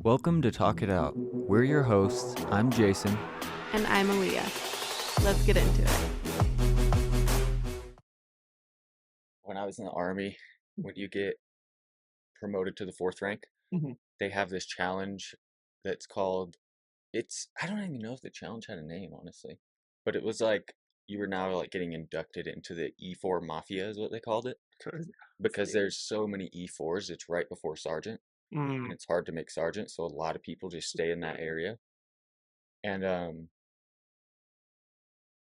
Welcome to Talk It Out. We're your hosts. I'm Jason. And I'm Alyiah. Let's get into it. When I was in the Army, when you get promoted to the 4th rank, they have this challenge that's called, I don't even know if the challenge had a name, honestly. But it was like, you were now like getting inducted into the E4 mafia is what they called it. Okay. Because there's so many E4s, it's right before sergeant. And it's hard to make sergeant, so a lot of people just stay in that area. And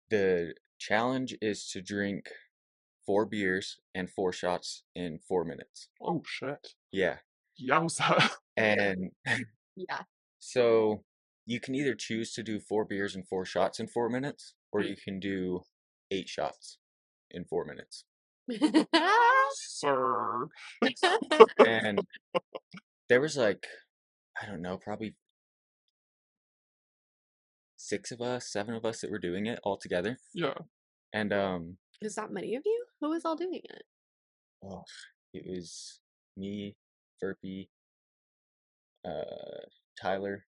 the challenge is to drink 4 beers and 4 shots in 4 minutes. Oh shit. Yeah. Yowza. And Yeah. so you can either choose to do 4 beers and 4 shots in 4 minutes, or you can do 8 shots in 4 minutes. Sir. And there was like, I don't know, probably 6 of us, 7 of us that were doing it all together. Yeah. And Is that many of you? Who was all doing it? oh, it was me, Furpy, Tyler,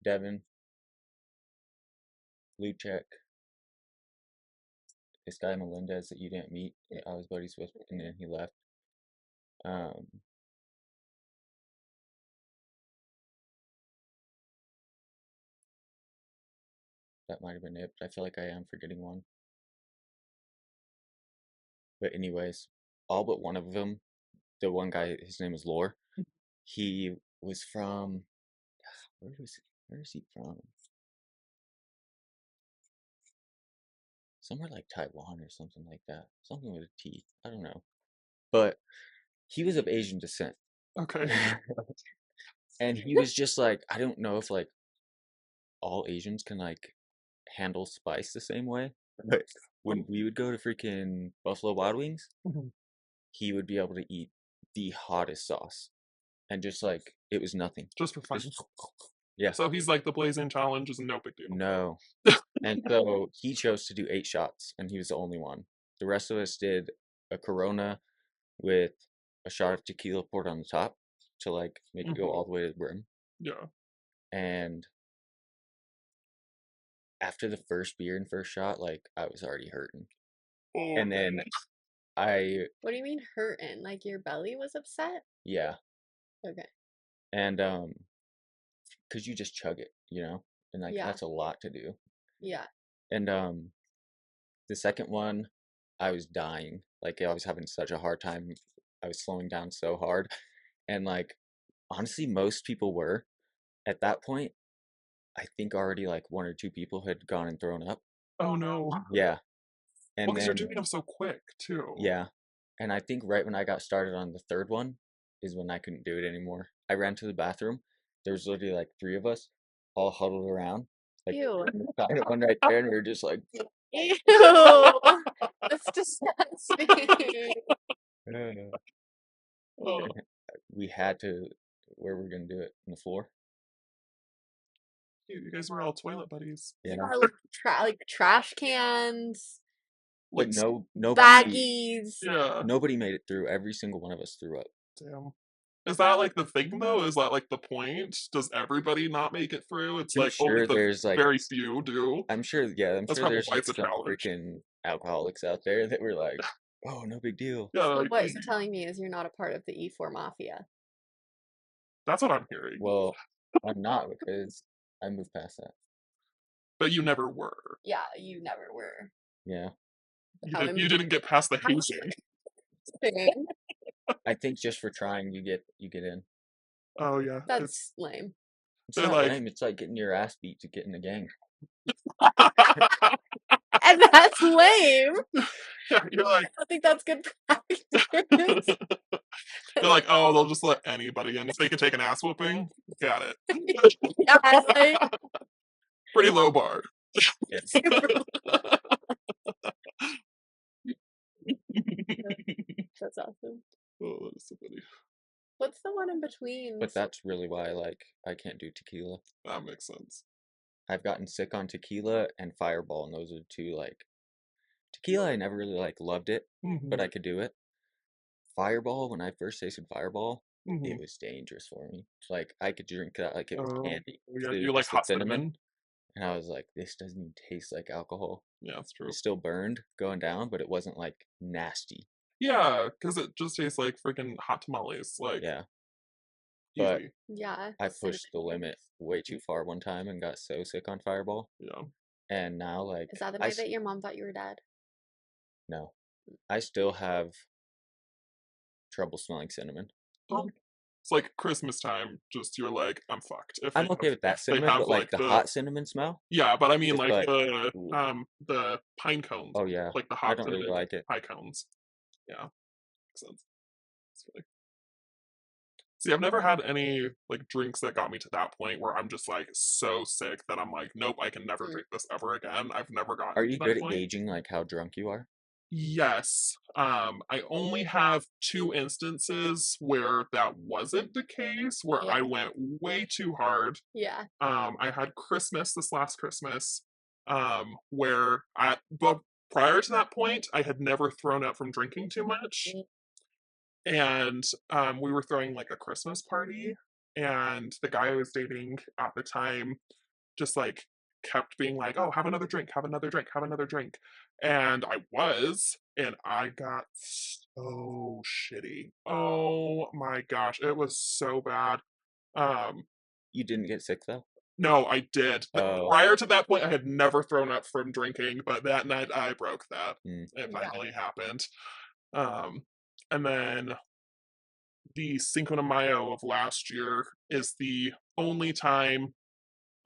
Devin, Luchek, this guy Melendez that you didn't meet, I was buddies with, and then he left. That might have been it, but I feel like I am forgetting one. But anyways, all but one of them, the one guy, his name is Lore. He was from, where is he from? Somewhere like Taiwan or something like that. Something with a T. I don't know. But he was of Asian descent. Okay. And he was just like, I don't know if like all Asians can like handle spice the same way. But when we would go to freaking Buffalo Wild Wings, he would be able to eat the hottest sauce. And just like, it was nothing. Just for fun. Yeah. So he's like, the blazing challenge is no big deal. No. And so he chose to do 8 shots, and he was the only one. The rest of us did a Corona with a shot of tequila poured on the top to like make it go all the way to the brim. Yeah. And after the first beer and first shot, like I was already hurting. Oh. And then What do you mean hurting? Like your belly was upset? yeah. Okay. And cause you just chug it, you know? And like that's a lot to do. Yeah. And the second one, I was dying. Like I was having such a hard time. I was slowing down so hard. And like honestly, most people were at that point. I think already like 1 or 2 people had gone and thrown up. Oh no. Yeah. And Well, because you're then, doing them so quick too. yeah. And I think right when I got started on the third one is when I couldn't do it anymore. I ran to the bathroom. There was literally like 3 of us all huddled around. Like Ew. kind of one right there, and we were just like, Ew. That's disgusting. Oh. We had to, where were we gonna do it? On the floor? You guys were all toilet buddies. Yeah. Like trash cans, But nobody, baggies. Yeah. nobody made it through. Every single one of us threw up. Damn. Is that like the thing though? Is that like the point? Does everybody not make it through? It's like Sure, only the there's like very few do. I'm sure, yeah, I'm That's sure probably there's why like it's a some challenge. freaking alcoholics out there that were like, oh, no big deal. Yeah, So like, what you're telling me is you're not a part of the E4 mafia. that's what I'm hearing. Well, I'm not because I moved past that. But you never were. Yeah, you never were. Yeah. You didn't get past the hazing. I think just for trying, you get in. Oh yeah. That's lame. It's They're not like- lame. It's like getting your ass beat to get in the gang. And that's lame. Yeah, you're like, I don't think that's good practice. you're like, oh, they'll just let anybody in if they can take an ass whooping. Got it. Yeah, like, Pretty low bar. Yes. that's awesome. Oh, that is so funny. What's the one in between? But that's really why I can't do tequila. That makes sense. I've gotten sick on tequila and Fireball, and those are 2 like tequila. I never really like loved it, but I could do it. Fireball, when I first tasted Fireball, it Mhm. was dangerous for me. Like, I could drink that like it was Oh, candy. yeah, 'Cause it do was you like just the hot cinnamon, cinnamon? and I was like, "This doesn't even taste like alcohol." Yeah, that's It true. still burned going down, but it wasn't, like, nasty. Yeah, because it just tastes like freaking hot tamales, like, Yeah, but easy. Yeah, I cinnamon pushed the limit sticks. way too far one time and got so sick on Fireball, Yeah. and now, like, Is that the I night s that your mom thought you were dead? no. I still have trouble smelling cinnamon. Um, it's like Christmas time, just you're like, "I'm fucked." I'm okay with that If they cinnamon, have, but, like, like, the the hot cinnamon smell yeah, but I mean, is like, like, ooh. the pine cones, Oh, yeah. like the I hot don't really cinnamon like it. pie cones. Yeah, makes sense. It's really see, I've never had any, like, drinks that got me to that point where I'm just, like, so sick that I'm like, "Nope, I can never Mm. drink this ever again." I've never Are gotten to you that good at point. gauging, like, how drunk you are? Yes. I only have 2 instances where that wasn't the case, where Yeah. I went way too hard. Yeah. I had Christmas this last Christmas, where but prior to that point, I had never thrown up from drinking too much. Mm. And we were throwing like a Christmas party, and the guy I was dating at the time just like kept being like, "Oh, have another drink, have another drink, have another drink." And and I got so shitty. Oh my gosh, it was so bad. Um, You didn't get sick, though? no, I did. Oh, Prior to that point, I had never thrown up from drinking, but that night I broke that. mm. It Yeah. finally happened. Um, and then the Cinco de Mayo of last year is the only time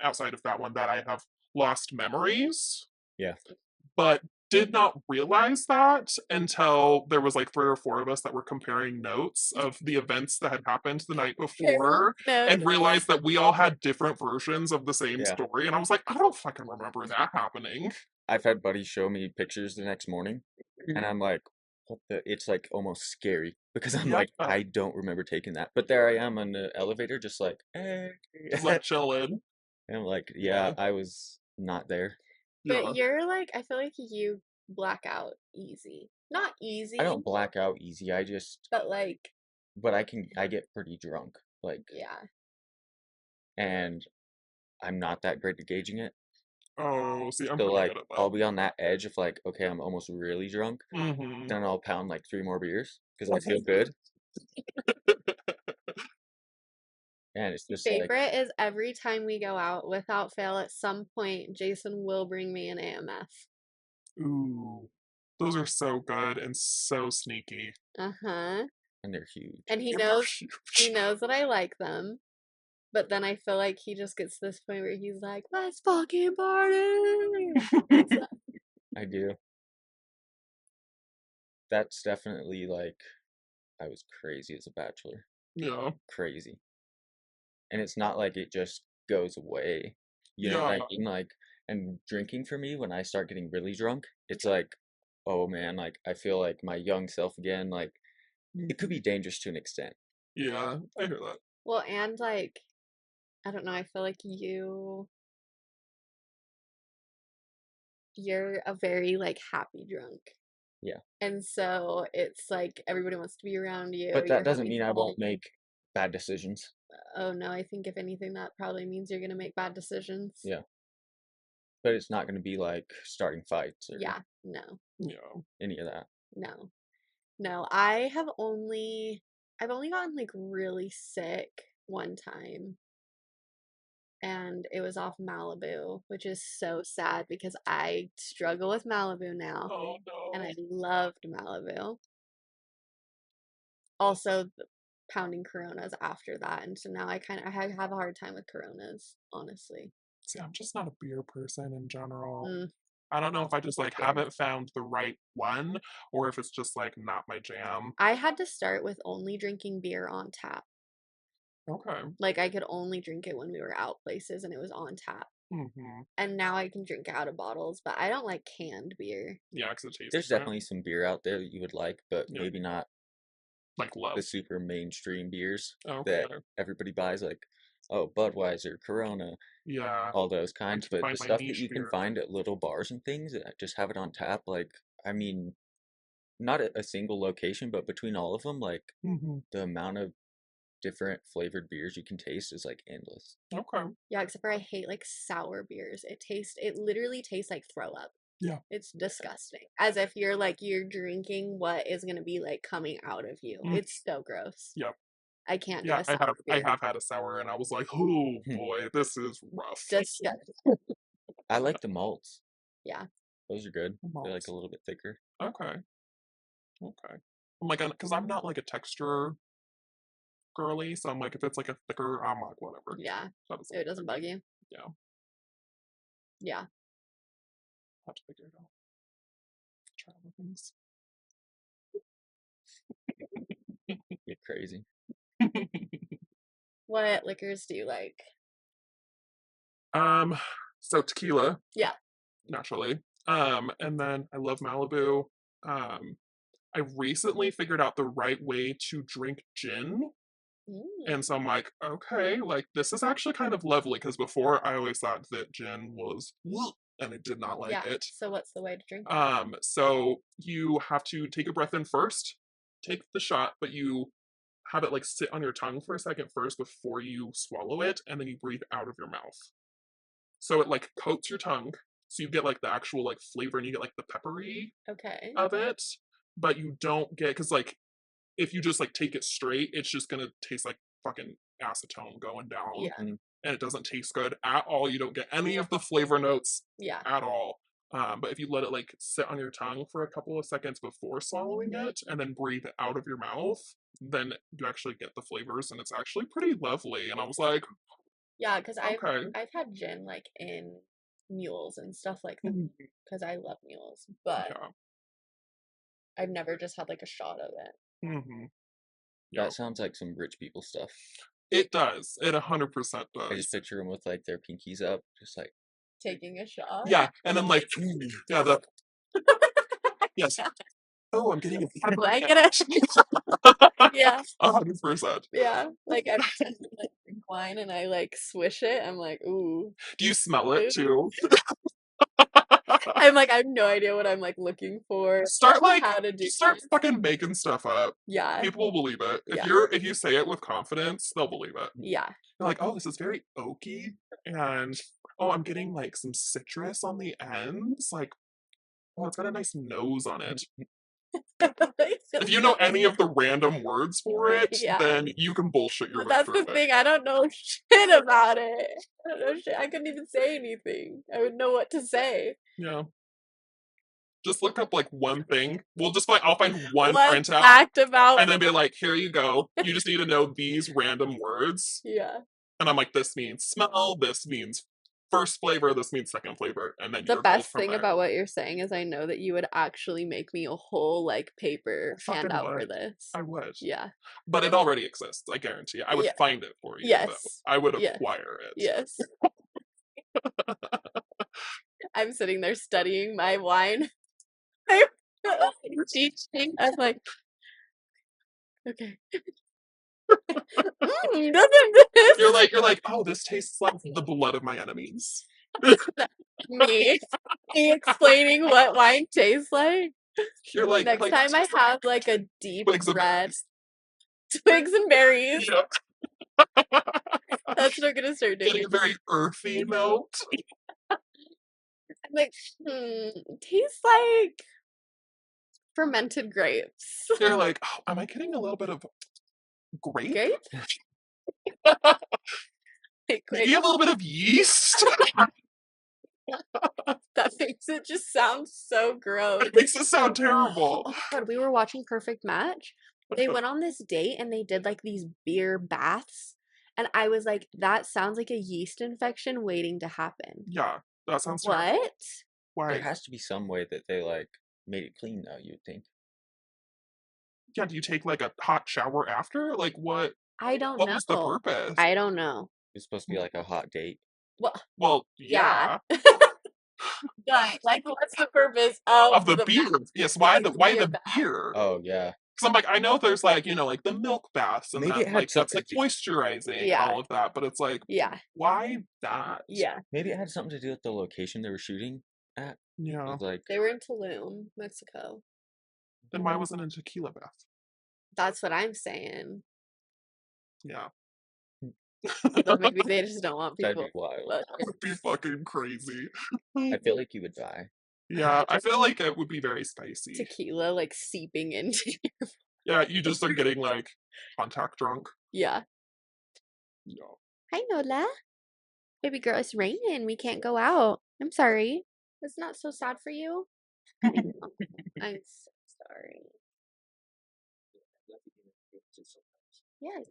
outside of that one that I have lost memories, Yeah. but did not realize that until there was like 3 or 4 of us that were comparing notes of the events that had happened the night Carol before knows. and realized that we all had different versions of the same Yeah. story, and I was like, "I don't fucking remember that happening." I've had buddies show me pictures the next morning, and Mhm. I'm like, "What the" it's, like, almost scary because I'm Yeah, like, "I don't remember taking that." But there I am on the elevator just like, "Hey." just, like, chilling. And I'm like, "Yeah, Yeah, I was not there." But yeah. you're like, I feel like you black out easy. Not I easy, don't black out easy, I just but like, but I get pretty drunk, like, yeah. and I'm not that great at gauging it. Oh, see, I'm So, pretty like, good at I'll that. be on that edge of, like, okay, I'm almost really drunk, Mhm. then I'll pound, like, 3 more beers because I feel good, and it's just like Favorite is every time we go out, without fail, at some point, Jason will bring me an AMF. Ooh, those are so good and so sneaky. Uh-huh. and they're huge. And They're he huge. knows that I like them. But then I feel like he just gets to this point where he's like, "Let's fucking party!" So, I do. That's definitely, like I was crazy as a bachelor. Yeah, Crazy. And it's not like it just goes away. You know what yeah, I mean? Like, and drinking for me, when I start getting really drunk, it's like, oh man, like I feel like my young self again. Like, it could be mhm, dangerous to an extent. yeah, I hear that. well, and like, I don't know, I feel like you're a very like happy drunk. Yeah. And so it's like everybody wants to be around you. But that You're doesn't having mean I fun. won't make bad decisions. Oh no, I think if anything, that probably means you're gonna make bad decisions. Yeah. But it's not going to be like starting fights or Yeah, no, Yeah. any of that. no, no. I've only gotten like really sick one time, and it was off Malibu, which is so sad because I struggle with Malibu now, Oh and no. I loved Malibu. Also, pounding Coronas after that, and so now I have a hard time with Coronas, honestly. See, I'm just not a beer person in general. Mm, I don't know if I just like same. haven't found the right one or if it's just like not my jam. I had to start with only drinking beer on tap. Okay. Like I could only drink it when we were out places and it was on tap. Mm-hmm. And now I can drink out of bottles, but I don't like canned beer. Yeah, because it tastes There's different. definitely some beer out there that you would like, but Yeah, maybe not like the love. super mainstream beers Okay. that everybody buys, like, oh, Budweiser, Corona, Yeah, all those I kinds. can But find the my stuff that niche you can beer. find at little bars and things that just have it on tap, like, I mean, not at a single location, but between all of them, like, Mm-hmm. the amount of different flavored beers you can taste is like endless. Okay. Yeah, except for I hate like sour beers. It literally tastes like throw up. Yeah. It's disgusting. As if you're drinking what is gonna be like coming out of you. Mm. It's so gross. Yep. I can't do Yeah, a sour I beer. have had a sour, and I was like, oh boy, this is rough. Disgusting. I like the malts. Yeah. Those are good. They're like Malts. a little bit thicker. Okay. Okay. I'm like, because I'm not like a texture girly, so I'm like, if it's like a thicker, I'm like, whatever. Yeah. That doesn't It doesn't bug you. Yeah. Yeah. Have to figure it out. Try other things. You're crazy. What liquors do you like? um, so tequila, Yeah. naturally. And then I love Malibu. I recently figured out the right way to drink gin. Mm. And so I'm like, okay, like this is actually kind of lovely because before I always thought that gin was and I did not like Yeah. it. So what's the way to drink it? So you have to take a breath in first, take the shot, but you have it like sit on your tongue for a second first before you swallow it, and then you breathe out of your mouth. So it like coats your tongue, so you get like the actual like flavor and you get like the peppery Okay. of it, but you don't get because like if you just like take it straight, it's just gonna taste like fucking acetone going down. Yeah. And it doesn't taste good at all. You don't get any of the flavor notes Yeah. at all. But if you let it like sit on your tongue for a couple of seconds before swallowing it and then breathe it out of your mouth, then you actually get the flavors and it's actually pretty lovely. And I was like, Yeah, because okay. I've had gin like in mules and stuff like that because I love mules, but Yeah. I've never just had like a shot of it. Mm-hmm. Yeah. That sounds like some rich people stuff. It does. It 100% I just does. picture them with like their pinkies up, just like Taking a shot. Yeah. And then like, yeah, the yes. Oh, I'm getting a Do I get it? Yeah. 100%. Yeah. Like I pretend to like drink wine and I like swish it. I'm like, ooh. Do you smell it too? I'm like, I have no idea what I'm like looking for. Start like How to do start this. fucking making stuff up. Yeah. People will believe it. Yeah. If you say it with confidence, they'll believe it. Yeah. They're like, oh, this is very oaky, and oh, I'm getting like some citrus on the ends. Like, oh, it's got a nice nose on it. If you know any of the random words for it, Yeah. then you can bullshit your But way that's through the it. thing. I don't know shit about it. I don't know shit. I couldn't even say anything. I would know what to say. Yeah. Just look up like one thing. I'll find one What printout fact about and then be like, here you go. You just need to know these random words. Yeah. And I'm like, this means smell, this means first flavor, this means second flavor, and then The you're best from thing there. about what you're saying is I know that you would actually make me a whole like paper Fucking handout for would. this. I would. Yeah. But it already exists, I guarantee you. I would Yeah. find it for you. Yes. Though. I would Yeah. acquire it. Yes. I'm sitting there studying my wine. I'm teaching. I'm like, okay. Doesn't this You're like, oh, this tastes like the blood of my enemies. me explaining what wine tastes like? You're like Next time I have like a deep twigs and red berries. twigs and berries. Yeah. That's what I'm gonna start doing. Getting a very earthy note. I'm like, tastes like fermented grapes. You're like, oh, am I getting a little bit of grape? Grape? Like, Maybe a little bit of yeast? that makes it just sound so gross. It makes it sound terrible. Oh my god, we were watching Perfect Match. They went on this date and they did like these beer baths. And I was like, that sounds like a yeast infection waiting to happen. Yeah, that sounds terrible. What? Why? there has to be some way that they like made it clean though, you'd think. Yeah, do you take like a hot shower after? Like what? I don't What know. was the purpose? I don't know. It's supposed to be like a hot date. Well, yeah. Yeah. Like, what's the purpose of Of the beer. Yes, why the beer? Oh yeah. Because I'm like, I know there's like, like the milk baths and Maybe that, it had like that's like something moisturizing and Yeah. all of that, but it's like, Yeah. why that? Yeah. Maybe it had something to do with the location they were shooting at. It Yeah. was like They were in Tulum, Mexico. Then why wasn't it a tequila bath? That's what I'm saying. Yeah. So maybe they just don't want That'd people. be wild. But That would be fucking crazy. I feel like you would die. Yeah, I feel like it would be very spicy. tequila like seeping into. Yeah, you just are getting like contact drunk. Yeah. Yeah. Hi, Nola. Baby girl, it's raining. We can't go out. I'm sorry. It's not so sad for you. I know. I'm so sorry. Yeah,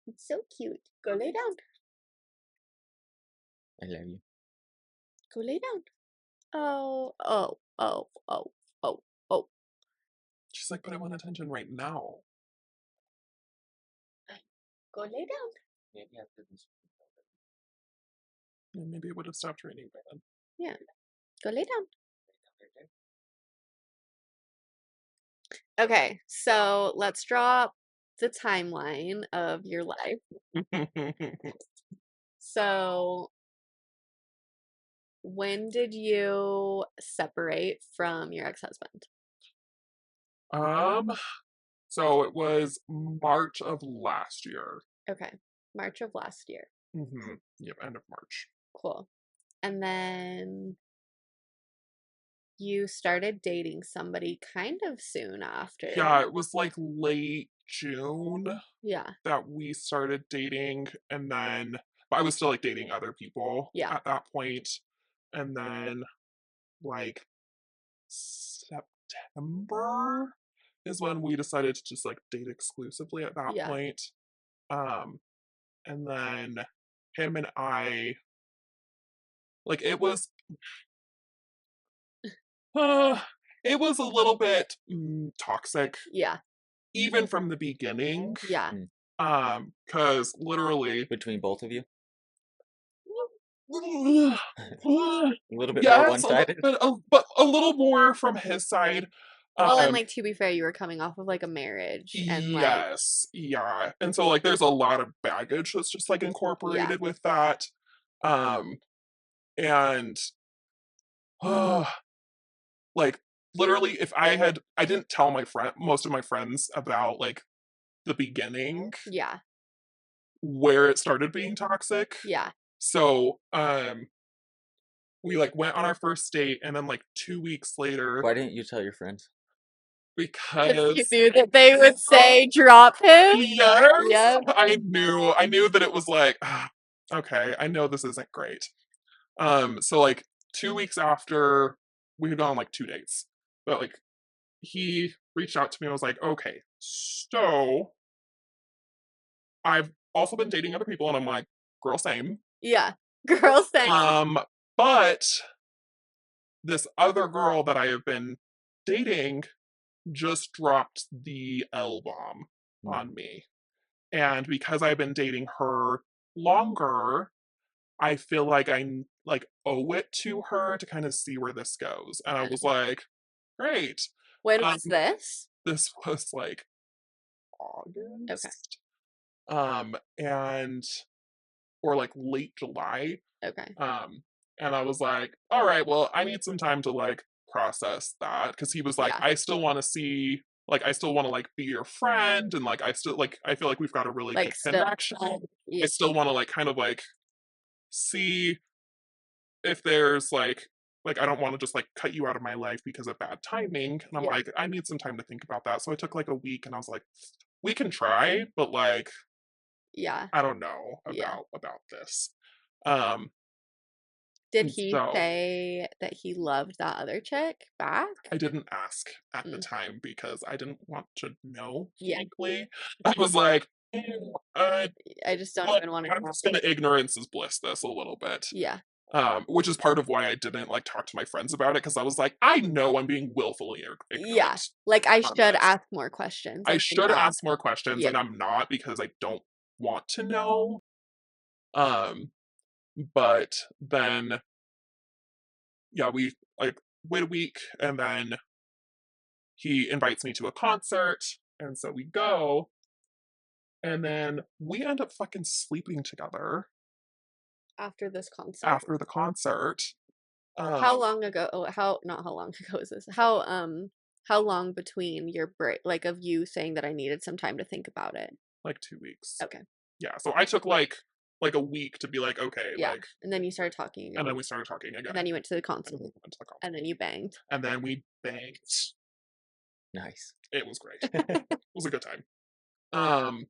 it's so cute. Go lay down. I love you. Go lay down. Oh, oh, oh, oh, oh, oh. She's like, but I want attention right now. Go lay down. Maybe after this. Yeah, maybe it would have stopped raining by then. Yeah. Go lay down. Okay, so let's draw the timeline of your life. So, when did you separate from your ex-husband? um, so it was March of last year. Okay, March of last year. Yep, end of March. Cool. And then you started dating somebody kind of soon after. Yeah, it was like late June Yeah. that we started dating, and then but I was still like dating other people Yeah. at that point. And then like September is when we decided to just like date exclusively at that Yeah. point. Um and then him and I like uh, it was a little bit toxic Yeah. even from the beginning. Yeah. Cuz literally Between both of you? yes, A little bit more a little one-sided? bit, but a little more from his side. Well, and like to be fair, you were coming off of like a marriage and like Yes, yeah. And so like there's a lot of baggage that's just like incorporated with that. Um and like literally if I didn't tell most of my friends about like the beginning yeah. where it started being toxic. Yeah. So we like went on our first date and then like 2 weeks later Why didn't you tell your friends? You because knew that they would say drop him. yes, Yep. I knew that it was like okay, I know this isn't great. So like 2 weeks after we had gone on like 2 dates, but like he reached out to me and was like, okay, so I've also been dating other people, and I'm like, girl, same. Yeah. Girl saying. But this other girl that I have been dating just dropped the L bomb on me. And because I've been dating her longer, I feel like I like owe it to her to kind of see where this goes. And I was like, great. When was this? This was like Okay. August. And or like late July. Okay. And I was like, all right, well, I need some time to like process that because he was like, Yeah. I still want to see, like, I still want to like be your friend, and like, I still like, I feel like we've got a really Like good still. connection. Yeah. I still want to like kind of like see if there's like I don't want to just like cut you out of my life because of bad timing. And I'm Yeah. like, I need some time to think about that. So I took like a week, and I was like, we can try, but like, Yeah. I don't know Yeah. about this. Um, Did he so say that he loved that other chick back? I didn't ask at the Mm. time because I didn't want to know. Yeah. Frankly, I was like, I just don't even want to. I'm just gonna ignorance is bliss this a little bit. Yeah. Which is part of why I didn't like talk to my friends about it because I was like, I know I'm being willfully ignorant. Yeah. Like I on should this. ask more questions. I and should not. ask more questions, Yeah. and I'm not because I don't want to know. But then yeah, we like wait a week, and then he invites me to a concert, and so we go, and then we end up fucking sleeping together After this concert. after the concert. How long ago? Oh, how not how long ago is this? How How long between your break, like, of you saying that I needed some time to think about it? Like 2 weeks. Okay. Yeah. So I took like a week to be like, okay, Yeah. like, And then you started talking and again. then we started talking again. And then you went to the And then console. we went to the And concert. then you banged. And then we banged. Nice. It was great. It was a good time. Um,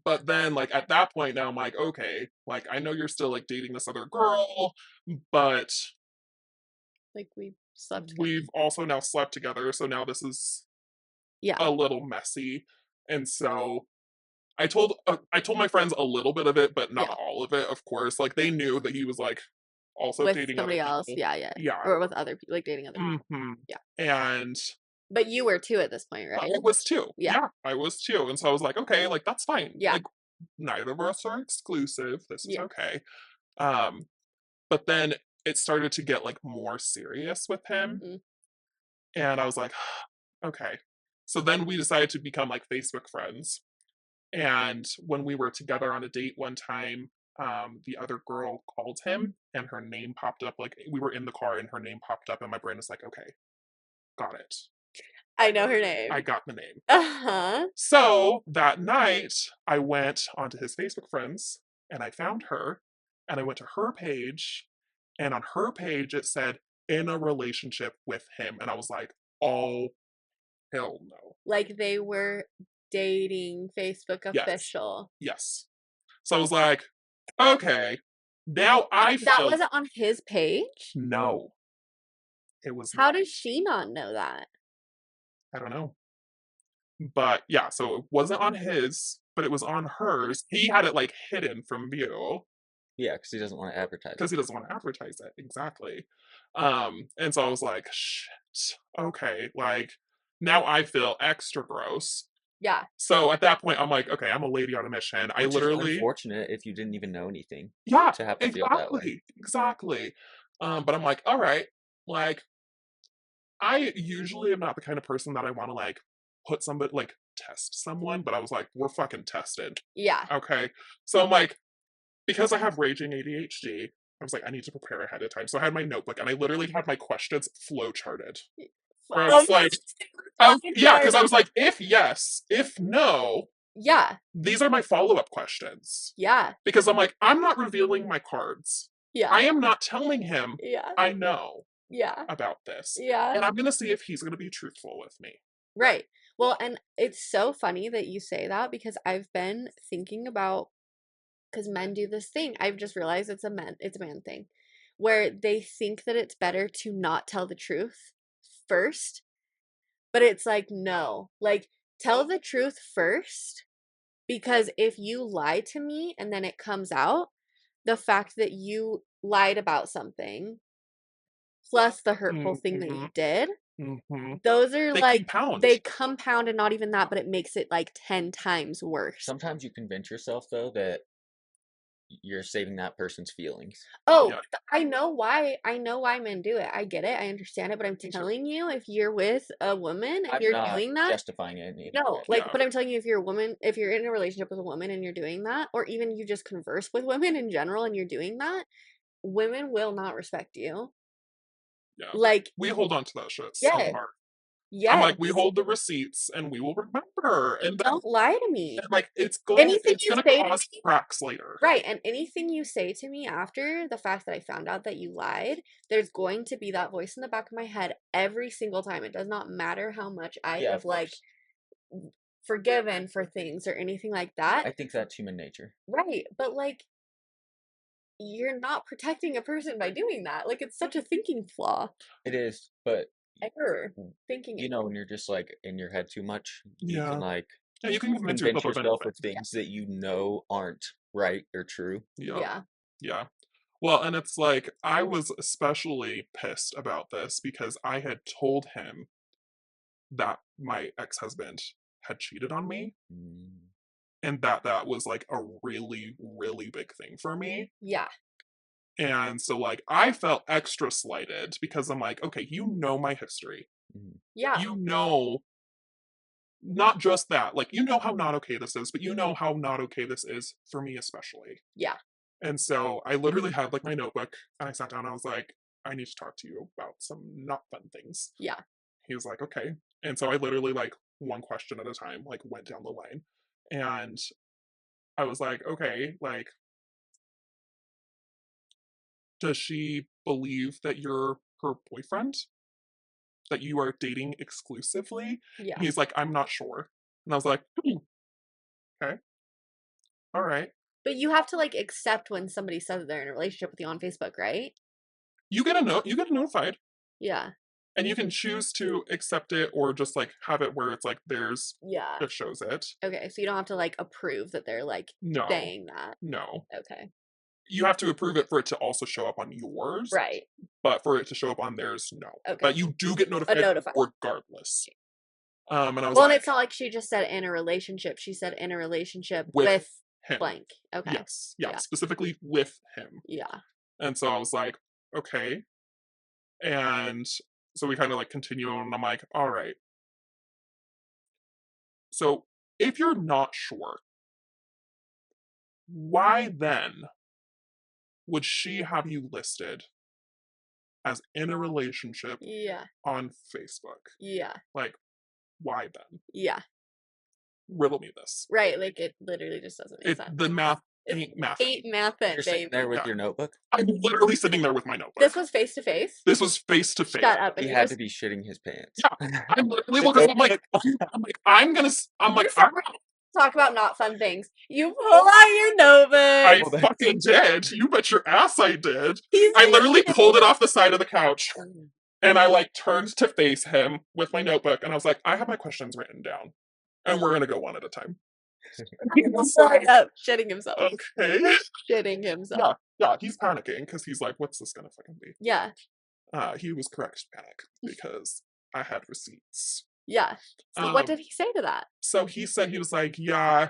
but then like at that point now I'm like, okay, like I know you're still like dating this other girl, but Like, we slept together. we've also now slept together, so now this is Yeah. a little messy. And so I told my friends a little bit of it, but not Yeah. all of it, of course. Like they knew that he was like also With dating other somebody else. people. Yeah, yeah. Yeah. Or with other people, like, dating other people. Hmm. Yeah. And But you were too at this point, right? I was too. Yeah. Yeah, I was too. And so I was like, okay, like that's fine. Yeah. Like neither of us are exclusive. This is Yeah. okay. Um, but then it started to get like more serious with him. Mhm. And I was like, okay. So then we decided to become like Facebook friends. And when we were together on a date one time, the other girl called him and her name popped up. Like we were in the car and her name popped up, and my brain was like, okay, got it. I know her name. I got the name. Uh-huh. So that night, I went onto his Facebook friends and I found her and I went to her page. And on her page, it said, in a relationship with him. And I was like, oh, hell no. Like, they were dating, Facebook Yes. official. Yes. So I was like, okay, now I That feel. wasn't on his page? No, it was How not. does she not know that? I don't know. But yeah, so it wasn't on his, but it was on hers. He had it like hidden from view Yeah, because he doesn't want to advertise because it. he doesn't want to advertise it. Exactly. And so I was like, shit, okay, like now I feel extra gross. Yeah. So at that point, I'm like, okay, I'm a lady on a mission. I Which is literally, unfortunate if you didn't even know anything yeah, to have to feel that way. exactly. But I'm like, all right, like I usually am not the kind of person that I want to like put somebody like test someone, but I was like, we're fucking tested. Yeah. Okay. So I'm like, because I have raging ADHD, I was like, I need to prepare ahead of time. So I had my notebook and I literally had my questions flow charted. Where I was like, yeah, because I was like, if yes, if no, Yeah. these are my follow-up questions. Yeah. Because I'm like, I'm not revealing my cards. Yeah. I am not telling him Yeah. I know Yeah. about this. Yeah. And I'm gonna see if he's gonna be truthful with me. Right. Well, and it's so funny that you say that because I've been thinking about, because men do this thing. I've just realized it's a man thing, where they think that it's better to not tell the truth first. But it's like, no, like, tell the truth first, because if you lie to me and then it comes out, the fact that you lied about something plus the hurtful thing that you did, those are They like, compound. they compound, and not even that, but it makes it like 10 times worse. Sometimes you convince yourself, though, that you're saving that person's feelings. Oh, Yeah. I know why men do it. I get it. I understand it, but I'm Me too. telling you, if you're with a woman and I'm you're not doing that, justifying it in any no, way. like, Yeah. but I'm telling you, if you're a woman, if you're in a relationship with a woman and you're doing that, or even you just converse with women in general and you're doing that, women will not respect you. Yeah. Like, We hold on to that shit so yes, hard. yes. I'm like, we hold the receipts and we will remember. And then, Don't lie to me. like, it's Anything you gonna say to cause me, cracks later. right? And anything you say to me after the fact that I found out that you lied, there's going to be that voice in the back of my head every single time. It does not matter how much I Yeah, have of like course. forgiven for things or anything like that. I think that's human nature. Right. But like, you're not protecting a person by doing that. Like, it's such a thinking flaw. It is, but Error. Thinking you it. know, when you're just like in your head too much, you Yeah. can like Yeah, you can convince convince yourself of yourself of anything. things that you know aren't right or true. Yeah. Yeah. Yeah. Well, and it's like, I was especially pissed about this because I had told him that my ex husband had cheated on me Mm. and that was like a really, really big thing for me. Yeah. And so, like, I felt extra slighted because I'm like, okay, you know my history. Mhm. Yeah. You know, not just that, like, you know how not okay this is, but you know how not okay this is for me, especially. Yeah. And so I literally had like my notebook and I sat down and I was like, I need to talk to you about some not fun things. Yeah. He was like, okay. And so I literally, like, one question at a time, like, went down the line. And I was like, okay, like, does she believe that you're her boyfriend? That you are dating exclusively? Yeah. And he's like, I'm not sure. And I was like, okay, all right. But you have to like accept when somebody says that they're in a relationship with you on Facebook, right? You get a note, you get notified. Yeah. And you can choose to accept it or just like have it where it's like there's Yeah. it shows it. Okay, so you don't have to like approve that they're like No. saying that. No. Okay. You have to approve it for it to also show up on yours. Right. But for it to show up on theirs, no. Okay. But you do get notified regardless. And I was well, like, and it's not like she just said in a relationship. She said in a relationship with him. blank. Okay. Yes. Yeah, specifically with him. Yeah. And so I was like, okay. And so we kind of like continue and I'm like, all right. So if you're not sure, why then would she have you listed as in a relationship Yeah. on Facebook? Yeah. Like, why then? Yeah. Riddle me this. Right. Like it literally just doesn't make sense. The math ain't math. Ain't mathin', You're sitting baby. there with your notebook? I'm literally sitting there with my notebook. This was face to face? This was face to face. Shut up. He And had to be shitting his pants. Yeah. I'm literally well, 'cause I'm like, I'm like, talk about not fun things. You pull out your notebook. I fucking did. You bet your ass I did. I literally pulled it off the side of the couch and I like turned to face him with my notebook and I was like, I have my questions written down and we're gonna go one at a time. He was like, shitting himself. Okay. Shitting himself. Yeah, he's panicking because he's like, what's this gonna fucking be? Yeah. He was correct to panic because I had receipts. Yeah. So what did he say to that? So he said, he was like, yeah,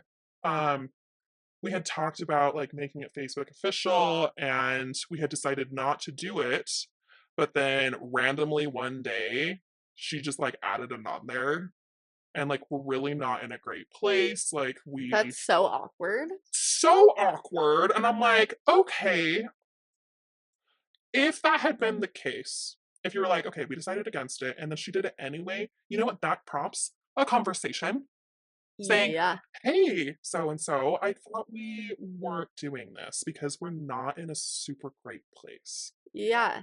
we had talked about like making it Facebook official and we had decided not to do it. But then randomly one day, she just like added it on there. And like, we're really not in a great place. Like, That's so awkward. So awkward. And I'm like, okay. If that had been the case, if you were like, okay, we decided against it, and then she did it anyway, you know what that prompts? A conversation. Saying, hey, so and so, I thought we weren't doing this because we're not in a super great place. Yeah.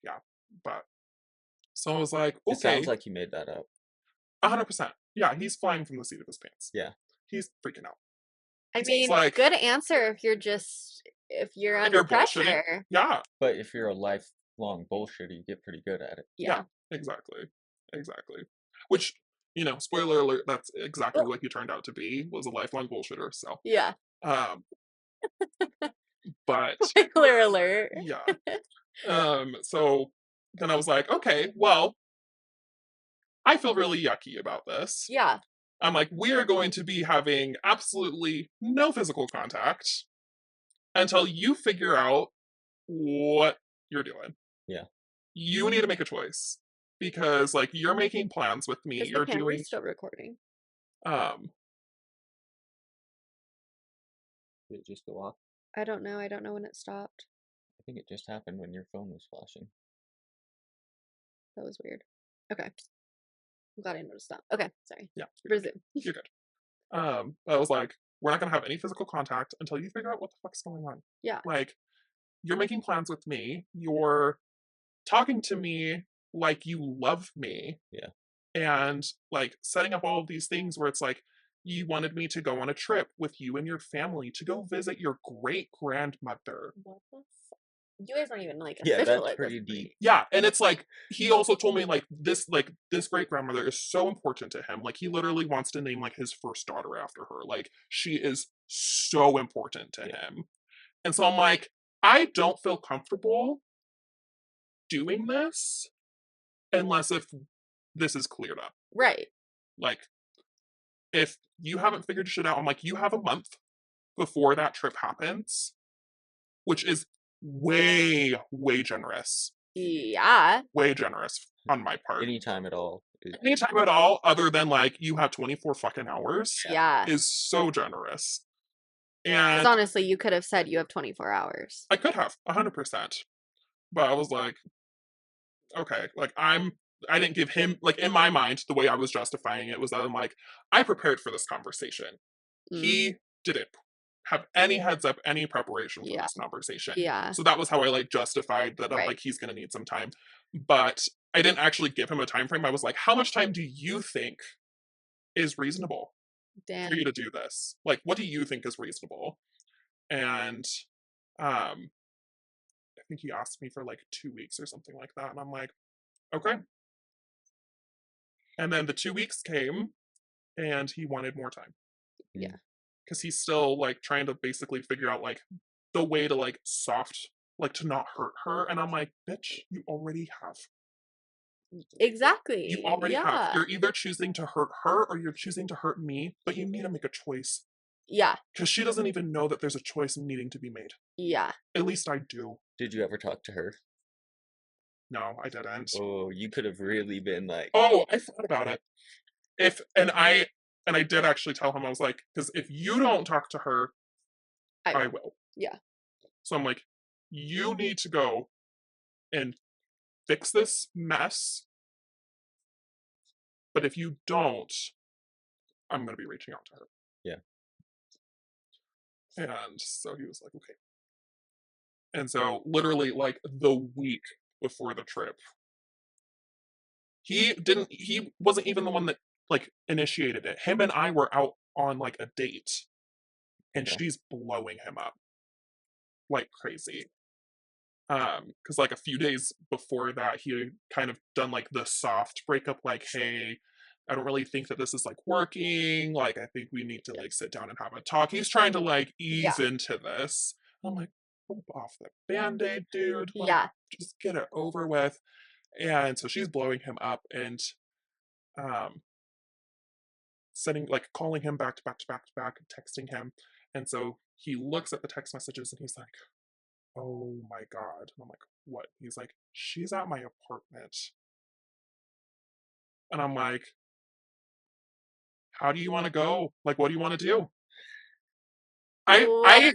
Yeah. But so I was like, okay. It sounds like he made that up. 100%. Yeah, he's flying from the seat of his pants. Yeah. He's freaking out. I mean, like, good answer if you're under pressure. Yeah. But if you're a lifelong bullshitter, you get pretty good at it. Yeah, exactly. Which, you know, spoiler alert, that's exactly what he turned out to be, was a lifelong bullshitter, so. Yeah. But. Spoiler alert. Yeah. So then I was like, okay, well, I feel really yucky about this. Yeah. I'm like, we are going to be having absolutely no physical contact until you figure out what you're doing. Yeah. You need to make a choice because, like, you're making plans with me. You're doing. Still recording. Did it just go off? I don't know. I don't know when it stopped. I think it just happened when your phone was flashing. That was weird. Okay. I'm glad I noticed that. Okay, sorry. Yeah. Resume. You're good. I was like, we're not gonna have any physical contact until you figure out what the fuck's going on. Yeah. Like, you're making plans with me. You're talking to me like you love me. Yeah. And like setting up all of these things where it's like, you wanted me to go on a trip with you and your family to go visit your great grandmother. What the fuck? You guys aren't even like official. Yeah, that's at pretty deep. Yeah, and it's like he also told me like this great grandmother is so important to him. Like he literally wants to name like his first daughter after her. Like she is so important to him. And so I'm like, I don't feel comfortable doing this unless if this is cleared up. Right. Like if you haven't figured shit out, I'm like, you have a month before that trip happens, which is way generous. Yeah. Way generous on my part. Anytime at all. Anytime at all, other than like you have 24 fucking hours. Yeah. Is so generous. And because honestly, you could have said you have 24 hours. I could have 100%. But I was like, okay, like I'm I didn't give him, like, in my mind, the way I was justifying it was that I'm like, I prepared for this conversation. Mm. He didn't have any heads up, any preparation for Yeah. this conversation. Yeah. So that was how I like justified that I'm Right. like, he's gonna need some time. But I didn't actually give him a time frame. I was like, how much time do you think is reasonable for Damn. you to do this? Like, what do you think is reasonable? And um, I think he asked me for like 2 weeks or something like that. And I'm like, okay. And then the 2 weeks came and he wanted more time Yeah. because he's still like trying to basically figure out like the way to like soft, like to not hurt her. And I'm like, bitch, you already have. You Exactly. already have. Yeah. You're either choosing to hurt her or you're choosing to hurt me, but you need to make a choice Yeah. because she doesn't even know that there's a choice needing to be made. Yeah. At least I do. Did you ever talk to her? No, I didn't. Oh, you could have really been like, Oh, I thought about it. If and I did actually tell him I was like, because if you don't talk to her, I will. Yeah. So I'm like, you need to go and fix this mess. But if you don't, I'm going to be reaching out to her. yeah. And so he was like, okay. And so literally like the week before the trip, he wasn't even the one that like initiated it. Him and I were out on like a date and Okay. she's blowing him up like crazy. Because like a few days before that, he had kind of done like the soft breakup, like, hey, I don't really think that this is like working. Like, I think we need to like sit down and have a talk. He's trying to like ease into this. I'm like, pull off the band-aid, dude. Like, Yeah. just get it over with. And so she's blowing him up and um sending like calling him back to back to back to back, texting him. And so he looks at the text messages and he's like, oh my God. And I'm like, what? He's like, she's at my apartment. And I'm like, how do you want to go? Like, what do you want to do? I,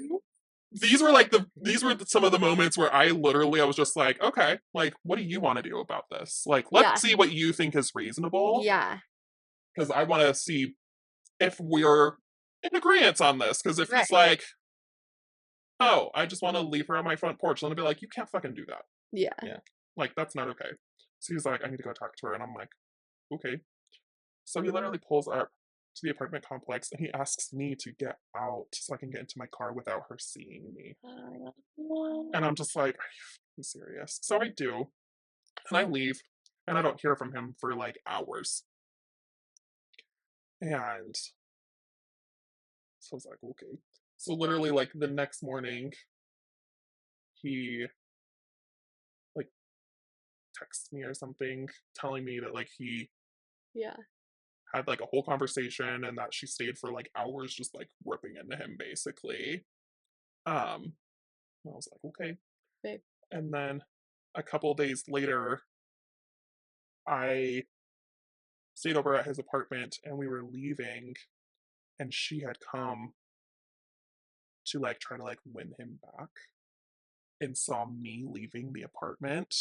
these were some of the moments where I literally, I was just like, okay, like, what do you want to do about this? Like, Yeah. let's see what you think is reasonable. Yeah. Because I want to see if we're in agreement on this. Because if Right. he's like, oh, I just want to leave her on my front porch, then I'll be like, you can't fucking do that. Yeah. Yeah. Like, that's not okay. So he's like, I need to go talk to her. And I'm like, okay. So he literally pulls up to the apartment complex and he asks me to get out so I can get into my car without her seeing me. And I'm just like, are you serious? So I do. And I leave. And I don't hear from him for like hours. And so I was like, okay. So literally, like the next morning, he like texts me or something telling me that like he Yeah. had like a whole conversation and that she stayed for like hours just like ripping into him basically. I was like, okay. Babe. And then a couple days later, I stayed over at his apartment and we were leaving and she had come to like try to like win him back and saw me leaving the apartment.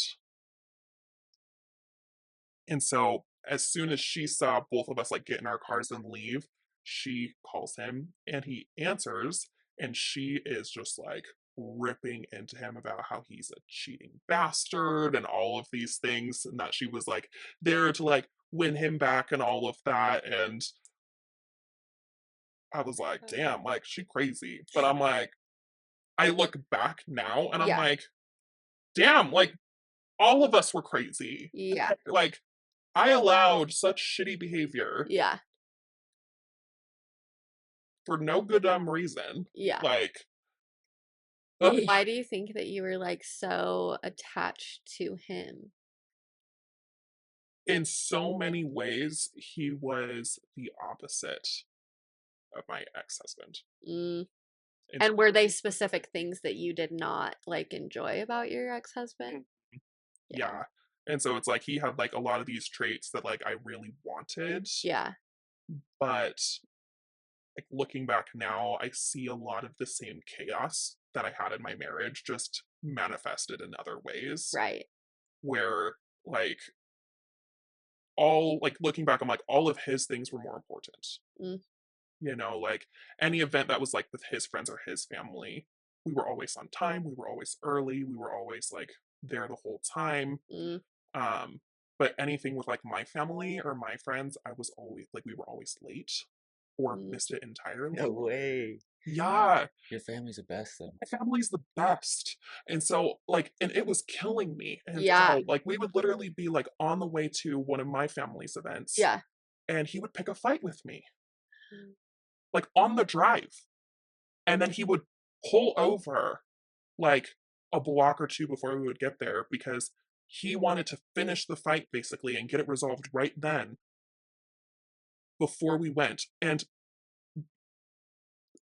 And so as soon as she saw both of us like get in our cars and leave, she calls him and he answers and she is just like ripping into him about how he's a cheating bastard and all of these things and that she was like there to like win him back and all of that. And I was like, damn, like she crazy. But I'm like, I look back now and I'm Yeah. like, damn, like all of us were crazy. Yeah. Like I allowed such shitty behavior Yeah. for no good reason. Yeah. Like, Why do you think that you were like so attached to him? in so many ways, he was the opposite of my ex-husband. Mm. And And were they specific things that you did not like enjoy about your ex-husband? yeah. And so it's like he had like a lot of these traits that like I really wanted. Yeah. But like looking back now, I see a lot of the same chaos that I had in my marriage just manifested in other ways. Right. Where like all, like, looking back, I'm like, all of his things were more important. Mm, You know, like, any event that was, like, with his friends or his family, we were always on time, we were always early, we were always, like, there the whole time. mm, Um, but anything with, like, my family or my friends, I was always like, we were always late or mm. missed it entirely. No way. Yeah, Your family's the best though. my family's the best. And so, like, and it was killing me. And Yeah, so, like, we would literally be, like, on the way to one of my family's events, yeah. and he would pick a fight with me, Mm. like, on the drive. And then he would pull over, like, a block or two before we would get there because he wanted to finish the fight basically and get it resolved right then before we went. And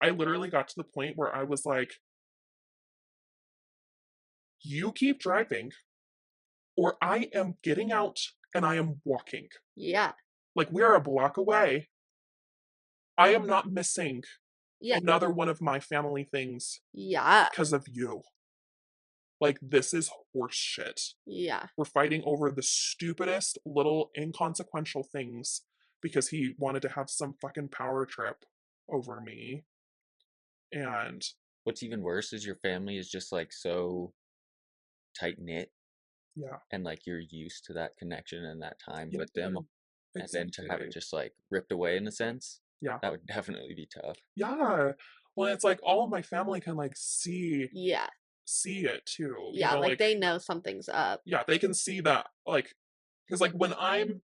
I literally got to the point where I was like, you keep driving, or I am getting out and I am walking. Yeah, Like, we're a block away. I am not missing yeah, another one of my family things yeah, because of you. Like, this is horse shit. yeah. We're fighting over the stupidest little inconsequential things because he wanted to have some fucking power trip over me. And What's even worse is your family is just like so tight knit, yeah, and like you're used to that connection and that time yeah, with them, and then to have it exactly. just like ripped away in a sense, Yeah, that would definitely be tough. yeah. Well, it's like all of my family can like Yeah, see it too. You yeah, know, like like they know something's up. yeah, they can see that like because like when I'm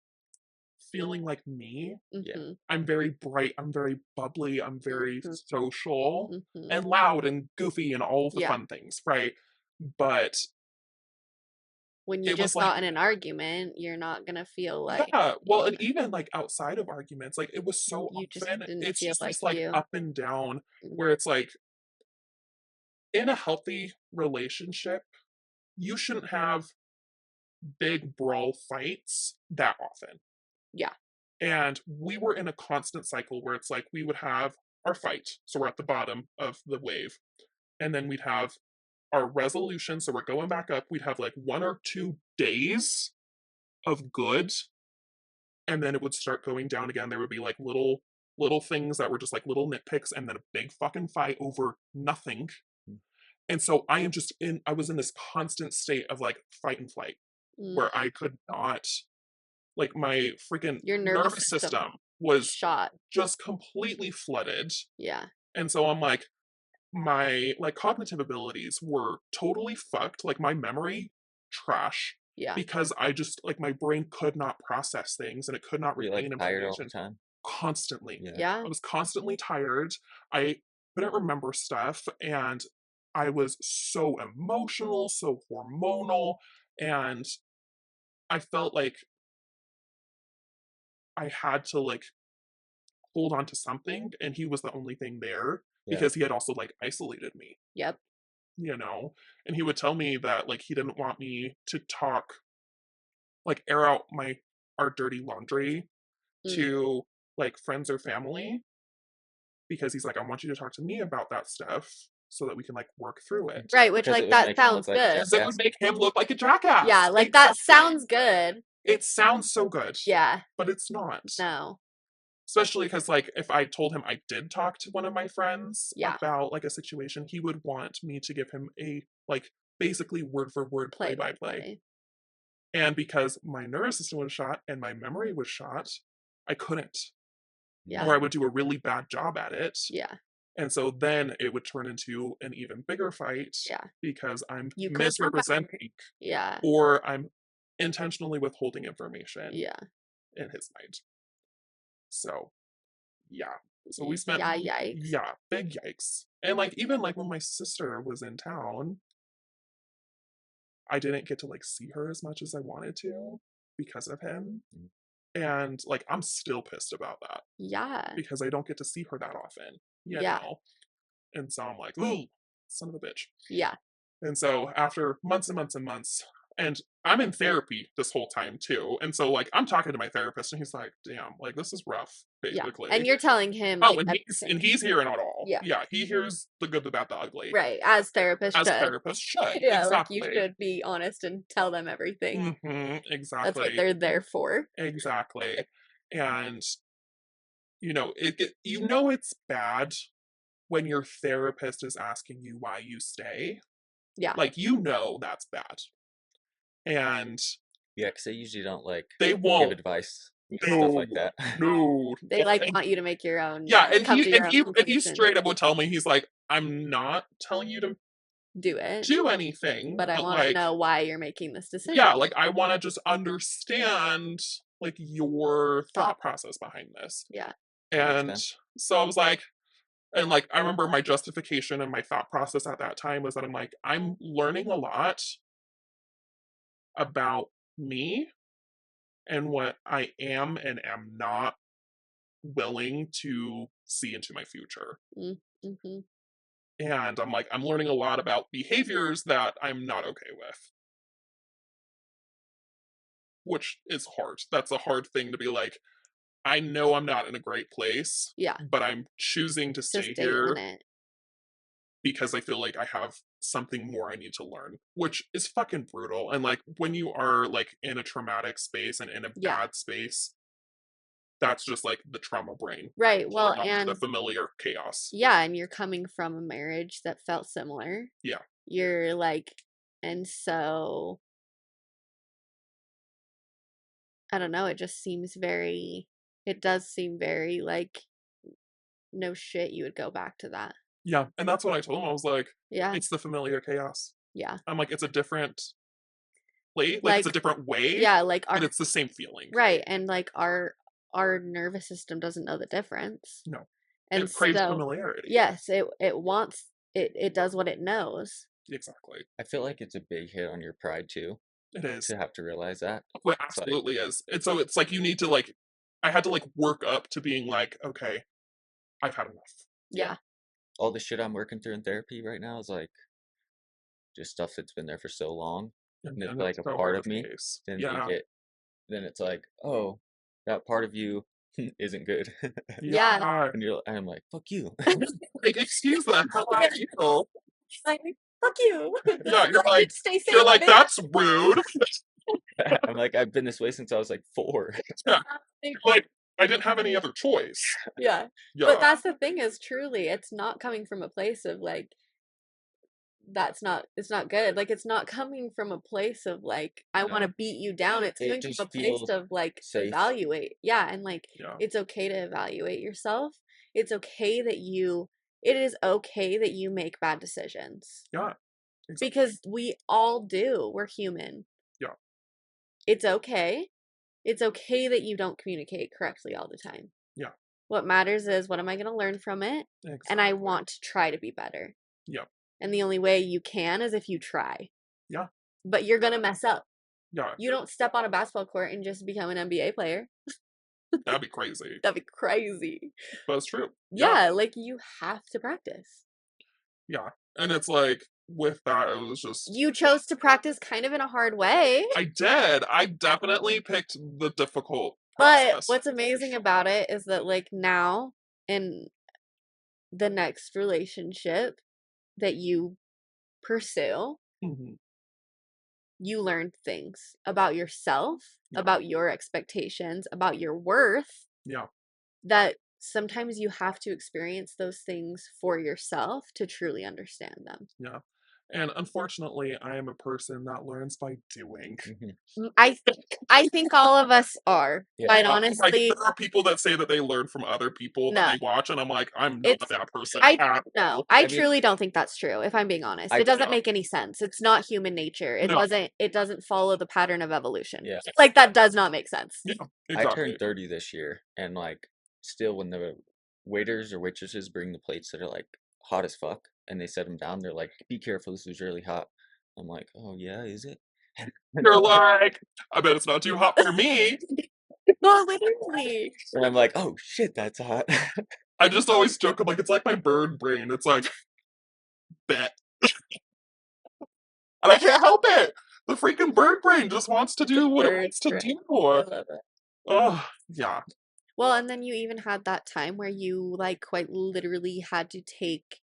feeling like me, Yeah. Mhm, I'm very bright, I'm very bubbly, I'm very mhm, social mhm. and loud and goofy and all of the Yeah, fun things, right? But when you it was just like, got in an argument, you're not gonna feel like yeah, well, and yeah, even like outside of arguments, like it was so you just often, didn't it's feel just like this like you. up and down Mm, where it's like in a healthy relationship, you shouldn't have big brawl fights that often. yeah, And we were in a constant cycle where it's like we would have our fight. So we're at the bottom of the wave. And then we'd have our resolution. So we're going back up. We'd have like 1 or 2 days of good. And then it would start going down again. There would be like little things that were just like little nitpicks and then a big fucking fight over nothing. Mm. And so I was in this constant state of like fight and flight mm. where I could not, like my freaking Your nervous nervous system system was shot. just completely flooded. Yeah, And so I'm like, my like cognitive abilities were totally fucked. Like my memory, trash. yeah, Because I just like my brain could not process things and it could not Were you like retain tired all the information time? constantly. Yeah. yeah, I was constantly tired. I couldn't remember stuff and I was so emotional, so hormonal, and I felt like I had to like hold on to something and he was the only thing there Yeah. because he had also like isolated me, yep, you know. And he would tell me that like he didn't want me to talk, like air out my our dirty laundry mm. to like friends or family because he's like, I want you to talk to me about that stuff so that we can like work through it Right, which Because it like would that make him look sounds like a good. because it would jackass. make him look like a Yeah, jackass. like that Exactly. sounds good. It sounds so good, Yeah, but it's not. no, Especially because, like, if I told him I did talk to one of my friends yeah, about like a situation, he would want me to give him a like basically word for word play play by by play. play. And because my nervous system was shot and my memory was shot, I couldn't, or Yeah, I would do a really bad job at it. yeah, And so then it would turn into an even bigger fight yeah. because I'm You couldn't come back. misrepresenting Yeah, or I'm intentionally withholding information yeah. in his mind. So, yeah. So we spent, Yeah, yikes. yeah, big yikes. And like, even like when my sister was in town, I didn't get to like see her as much as I wanted to because of him. Mm. And like, I'm still pissed about that Yeah, because I don't get to see her that often, you yeah, know? And so I'm like, ooh, son of a bitch. yeah. And so after months and months and months, And I'm in therapy this whole time too. And so like I'm talking to my therapist and he's like, damn, like this is rough, Yeah. basically. And you're telling him Oh, like and he's hearing it all. Yeah. Yeah, he hears the good, the bad, the ugly. Right. As therapists As should. therapists should. Yeah, Exactly. like you should be honest and tell them everything. Exactly. That's what they're there for. Exactly. And you know, you know it's bad when your therapist is asking you why you stay. Yeah. Like you know that's bad. And yeah, because they usually don't like they won't give advice, no, stuff like that. No. They like want you to make your own. Yeah, and he conclusion. straight up would tell me, he's like, I'm not telling you to do it. Do anything. But I want like, to know why you're making this decision. Yeah, like I want to just understand like your thought process behind this. Yeah. And so I was like, and like I remember my justification and my thought process at that time was that I'm like, I'm learning a lot about me and what I am and am not willing to see into my future. Mm-hmm. And I'm like, I'm learning a lot about behaviors that I'm not okay with. Which is hard. That's a hard thing to be like, I know I'm not in a great place. Yeah. But I'm choosing to stay here because I feel like I have something more I need to learn, which is fucking brutal. And like when you are like in a traumatic space and in a bad space, that's just like the trauma brain. Right. Well, and the familiar chaos. Yeah, and you're coming from a marriage that felt similar. Yeah. You're like, and so I don't know, it does seem very like no shit you would go back to that. Yeah, and that's what I told him. I was like, yeah, it's the familiar chaos. Yeah. I'm like, it's a different way, like it's a different way. Yeah, like but it's the same feeling. Right, and like our nervous system doesn't know the difference. No. And it craves familiarity. Yes, it wants it does what it knows. Exactly. I feel like it's a big hit on your pride too. It is. To have to realize that. It absolutely is. And so it's like you need to like I had to like work up to being like, okay, I've had enough. Yeah. All the shit I'm working through in therapy right now is like just stuff that's been there for so long. And it's like a part of me. Then then it's like, oh, that part of you isn't good. Yeah. And I'm like, fuck you. Like, excuse them. How are you? Like, fuck you. Yeah, you're like, that's rude. I'm like, I've been this way since I was like 4. Yeah. Like, I didn't have any other choice. Yeah. But that's the thing is truly, it's not coming from a place of like, it's not good. Like, it's not coming from a place of like, I want to beat you down. It's coming from a place of like, evaluate. Yeah. And like, it's okay to evaluate yourself. It's okay that it is okay that you make bad decisions. Yeah. Exactly. Because we all do. We're human. Yeah. It's okay. It's okay that you don't communicate correctly all the time. Yeah. What matters is what am I going to learn from it? Exactly. And I want to try to be better. Yeah. And the only way you can is if you try. Yeah. But you're going to mess up. Yeah. You don't step on a basketball court and just become an NBA player. That'd be crazy. That'd be crazy. But it's true. Yeah, like you have to practice. Yeah. And it's like, with that, it was just... You chose to practice kind of in a hard way. I did. I definitely picked the difficult process. But what's amazing about it is that, like, now, in the next relationship that you pursue, you learn things about yourself, about your expectations, about your worth. Yeah. That sometimes you have to experience those things for yourself to truly understand them. Yeah. And unfortunately, I am a person that learns by doing. I think all of us are. Yeah. Quite honestly, like, there are people that say that they learn from other people that they watch, and I'm like, I'm not that person. I truly don't think that's true. If I'm being honest, it doesn't make any sense. It's not human nature. It doesn't follow the pattern of evolution. Yeah, like that does not make sense. Yeah, exactly. I turned 30 this year, and like, still, when the waiters or waitresses bring the plates that are like hot as fuck, and they set them down, they're like, be careful, this is really hot. I'm like, oh yeah, is it? You're like, I bet it's not too hot for me. No, literally. And I'm like, oh shit, that's hot. I just always joke, I'm like, it's like my bird brain. It's like, bet. And I can't help it. The freaking bird brain just wants to do what it Bird wants to brain. do. I love it. Oh, yeah. Well, and then you even had that time where you like quite literally had to take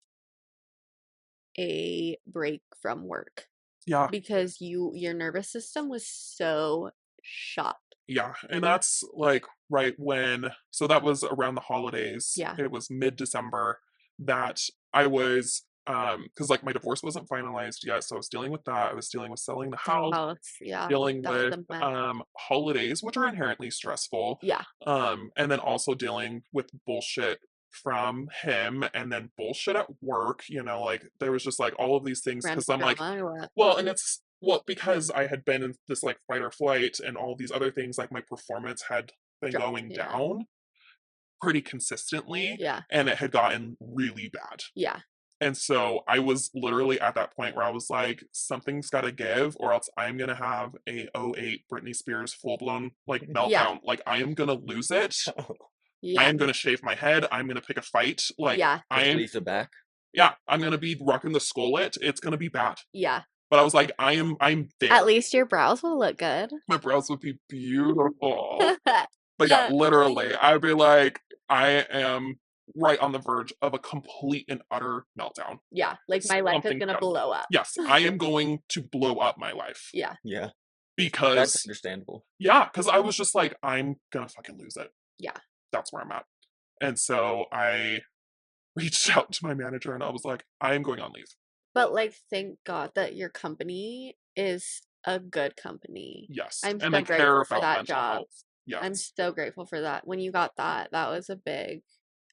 a break from work Yeah. because your nervous system was so shot. Yeah. And that's like right when, so that was around the holidays. Yeah. It was mid-December that I was, because like my divorce wasn't finalized yet. So I was dealing with that. I was dealing with selling the The house, house, yeah, dealing that was with a mess. holidays, which are inherently stressful. Yeah, And then also dealing with bullshit from him and then bullshit at work, like there was just like all of these things because random I'm like, drama or what? well, and it's well, because I had been in this like fight or flight and all these other things, like my performance had been going Yeah, down pretty consistently yeah, and it had gotten really bad. yeah, And so I was literally at that point where I was like, something's got to give, or else I'm going to have a '08 Britney Spears full blown like yeah, meltdown. Like, I am going to lose it. I yeah, am going to shave my head. I'm going to pick a fight. Like, yeah, I With am, Lisa back. yeah, I'm going to be rocking the skullet. It's going to be bad. yeah. But I was like, I'm there. At least your brows will look good. My brows would be beautiful. But yeah, literally, I'd be like, I am right on the verge of a complete and utter meltdown. Yeah, like my life is Something gonna done. blow up. Yes, I am going to blow up my life. Yeah, Yeah, that's Because, understandable. yeah, because I was just like, I'm gonna fucking lose it. yeah. That's where I'm at. And so I reached out to my manager and I was like, I am going on leave. But like, thank God that your company is a good company. Yes. I'm And so they care grateful for about that mental job. health. I'm Yes. so grateful for that. When you got that, that was a big.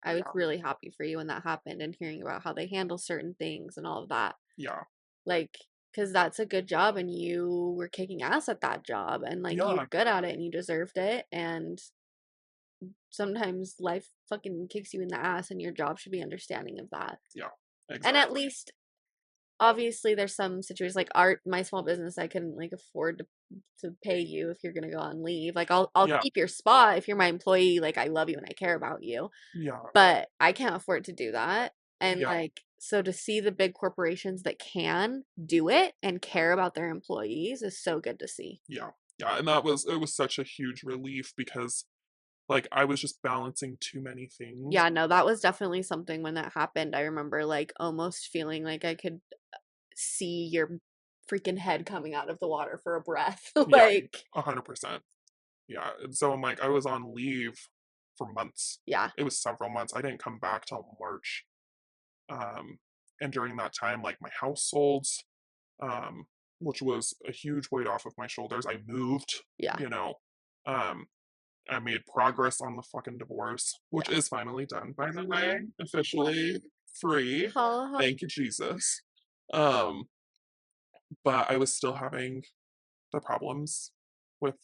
I was Yeah. really happy for you when that happened and hearing about how they handle certain things and all of that. Yeah. Like, because that's a good job and you were kicking ass at that job and like you Yeah. were good at it and you deserved it. And sometimes life fucking kicks you in the ass and your job should be understanding of that. Yeah. And at Exactly. least obviously there's some situations like art my small business I couldn't like afford to pay you if you're gonna go on leave. Like I'll Yeah. keep your spot if you're my employee, like I love you and I care about you. Yeah. But I can't afford to do that. And Yeah. like so to see the big corporations that can do it and care about their employees is so good to see. Yeah. Yeah. And it was such a huge relief because like I was just balancing too many things. Yeah, no, that was definitely something when that happened. I remember like almost feeling like I could see your freaking head coming out of the water for a breath. Yeah. Like 100%. Yeah. And so I'm like, I was on leave for months. yeah. It was several months. I didn't come back till March. Um, and during that time, like my house sold, um, which was a huge weight off of my shoulders. I moved, Yeah. um, I made progress on the fucking divorce, which is finally done, by the way, officially free. Holla, holla. Thank you, Jesus. Um, but I was still having the problems with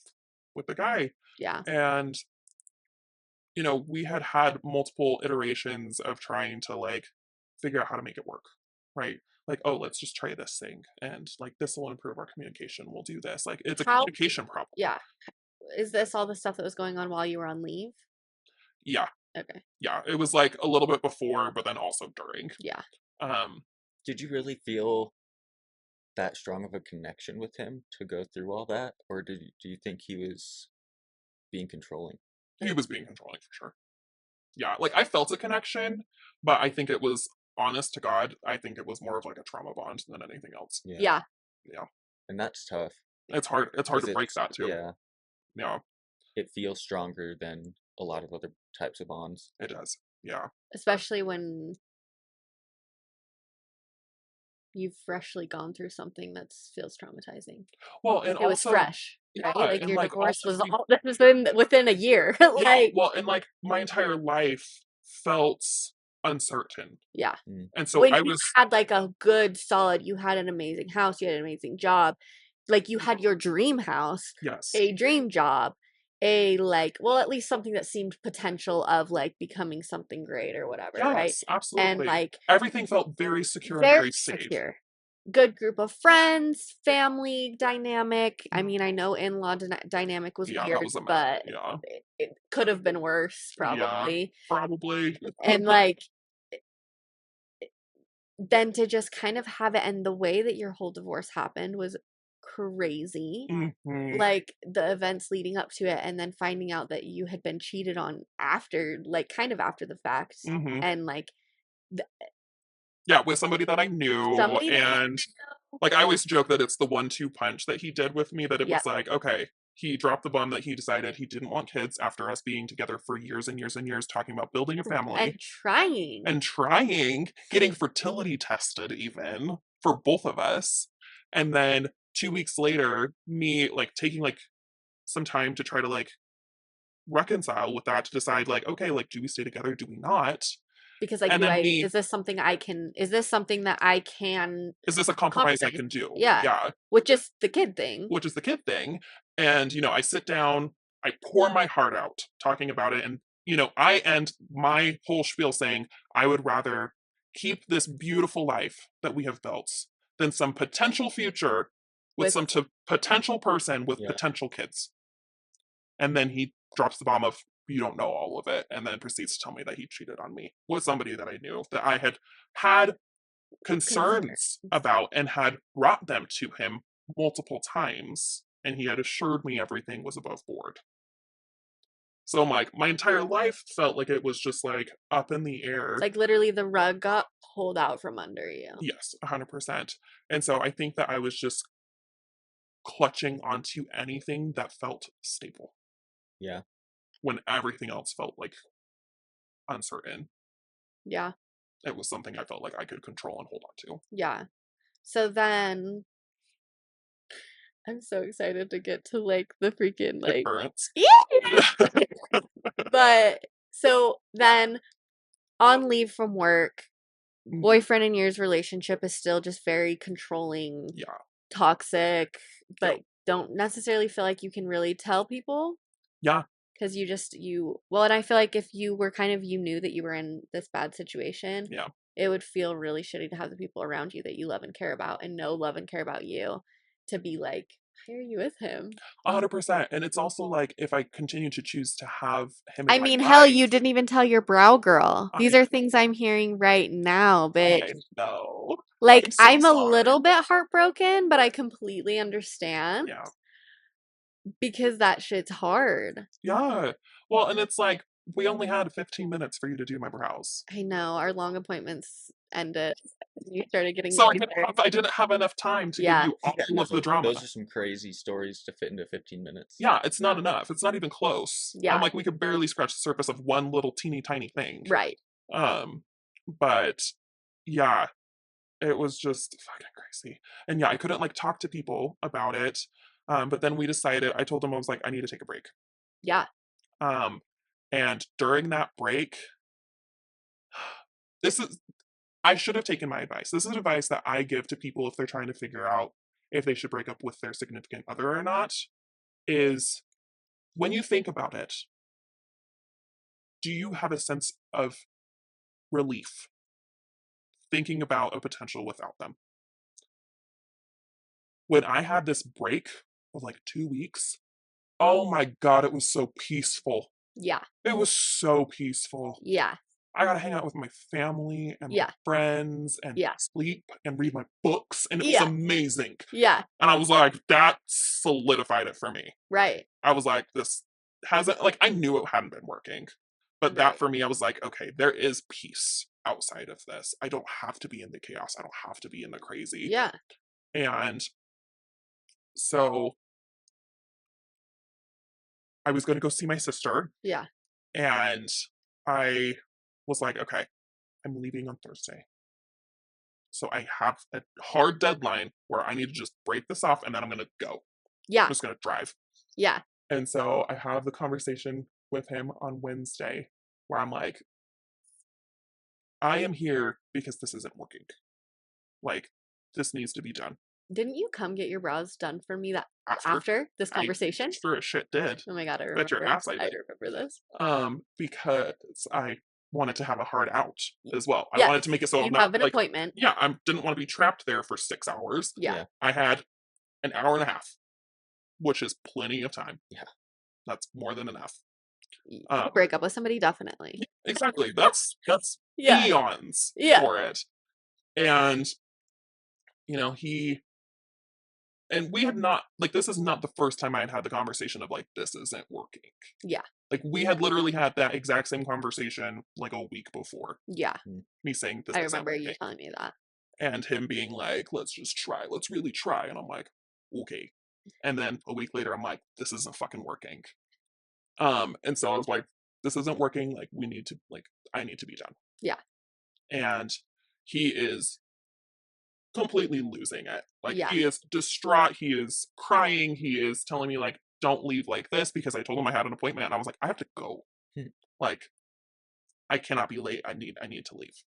with the guy, Yeah. and we had multiple iterations of trying to like figure out how to make it work, right? Like, oh, let's just try this thing, and like this will improve our communication. We'll do this. Like, it's a How communication problem. yeah. Is this all the stuff that was going on while you were on leave? Yeah, Okay. yeah. It was like a little bit before, but then also during. Yeah. Um, Did you really feel that strong of a connection with him to go through all that, or do you think he was being controlling? he was being controlling for sure. Yeah, like I felt a connection, but I think it was honest to God. I think it was more of like a trauma bond than anything else. Yeah, Yeah. Yeah, and that's tough it's hard. It's hard because to break that too. yeah, Yeah, it feels stronger than a lot of other types of bonds. it does. Yeah, Especially when you've freshly gone through something that feels traumatizing. well, and It was also fresh, yeah, right? Like and your like divorce also was all this was within a year. yeah, Like well, and like my entire life felt uncertain, yeah. Mm. and so When I you was had like a good solid, you had an amazing house, you had an amazing job, like you had your dream house, yes, a dream job, a like, well, at least something that seemed potential of like becoming something great or whatever, right? yes, And absolutely. like Everything felt very secure and very very safe. secure. Good group of friends, family dynamic. I mean, I know in-law dynamic was Yeah, that weird, was a mess. but Yeah, it could have been worse, yeah, probably. probably. And like then to just kind of have it and the way that your whole divorce happened was crazy. Mhm. Like, the events leading up to it, and then finding out that you had been cheated on after, like, kind of after the fact, Mhm. and, like, the Yeah, with somebody that I knew, somebody that and, like, I always joke that it's the 1-2 punch that he did with me, that it yeah, was like, okay, he dropped the bomb that he decided he didn't want kids after us being together for years and years and years, talking about building a family and trying. and trying, getting fertility tested even for both of us. And then 2 weeks later, me, like, taking, like, some time to try to, like, reconcile with that, to decide, like, okay, like, do we stay together? Do we not? Because, like, And then is me, this something is this something that I can is this a compromise I compromise? can do? Yeah. Yeah. Which is the kid thing. Which is the kid thing. And, I sit down, I pour my heart out talking about it. And, I end my whole spiel saying, I would rather keep this beautiful life that we have built than some potential future with With some potential person with Yeah. potential kids. And then he drops the bomb of, you don't know all of it. And then proceeds to tell me that he cheated on me with somebody that I knew, that I had concerns. concerns about and had brought them to him multiple times, and he had assured me everything was above board. So my entire life felt like it was just like up in the It's air. like literally the rug got pulled out from under you. Yes, 100%. And so I think that I was just clutching onto anything that felt stable Yeah. when everything else felt like uncertain. Yeah. It was something I felt like I could control and hold on to. Yeah. So then I'm so excited to get to like the freaking The like currents. yeah. But so then on leave from work, boyfriend and years relationship is still just very controlling, Yeah. toxic, but Yep. don't necessarily feel like you can really tell people Yeah. because well, and I feel like if you were you knew that you were in this bad situation, Yeah. it would feel really shitty to have the people around you that you love and care about and know love and care about you to be like, why are you with him? 100%. And it's also like, if I continue to choose to have him I in my mean, hell, you life, didn't even tell your brow girl. These I are things I'm hearing right now, bitch. I know. Like, I'm so I'm a sorry. little bit heartbroken, but I completely understand Yeah. because that shit's hard. Yeah. Well, and it's like, we only had 15 minutes for you to do my brows. I know our long appointments ended. You started getting So nicer. I didn't have enough time to give Yeah. you all Yeah, of the drama. those are some crazy stories to fit into 15 minutes. Yeah, it's not enough. It's not even close. Yeah. I'm like, we could barely scratch the surface of one little teeny tiny thing. Right. But yeah, it was just fucking crazy. And yeah, I couldn't like talk to people about it. But then we decided, I told him, I was like, I need to take a break. Yeah. Um, and during that break, this is, I should have taken my advice. This is advice that I give to people if they're trying to figure out if they should break up with their significant other or not, is when you think about it, do you have a sense of relief thinking about a potential without them? When I had this break of like 2 weeks, oh my God, it was so peaceful. Yeah. It was so peaceful. Yeah. I got to hang out with my family and my Yeah. friends and Yeah. sleep and read my books, and it was Yeah. amazing. Yeah. And I was like, that solidified it for me. Right. I was like, this hasn't, like, I knew it hadn't been working, but that Right. for me, I was like, okay, there is peace outside of this. I don't have to be in the chaos. I don't have to be in the crazy. Yeah. And so I was going to go see my sister, Yeah. and I was like, okay, I'm leaving on Thursday. So I have a hard deadline where I need to just break this off, and then I'm going to go. I'm Yeah. just going to drive. Yeah. And so I have the conversation with him on Wednesday where I'm like, I am here because this isn't working. Like, this needs to be done. Didn't you come get your brows done for me that After, after this I conversation? sure as shit did. Oh my God, I Bet your remember. ass I I did. remember this. Because I wanted to have a hard out as well. I Yes. wanted to make it so You I'm have not an like, appointment. yeah, I didn't want to be trapped there for 6 hours. Yeah. I had an hour and a half, which is plenty of time. Yeah. That's more than enough. Break up with somebody, definitely. Exactly. That's Yeah. eons Yeah. for it. And he and we had not, like, this is not the first time I had had the conversation of, like, this isn't working. Yeah. Like, we had literally had that exact same conversation, like, a week before. Yeah. Me saying this I isn't remember you working. telling me that. And him being like, let's just try. Let's really try. And I'm like, okay. And then a week later, I'm like, this isn't fucking working. And so I was like, this isn't working. Like, we need to, like, I need to be done. Yeah. And he is completely losing it. Like, Yeah. he is distraught. He is crying. He is telling me, like, don't leave like this, because I told him I had an appointment and I was like, I have to go. Like, I cannot be late. I need to leave.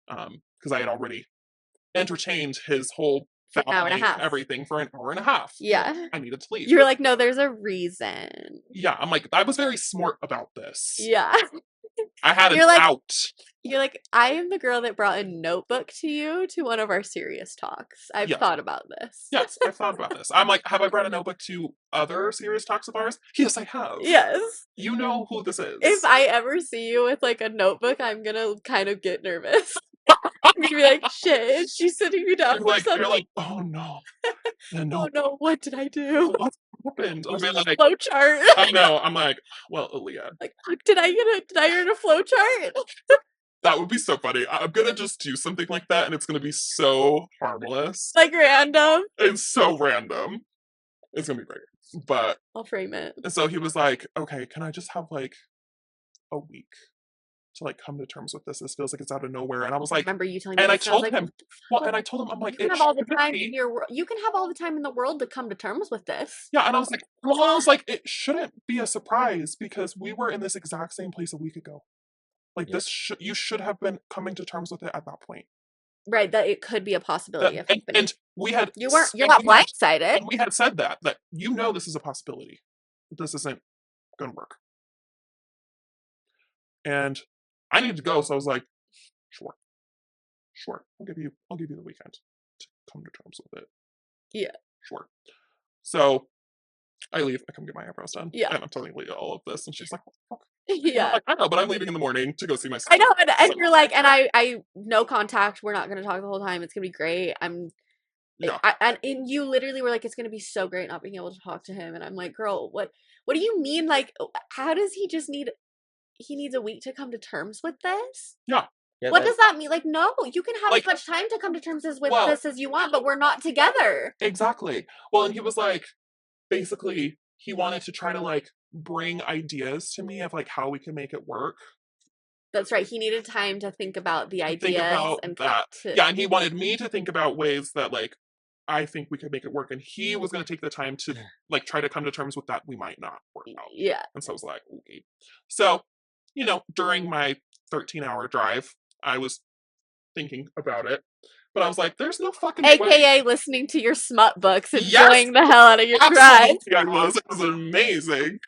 Because I had already entertained his whole For an hour and a family, half. everything for an hour and a half. Yeah. I needed to leave. You're like, no, there's a reason. Yeah, I'm like, I was very smart about this. Yeah. I had an You're like, out. You're like, I am the girl that brought a notebook to you to one of our serious talks. I've Yes. thought about this. Yes, I've thought about this. I'm like, have I brought a notebook to other serious talks of ours? Yes, I have. Yes. You know who this is. If I ever see you with like a notebook, I'm gonna kind of get nervous. I'm gonna be like, shit, she's sitting me down for something. You're like, oh no. Oh no, what did I do? What happened? I mean, like, Flow chart. I know. I'm like, well, Alyiah. Like, did I earn a flow chart? That would be so funny. I'm gonna just do something like that, and it's gonna be so harmless. Like random. It's so random. It's gonna be great. But I'll frame it. so he was like, okay, can I just have like a week to like come to terms with this? This feels like it's out of nowhere. And I was like, remember you telling me and I this, and I was told like, him, well, and I told him, I'm like, you can have all the time in you can have all the time in the world to come to terms with this. Yeah, and I was like, it shouldn't be a surprise because we were in this exact same place a week ago. Like, this you should have been coming to terms with it at that point. Right, that it could be a possibility of happening. And we had you're not blindsided. And we had said that you know this is a possibility. This isn't gonna work. And I needed to go, so I was like, sure. I'll give you the weekend to come to terms with it. Yeah. Sure. So I leave, I come get my eyebrows done. Yeah. And I'm telling Leah all of this, and she's like, what yeah. Like, I know, but I'm leaving in the morning to go see my sister. I know, and you're like, and I no contact, we're not gonna talk the whole time. It's gonna be great. Yeah. And you literally were like, it's gonna be so great not being able to talk to him. And I'm like, girl, what do you mean? Like, how does he just he needs a week to come to terms with this? Yeah. What does that mean? Like, no, you can have like, as much time to come to terms with this as you want, but we're not together. Exactly. Well, and he was like, basically, he wanted to try to like bring ideas to me of like how we can make it work. That's right. He needed time to think about the ideas and that. Yeah, and he wanted me to think about ways that like I think we could make it work, and he was going to take the time to like try to come to terms with that we might not work out. Yeah. And so I was like, okay. So, during my 13-hour drive, I was thinking about it, but I was like, there's no fucking AKA way. listening to your smut books, enjoying the hell out of your drive. I was. It was amazing.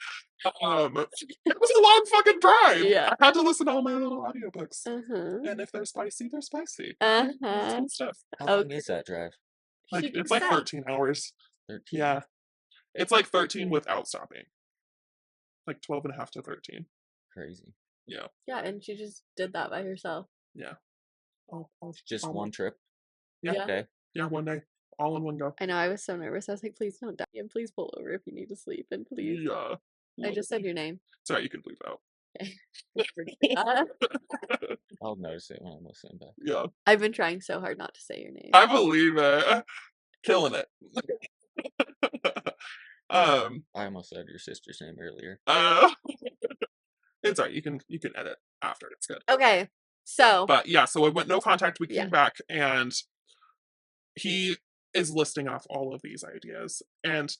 It was a long fucking drive. Yeah. I had to listen to all my little audiobooks. And if they're spicy, they're spicy. Good stuff. How long is that drive? Like, it's like 13 hours. 13. Yeah. It's like 13 without stopping. Like 12 and a half to 13. Crazy. Yeah. Yeah, and she just did that by herself. Yeah. Just one trip? Yeah. Okay. Yeah, one day. All in one go. I know, I was so nervous. I was like, please don't die, and please pull over if you need to sleep, and please. Yeah. I just said your name. Sorry, you can bleep out. Okay. I'll notice it when I'm listening back. Yeah. I've been trying so hard not to say your name. I believe it. Killing it. I almost said your sister's name earlier. It's alright. You can edit after. It's good. Okay. So. But yeah, so it went no contact. We came back, and he is listing off all of these ideas, and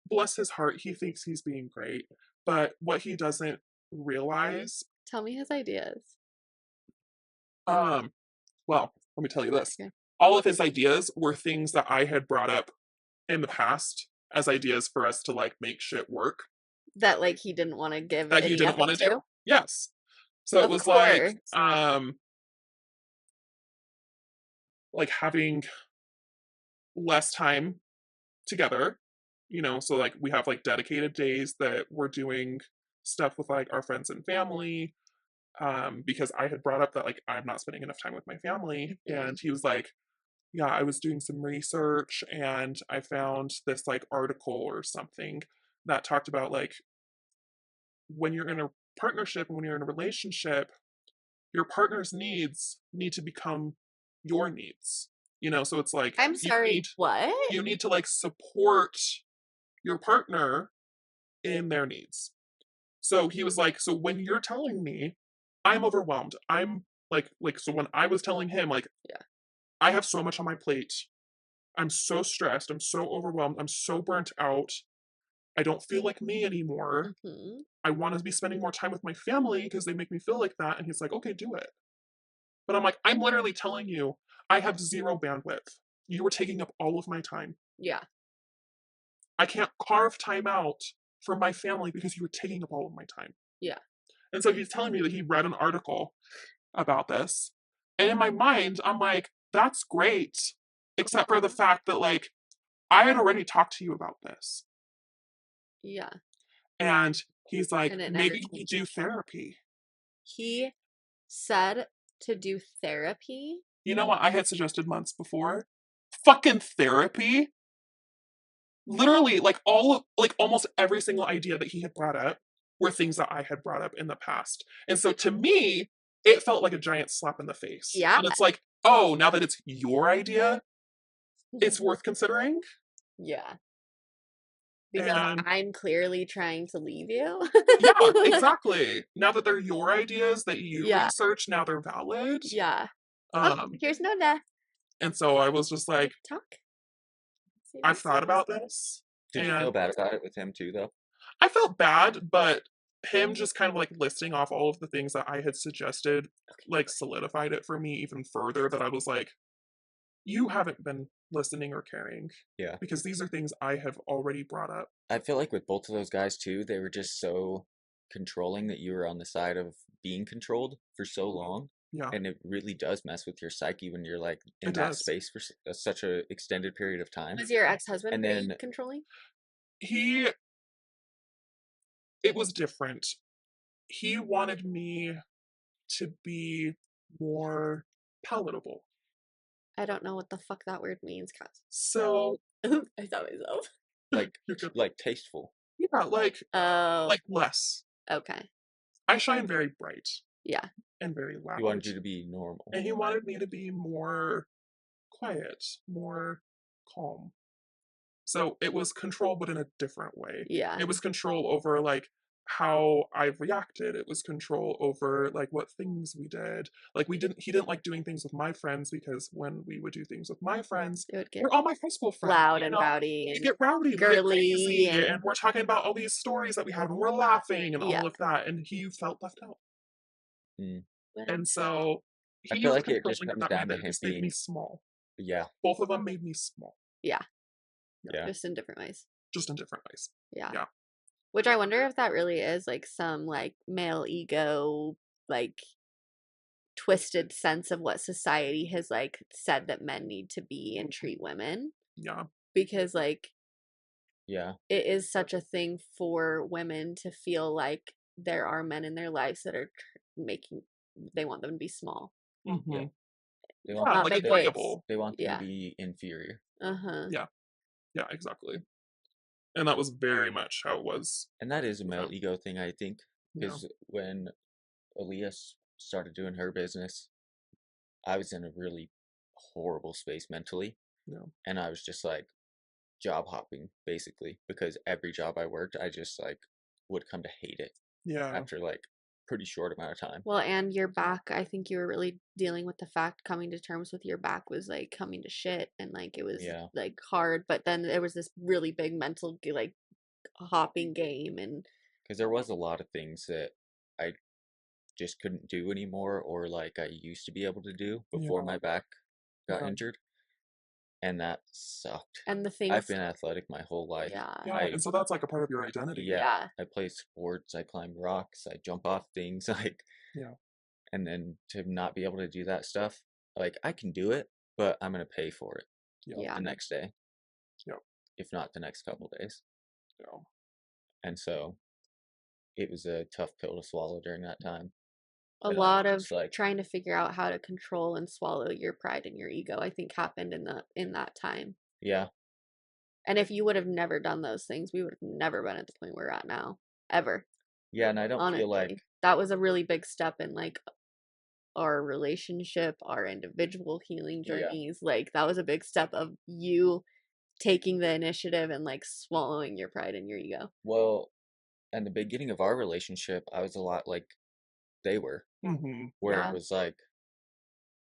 bless his heart, he thinks he's being great, but what he doesn't realize. Tell me his ideas. Well, let me tell you this. Okay. All of his ideas were things that I had brought up in the past as ideas for us to like make shit work. That like he didn't want to give. That he didn't want to do. Yes. So it was like having less time together, so like we have like dedicated days that we're doing stuff with like our friends and family, because I had brought up that like I'm not spending enough time with my family, and he was like, yeah, I was doing some research and I found this like article or something that talked about like when you're in a partnership and when you're in a relationship, your partner's needs need to become your needs. You know, so it's like I'm sorry, what? you need to like support your partner in their needs. So he was like, so when you're telling me I'm overwhelmed, I'm like so when I was telling him like Yeah. I have so much on my plate. I'm so stressed, I'm so overwhelmed, I'm so burnt out. I don't feel like me anymore. Mhm. I want to be spending more time with my family because they make me feel like that. And he's like, okay, do it. But I'm like, I'm literally telling you, I have zero bandwidth. You are taking up all of my time. Yeah. I can't carve time out for my family because you were taking up all of my time. Yeah. And so he's telling me that he read an article about this. And in my mind, I'm like, that's great. Except for the fact that, like, I had already talked to you about this. Yeah. And he's like, And it never maybe we changed. do therapy. He said to do therapy. You know what I had suggested months before? Fucking therapy. Literally, like like almost every single idea that he had brought up were things that I had brought up in the past. And so to me, it felt like a giant slap in the face. Yeah. And it's like, oh, now that it's your idea, it's worth considering. Yeah. Because And I'm clearly trying to leave you. yeah, exactly. Now that they're your ideas that you Yeah. research, now they're valid. Yeah. Oh, here's Nona. And so I was just like, Talk. See I've this? thought about this. Did you And feel bad about it with him too, though? I felt bad, but him just kind of like listing off all of the things that I had suggested, like solidified it for me even further that I was like, you haven't been listening or caring Yeah. because these are things I have already brought up. I feel like with both of those guys too, they were just so controlling that you were on the side of being controlled for so long. Yeah, And it really does mess with your psyche when you're like in it that does. space for such a extended period of time. Was your ex-husband And pretty then, controlling? He, it was different. He wanted me to be more palatable. I don't know what the fuck that word means, cuz. So, I thought myself. like, you're good. like tasteful. Yeah, Oh, like less. okay. I shine very bright Yeah. and very He loud. wanted you to be normal. And he wanted me to be more quiet, more calm. So it was control, but in a different way. Yeah. It was control over like how I reacted. It was control over like what things we did. Like he didn't like doing things with my friends because when we would do things with my friends, It would get they're all my high school friends. loud You and know, rowdy we and get rowdy, we get girly crazy, and and we're talking about all these stories that we have, and we're laughing and yeah. all of that. And he felt left out. Mm. And so I he feel was like it just controlling in comes that way down that to it him just made me being, small. yeah, Both of them made me small, Yeah. yeah. Just in different ways. just in different ways. Yeah. Yeah. Which I wonder if that really is like some like male ego, like twisted sense of what society has like said that men need to be and treat women. Yeah. Because like Yeah. it is such a thing for women to feel like there are men in their lives that are making they want them to be small. Mm-hmm. They want Yeah, Not like big tits. agreeable. they want them to Yeah. be inferior. Uh-huh. Yeah. Yeah, exactly. And that was very much how it was. And that is a with male him. ego thing, I think, Yeah. because when Alyiah started doing her business, I was in a really horrible space mentally, Yeah. and I was just like job hopping basically because every job I worked, I just like would come to hate it Yeah. after like pretty short amount of time. Well, and your back, I think you were really dealing with the fact coming to terms with your back was like coming to shit and like it was Yeah, like hard, but then there was this really big mental like hopping game and because there was a lot of things that I just couldn't do anymore, or like I used to be able to do before Yeah. my back got Yeah. injured, and that sucked. the I've things been athletic my whole life. yeah. Yeah. I And so that's like a part of your identity. Yeah, Yeah. I play sports, I climb rocks, I jump off things, like, Yeah. and then to not be able to do that stuff, like I can do it, but I'm gonna pay for it Yeah. Yeah. the next day, Yeah. if not the next couple days. Yeah. And so it was a tough pill to swallow during that time. A And I was lot of just like, trying to figure out how to control and swallow your pride and your ego, I think happened in that time. yeah, And if you would have never done those things, we would have never been at the point we're at now. Ever. yeah, and I don't feel like, Honestly. That was a really big step in like our relationship, our individual healing yeah, journeys. Like that was a big step of you taking the initiative and like swallowing your pride and your ego. well, and the beginning of our relationship, I was a lot like they were, Mm-hmm. where it Yeah. was like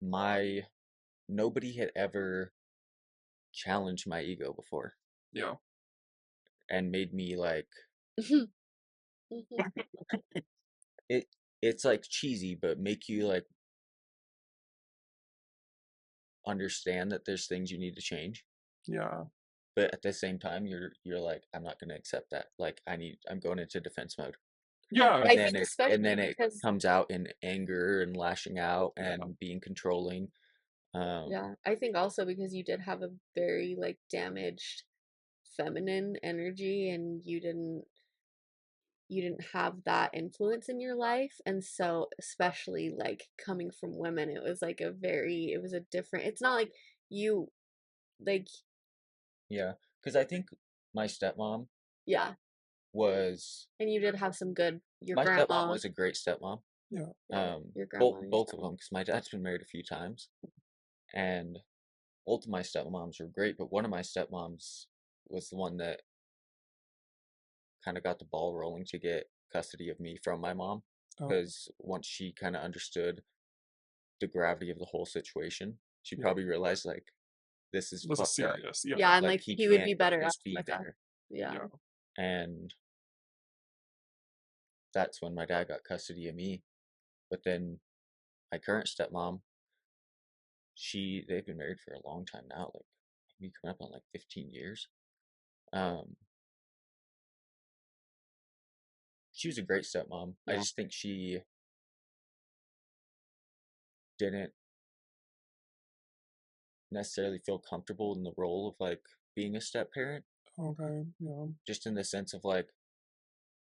my nobody had ever challenged my ego before Yeah. and made me like Mhm. it. It's like cheesy, but make you like understand that there's things you need to change. Yeah. But at the same time, you're like, I'm not going to accept that. Like, I'm going into defense mode. Yeah. I And think and especially then it because comes out in anger and lashing out Yeah. and being controlling. yeah, I think also because you did have a very like damaged feminine energy and you didn't have that influence in your life, and so especially like coming from women, it was like it was a different, it's not like you like Yeah, because I think my stepmom yeah, was and you did have some good your my stepmom grandma, was a great stepmom. Yeah. yeah, your grandma Both and your both of stepmom. them, because my dad's been married a few times, and both of my stepmoms were great. But one of my stepmoms was the one that kind of got the ball rolling to get custody of me from my mom, Oh, because once she kind of understood the gravity of the whole situation, she yeah. probably realized like this is This is fucked up. serious. Yeah. Yeah, and Like like he he would can't be better off just be with us. there. Yeah. Yeah. And that's when my dad got custody of me. But then my current stepmom, they've been married for a long time now, like maybe coming up on like 15 years. Um, she was a great stepmom. I Yeah. just think she didn't necessarily feel comfortable in the role of like being a step parent, Okay. Yeah. just in the sense of like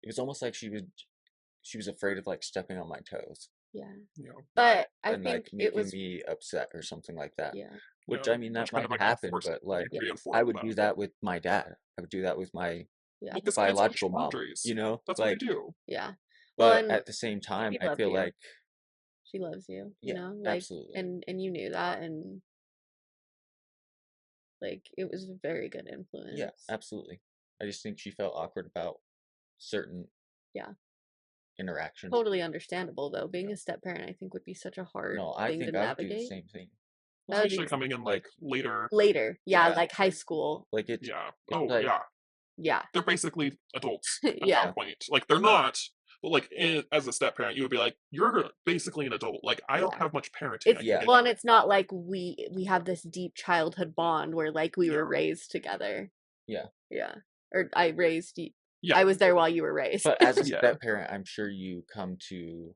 it was almost like she was afraid of like stepping on my toes Yeah. Yeah. But I and like think it making was me upset or something like that. yeah. Which Yeah. I mean that Which kind might of like happen, enforce but like Yeah. reinforce I would do that. that with my dad. I would do that with my Yeah. Because kids push biological mom, boundaries. That's what they Like, do. Yeah. Well, but and at the same time, she I loved feel you. like, She loves you, you yeah, know, like absolutely. and you knew that, and like it was a very good Yeah, influence. absolutely. I just think she felt awkward about certain Yeah. interactions. Totally understandable though. Being a step parent I think would be such a hard No, I thing to think I would do the navigate. same thing. That would Especially be coming in Like, like later. later. Yeah, yeah, like high school. like Yeah. it's Oh, like, yeah. Yeah. They're basically adults at that Yeah. yeah, point. Like they're not, but like as a step parent, you would be like, you're basically an adult. Like I don't Yeah. have much parenting I It's can yeah, give well, you. and it's not like we have this deep childhood bond where like we were Yeah. raised together. yeah. Yeah. Or I raised you. Yeah. I was there while you were raised. But as a Yeah. step parent, I'm sure you come to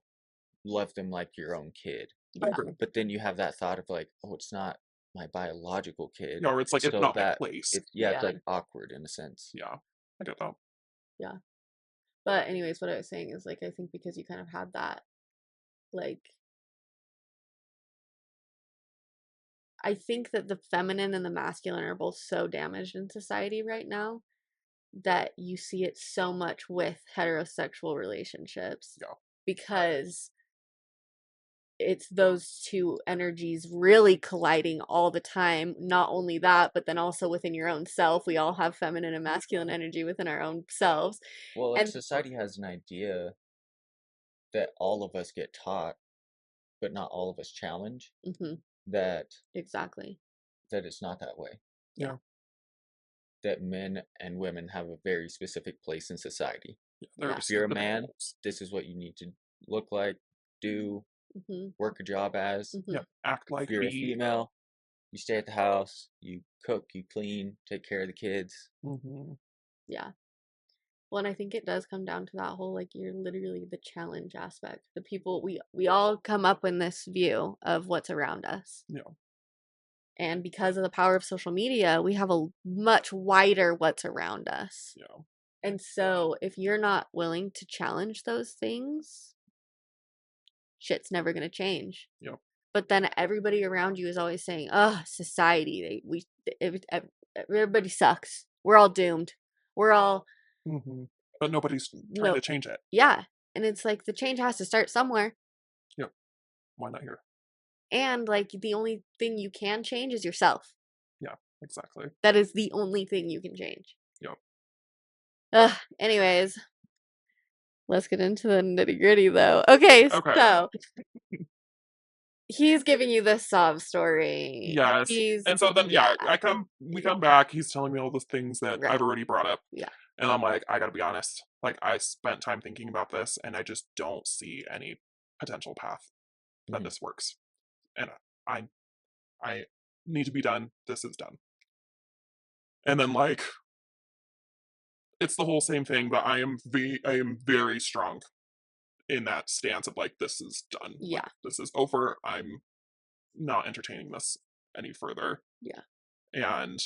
love them like your own kid. I Yeah. agree. But then you have that thought of like, oh, it's not my biological kid. Yeah, or it's like it's So not my that place. it's Yeah. like awkward in a sense. Yeah. I get that. Yeah. But anyways, what I was saying is like I think because you kind of had that like I think that the feminine and the masculine are both so damaged in society right now that you see it so much with heterosexual relationships Yeah. because it's those two energies really colliding all the time. Not only that, but then also within your own self. We all have feminine and masculine energy within our own selves. Well, like And society has an idea that all of us get taught, but not all of us challenge, mhm, that exactly. it's not that way. Yeah. Yeah. That men and women have a very specific place in society. Yeah. There Yeah. are If you're a specific man, roles. this is what you need to look like, do, Mhm. work a job as. Yeah. Mhm. Act If like you're a me. female, you stay at the house, you cook, you clean, take care of the kids. Mm-hmm. Yeah. Well, and I think it does come down to that whole like you're literally the challenge aspect. The people we all come up in this view of what's around us. Yeah. And because of the power of social media, we have a much wider what's around us. Yeah. And so if you're not willing to challenge those things, shit's never gonna change. Yep. But then everybody around you is always saying, "Oh, society, everybody sucks. We're all doomed. We're all But nobody's trying no, to change it. yeah." And it's like the change has to start somewhere. Yep. Why not here? And like the only thing you can change is yourself. Yeah, exactly. That is the only thing you can change. Yep. Anyways, let's get into the nitty gritty though. Okay, Okay. so he's giving you the sob story. Yes. And so then, we come back. He's telling me all the things that Right. I've already brought up. Yeah. And I'm like, I gotta be honest. Like, I spent time thinking about this, and I just don't see any potential path that this works. And I need to be done. This is done. And then, like, it's the whole same thing, but I am very strong in that stance of like, this is done. Yeah. Like, this is over. I'm not entertaining this any further. Yeah. And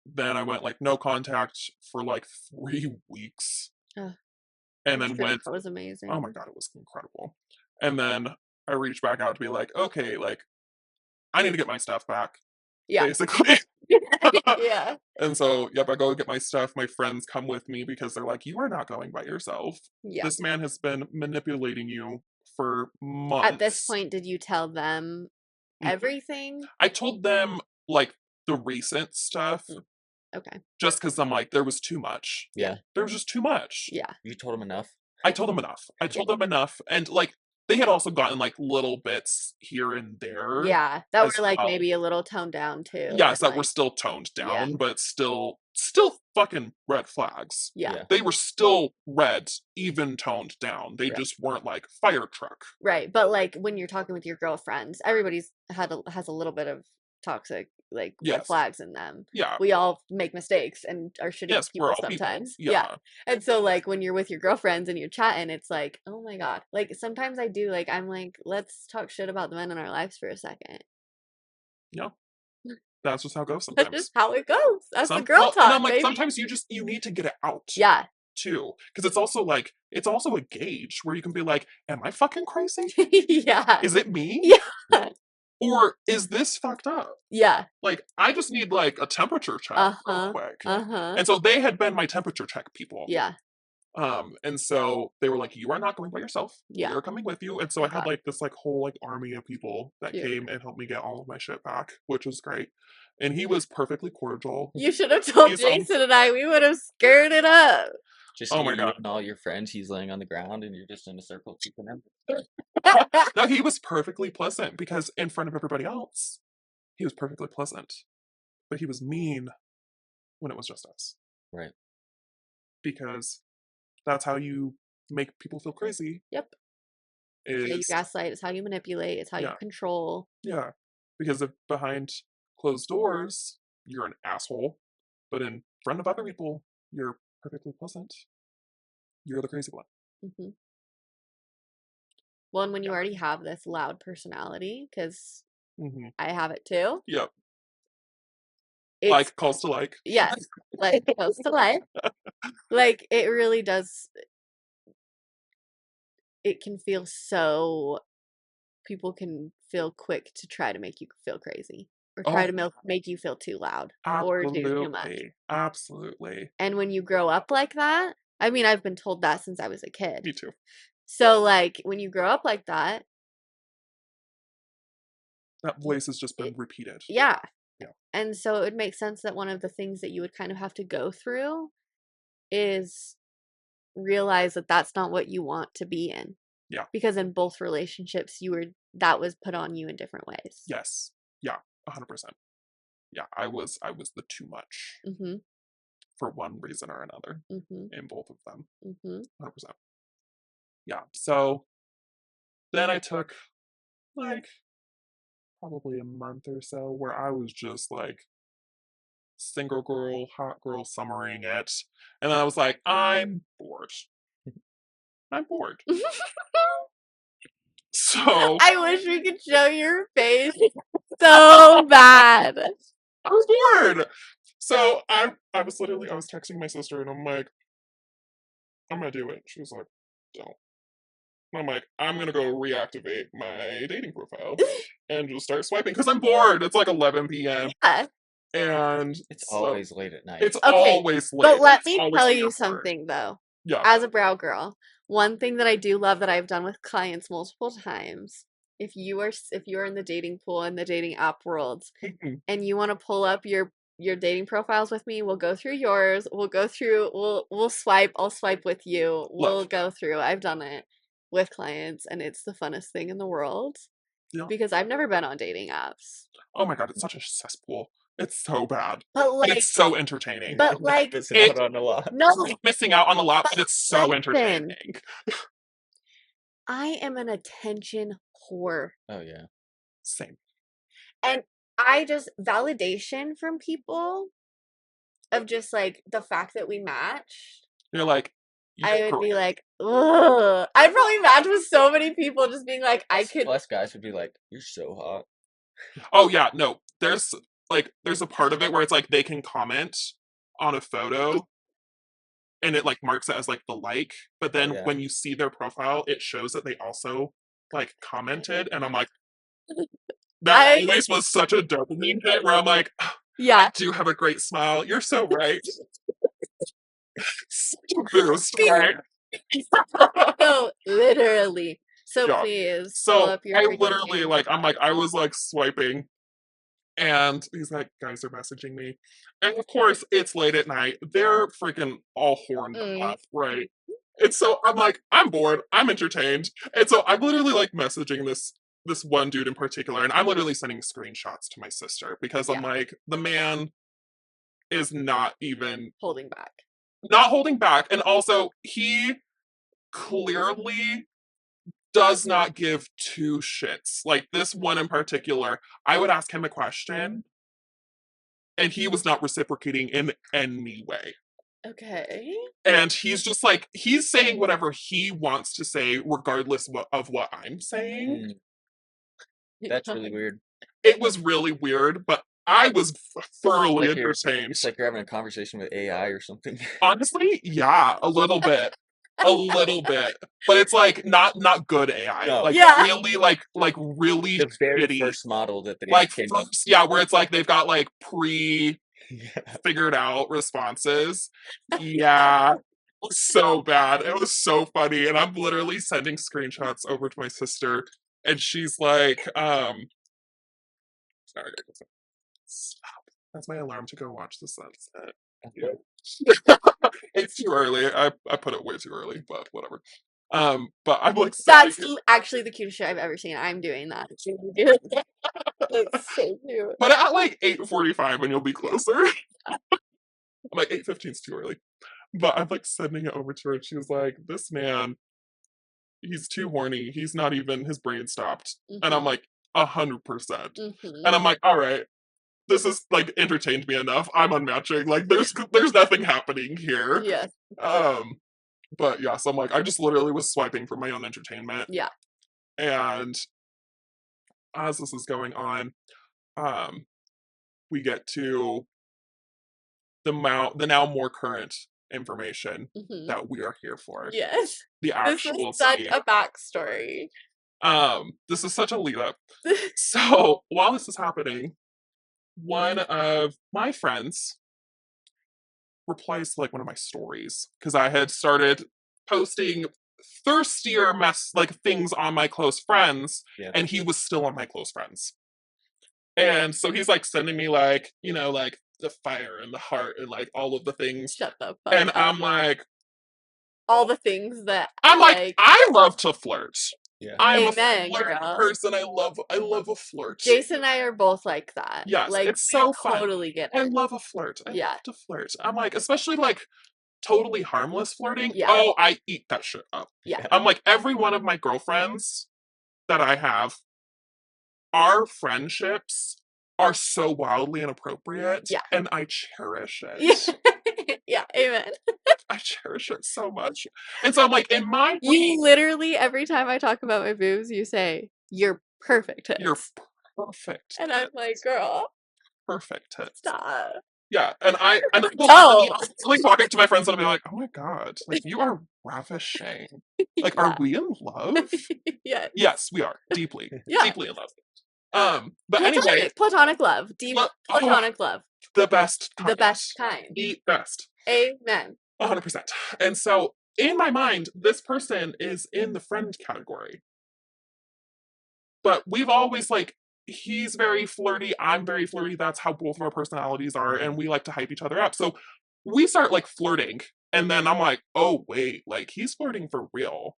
then I went like no contact for like 3 weeks. And then went. That was amazing. Oh my god, it was incredible. And then I reached back out to be like, okay, like I need to get my stuff back. Yeah. Basically. Yeah. And so, yep, I go get my stuff. My friends come with me because they're like, you are not going by yourself. Yeah. This man has been manipulating you for months. At this point, did you tell them everything? I told them like the recent stuff. Okay. Just because I'm like, there was too much. Yeah. There was just too much. Yeah. You told them enough? I told them enough. I told them enough. And like, they had also gotten like little bits here and there. Yeah. That were like maybe a little toned down too. Yes, that were still toned down, but still fucking red flags. Yeah. They were still red, even toned down. They just weren't like fire truck. Right. But like when you're talking with your girlfriends, everybody's has a little bit of toxic like red flags in them. Yeah. We all make mistakes and are shitty people sometimes. People. Yeah. And so like when you're with your girlfriends and you're chatting, it's like, oh my god. Like sometimes I do like I'm like, let's talk shit about the men in our lives for a second. Yeah. That's just how it goes sometimes. That's just how it goes. That's the girl talk. And I'm like, baby. Sometimes you need to get it out. Yeah. Too. Because it's also a gauge where you can be like, am I fucking crazy? Yeah. Is it me? Yeah. Or is this fucked up? Yeah. Like, I just need like a temperature check real quick. And so they had been my temperature check people. Yeah. And so they were like, you are not going by yourself. Yeah. We are coming with you. And so I had like this like whole like army of people that came and helped me get all of my shit back, which was great. And he was perfectly cordial. You should have told Jason and I. We would have scared it up. Just oh my god! And all your friends, he's laying on the ground, and you're just in a circle keeping him. No, he was perfectly pleasant because in front of everybody else, he was perfectly pleasant, but he was mean when it was just us. Right. Because that's how you make people feel crazy. Yep. It's how you gaslight. It's how you manipulate. It's how you control. Yeah. Because if behind closed doors, you're an asshole, but in front of other people, you're perfectly pleasant. You're the crazy one. Mm-hmm. Well, and when you already have this loud personality, because I have it too. Yep. Like calls to like. Yes. Like calls to like. Like it really does. It can feel so. People can feel quick to try to make you feel crazy. Or try to make you feel too loud. Absolutely. Or do too much. Absolutely. And when you grow up like that, I mean, I've been told that since I was a kid. Me too. So, like, when you grow up like that. That voice has just been repeated. Yeah. Yeah. And so it would make sense that one of the things that you would kind of have to go through is realize that that's not what you want to be in. Yeah. Because in both relationships, that was put on you in different ways. Yes. Yeah. 100%. Yeah, I was the too much for one reason or another in both of them. 100%. Yeah. So then I took like probably a month or so where I was just like single girl, hot girl summering it. And then I was like, I'm bored. I'm bored. So I wish we could show your face so bad. I was bored. So I was texting my sister and I'm like, I'm gonna do it. She was like, don't. And I'm like, I'm gonna go reactivate my dating profile and just start swiping because I'm bored. It's like 11 p.m. Yeah. and It's so always late at night. it's Okay, always late. but let It's me always tell the you airport. something though. Yeah. As a brow girl, one thing that I do love that I've done with clients multiple times, if you are in the dating pool and the dating app world and you want to pull up your dating profiles with me, we'll go through yours, we'll swipe, I'll swipe with you. We'll Love. go through. I've done it with clients and it's the funnest thing in the world Yeah. because I've never been on dating apps. Oh my god, it's such a cesspool. It's so bad. But And like it's so entertaining. but like missing out on a lot. no, Like missing out on a lot, but it's so listen. entertaining. I am an attention whore. Oh yeah. Same. And I just validation from people of just like the fact that we matched. You're like, I would be like, ugh. I'd probably match with so many people just being like, I could. Plus, guys would be like, "You're so hot." oh yeah, no. There's a part of it where it's like they can comment on a photo and it like marks it as like the like, but then yeah. when you see their profile, it shows that they also like commented, and I'm like, that always was such a dopamine hit where I'm like, Yeah. I do have a great smile. You're so right. Such a boost, right? No, literally. So Yeah. please pull So up your I freaking literally dating like I'm like I was like swiping and he's like, guys are messaging me. And of course it's late at night. They're freaking all horned up, right? And so I'm like, I'm bored, I'm entertained. And so I'm literally like messaging this one dude in particular, and I'm literally sending screenshots to my sister because I'm Yeah. like, the man is not even holding back. not holding back. And also he clearly does not give two shits. Like this one in particular, I would ask him a question and he was not reciprocating in any way. Okay. And he's just like, he's saying whatever he wants to say, regardless of what I'm saying. That's really weird. It was really weird, but I was thoroughly Like entertained. It's like you're having a conversation with AI or something. Honestly, yeah, a little bit. A little bit. But it's like not good AI. No. Like Yeah. really like really The very shitty. first model that they Like came up. yeah, where it's like they've got like Yeah. figured out responses. Yeah. It was so bad. It was so funny. And I'm literally sending screenshots over to my sister. And she's like, sorry. Stop. That's my alarm to go watch the sunset. It's too early. I put it way too early, but whatever. But I'm like That's actually the cutest shit I've ever seen. I'm doing that. That's so cute. But at like 8:45 and you'll be closer. I'm like 8:15 is too early. But I'm like sending it over to her and she was like, this man, he's too horny. He's not even his brain stopped. And I'm like, 100%. And I'm like, all right, this is like entertained me enough. I'm unmatching. Like there's nothing happening here. Yeah. But yeah, so I'm like, I just literally was swiping for my own entertainment. Yeah. And as this is going on, we get to the now more current information that we are here for. Yes. The actual This is such tea. a backstory. This is such a lead up. So while this is happening, one of my friends replies to like one of my stories because I had started posting thirstier things on my close friends, and he was still on my close friends. And so he's like sending me like, like the fire and the heart and like all of the things. Shut the fuck and up. I'm like, all the things that I'm like, I love to flirt. Yeah. I'm Amen, a flirt girl. person. I love a flirt. Jason and I are both like that. Yes, like it's so fun. Totally get it. I love a flirt. I love to flirt. I'm like, especially like totally harmless flirting. Yeah. Oh, I eat that shit up. Yeah. I'm like, every one of my girlfriends that I have, our friendships are so wildly inappropriate. Yeah. And I cherish it. Yeah, amen. I cherish it so much. And so I'm like, in my You literally, every time I talk about my boobs, you say, you're perfect. You're perfect. And I'm like, girl. Perfect tits. Stop. Yeah, and well, Oh. like talking to my friends and I'll be like, oh my god, like you are ravishing. Like, are Yeah. we in love? Yes. Yes, we are deeply, Yeah. deeply in love. But anyway, Platonic love, deep platonic love, the best kind. the best kind. The best. Amen. 100%. And so in my mind, this person is in the friend category. But we've always like, he's very flirty, I'm very flirty. That's how both of our personalities are, and we like to hype each other up. So we start like flirting, and then I'm like, oh wait, like he's flirting for real.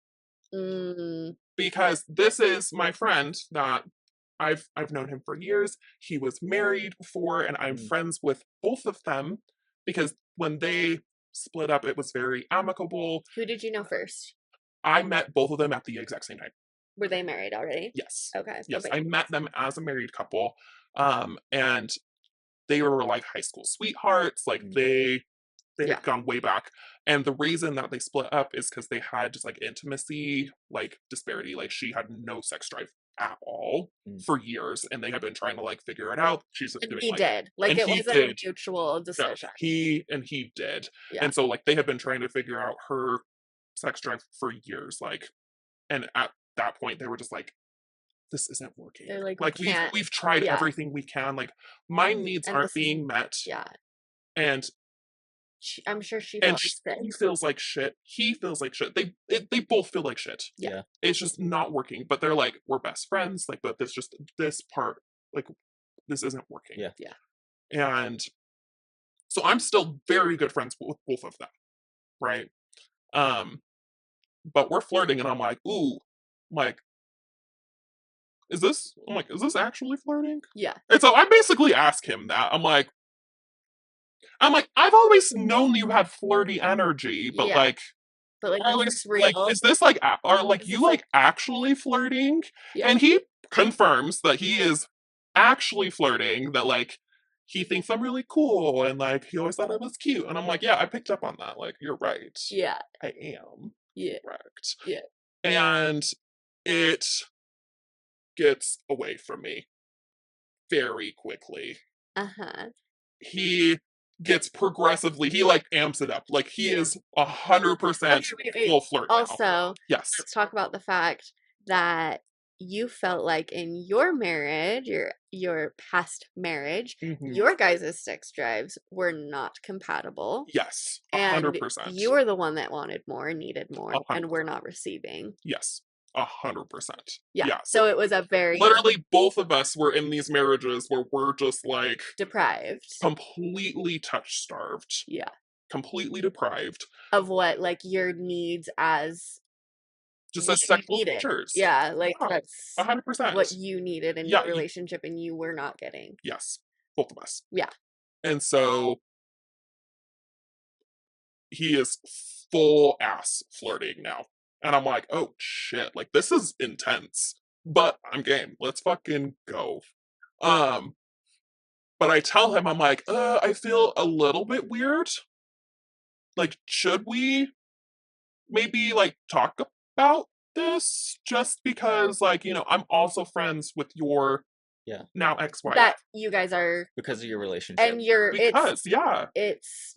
Because this is my friend that I've known him for years. He was married before, and I'm friends with both of them because when they split up, it was very amicable. Who did you know first? I met both of them at the exact same time. Were they married already? Yes. Okay. Yes, I met them as a married couple, and they were like high school sweethearts. Like they had gone way back, and the reason that they split up is because they had just like intimacy, like disparity. Like she had no sex drive at all for years, and they had been trying to like figure it out. She's just doing, he did. Like it wasn't a mutual decision. No, he did, and so like they had been trying to figure out her sex drive for years. Like, and at that point, they were just like, this isn't working. They're like we've tried everything we can. Like my needs aren't being met. Yeah. And I'm sure she feels like shit. He feels like shit. They both feel like shit. Yeah. It's just not working. But they're like, we're best friends. Like, but this part, like, this isn't working. Yeah. Yeah. And so I'm still very good friends with both of them. Right. But we're flirting and I'm like, ooh, like, is this actually flirting? Yeah. And so I basically ask him that. I'm like, I've always known you had flirty energy, but like, is real? Like, is this like, are like you like actually flirting? Yeah. And he confirms that he is actually flirting, that like he thinks I'm really cool and like he always thought I was cute. And I'm like, yeah, I picked up on that. Like, you're right. Yeah. I am. Yeah. Correct. Yeah. And it gets away from me very quickly. He gets progressively, he like amps it up. Like he is 100% full flirt now. Also, yes, let's talk about the fact that you felt like in your marriage, your past marriage, your guys' sex drives were not compatible. Yes, 100%. And you were the one that wanted more and needed more, 100%. And we're not receiving. Yes. 100%. Yeah. So it was a very literally both of us were in these marriages where we're just like deprived, completely touch starved. Yeah. Completely deprived of what like your needs as just as sexual creatures. Yeah, like that's 100% what you needed in your relationship and you were not getting. Yes. Both of us. Yeah. And so he is full ass flirting now. And I'm like, oh shit, like this is intense. But I'm game. Let's fucking go. But I tell him, I'm like, I feel a little bit weird. Like, should we maybe like talk about this? Just because, like, you know, I'm also friends with your now ex-wife. That you guys are because of your relationship. And it's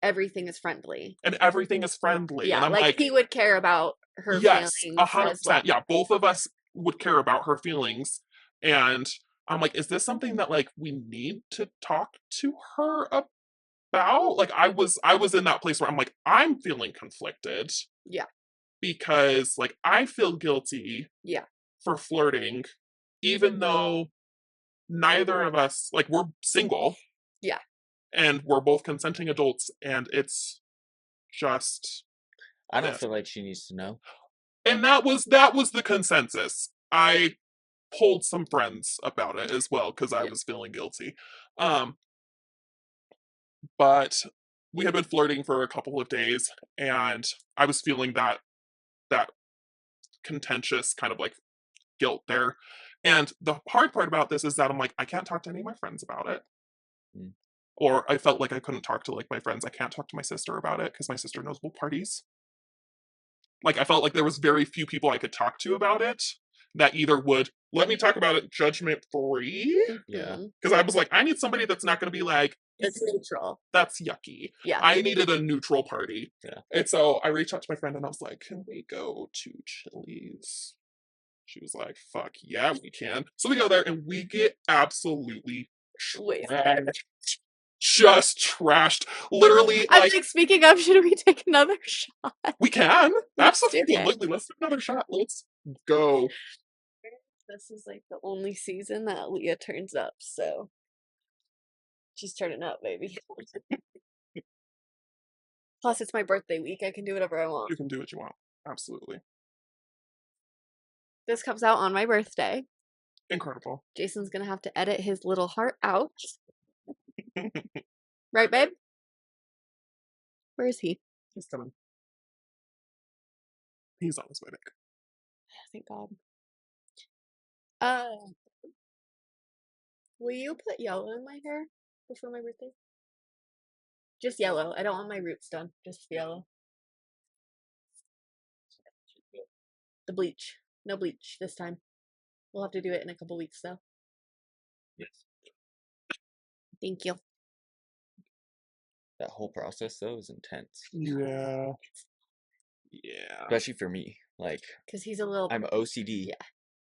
everything is friendly. And everything is friendly. Yeah, and I'm like he would care about her feelings. 100%. Well. Yeah, both of us would care about her feelings. And I'm like, is this something that like we need to talk to her about? Like I was in that place where I'm like, I'm feeling conflicted. Yeah. Because like I feel guilty for flirting, even though neither of us, like, we're single. Yeah. And we're both consenting adults, and it's just I don't feel like she needs to know. And that was the consensus. I told some friends about it as well because I was feeling guilty. But we had been flirting for a couple of days, and I was feeling that contentious kind of like guilt there. And the hard part about this is that I'm like, I can't talk to any of my friends about it. Or I felt like I couldn't talk to like my friends. I can't talk to my sister about it because my sister knows both parties. Like I felt like there was very few people I could talk to about it that either would let me talk about it judgment free. Yeah. Because I was like, I need somebody that's not going to be like, It's neutral. That's yucky. Yeah. I needed a neutral party. Yeah. And so I reached out to my friend and I was like, can we go to Chili's? She was like, fuck yeah, we can. So we go there and we get absolutely trashed. Just trashed. Literally, I'm like, like, speaking of, should we take another shot? we can. Let's do it. Absolutely. Let's do another shot. Let's go. This is like the only season that Alyiah turns up, so she's turning up, baby. Plus, it's my birthday week. I can do whatever I want. You can do what you want. Absolutely. This comes out on my birthday. Incredible. Jason's gonna have to edit his little heart out. Right, babe? Where is he? He's coming. He's on his way back. Thank God. Will you put yellow in my hair before my birthday? Just yellow. I don't want my roots done. Just yellow. The bleach. No bleach this time. We'll have to do it in a couple weeks though. Yes. Thank you. That whole process though is intense. Yeah. Yeah. Especially for me. Like, Because he's a little. I'm OCD. Yeah.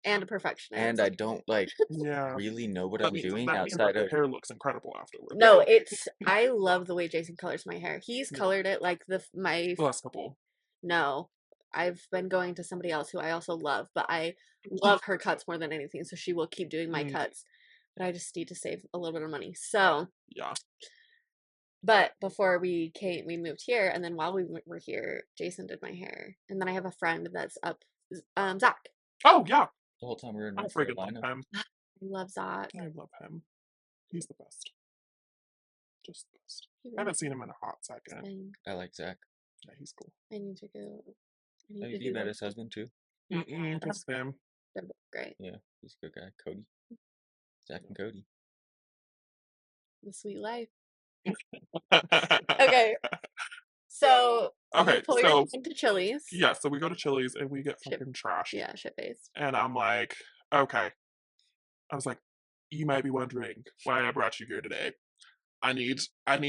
And a perfectionist. And I don't like Yeah. really know what That I'm means- doing that means outside that of. the hair looks incredible afterwards. No, it's. I love the way Jason colors my hair. He's Yeah. colored it like my. The last couple. No, I've been going to somebody else who I also love, but I love her cuts more than anything, so she will keep doing my cuts. But I just need to save a little bit of money. So, Yeah. but before we moved here, and then while we were here, Jason did my hair, and then I have a friend that's up, Zach. Oh yeah. The whole time we were in I North freaking love Carolina. him. I love Zach. I love him. He's the best. Just the best. He I really haven't seen him in a hot is. second. I like Zach. Yeah, he's cool. I need to go. I need Have to you do met like- his husband too? Just him. They're both great. Yeah, he's a good guy. Cody. Zach and Cody. The sweet life. Okay. So Okay, you pull so- your into Chili's. Yeah, so we go to Chili's and we get Shit. fucking trashed. Yeah, shit faced. And I'm like, okay. I was like, you might be wondering why I brought you here today. I need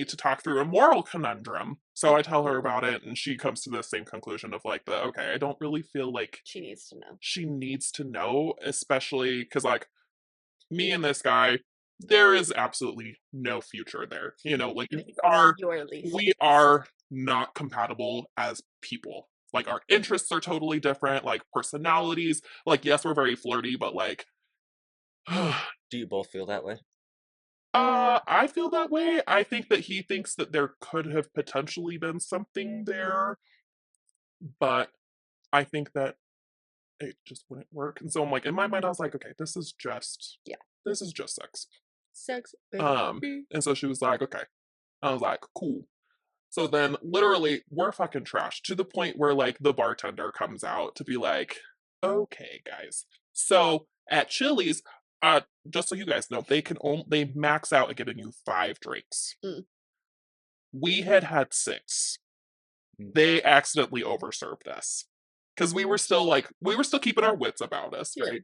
to talk through a moral conundrum. So I tell her about it and she comes to the same conclusion of like okay, I don't really feel like She needs to know. she needs to know, especially because like me and this guy, there is absolutely no future there. You know, like we are not compatible as people. Like our interests are totally different, like personalities. Like yes, we're very flirty, but like Do you both feel that way? I feel that way. I think that he thinks that there could have potentially been something there, but I think that it just wouldn't work. And so I'm like, in my mind, I was like, okay, this is just sex. Sex. And so she was like, okay. I was like, cool. So then literally we're fucking trash to the point where like the bartender comes out to be like, okay, guys. So at Chili's, just so you guys know, they max out at giving you 5 drinks. We had 6. They accidentally overserved us. Because we were still keeping our wits about us, right?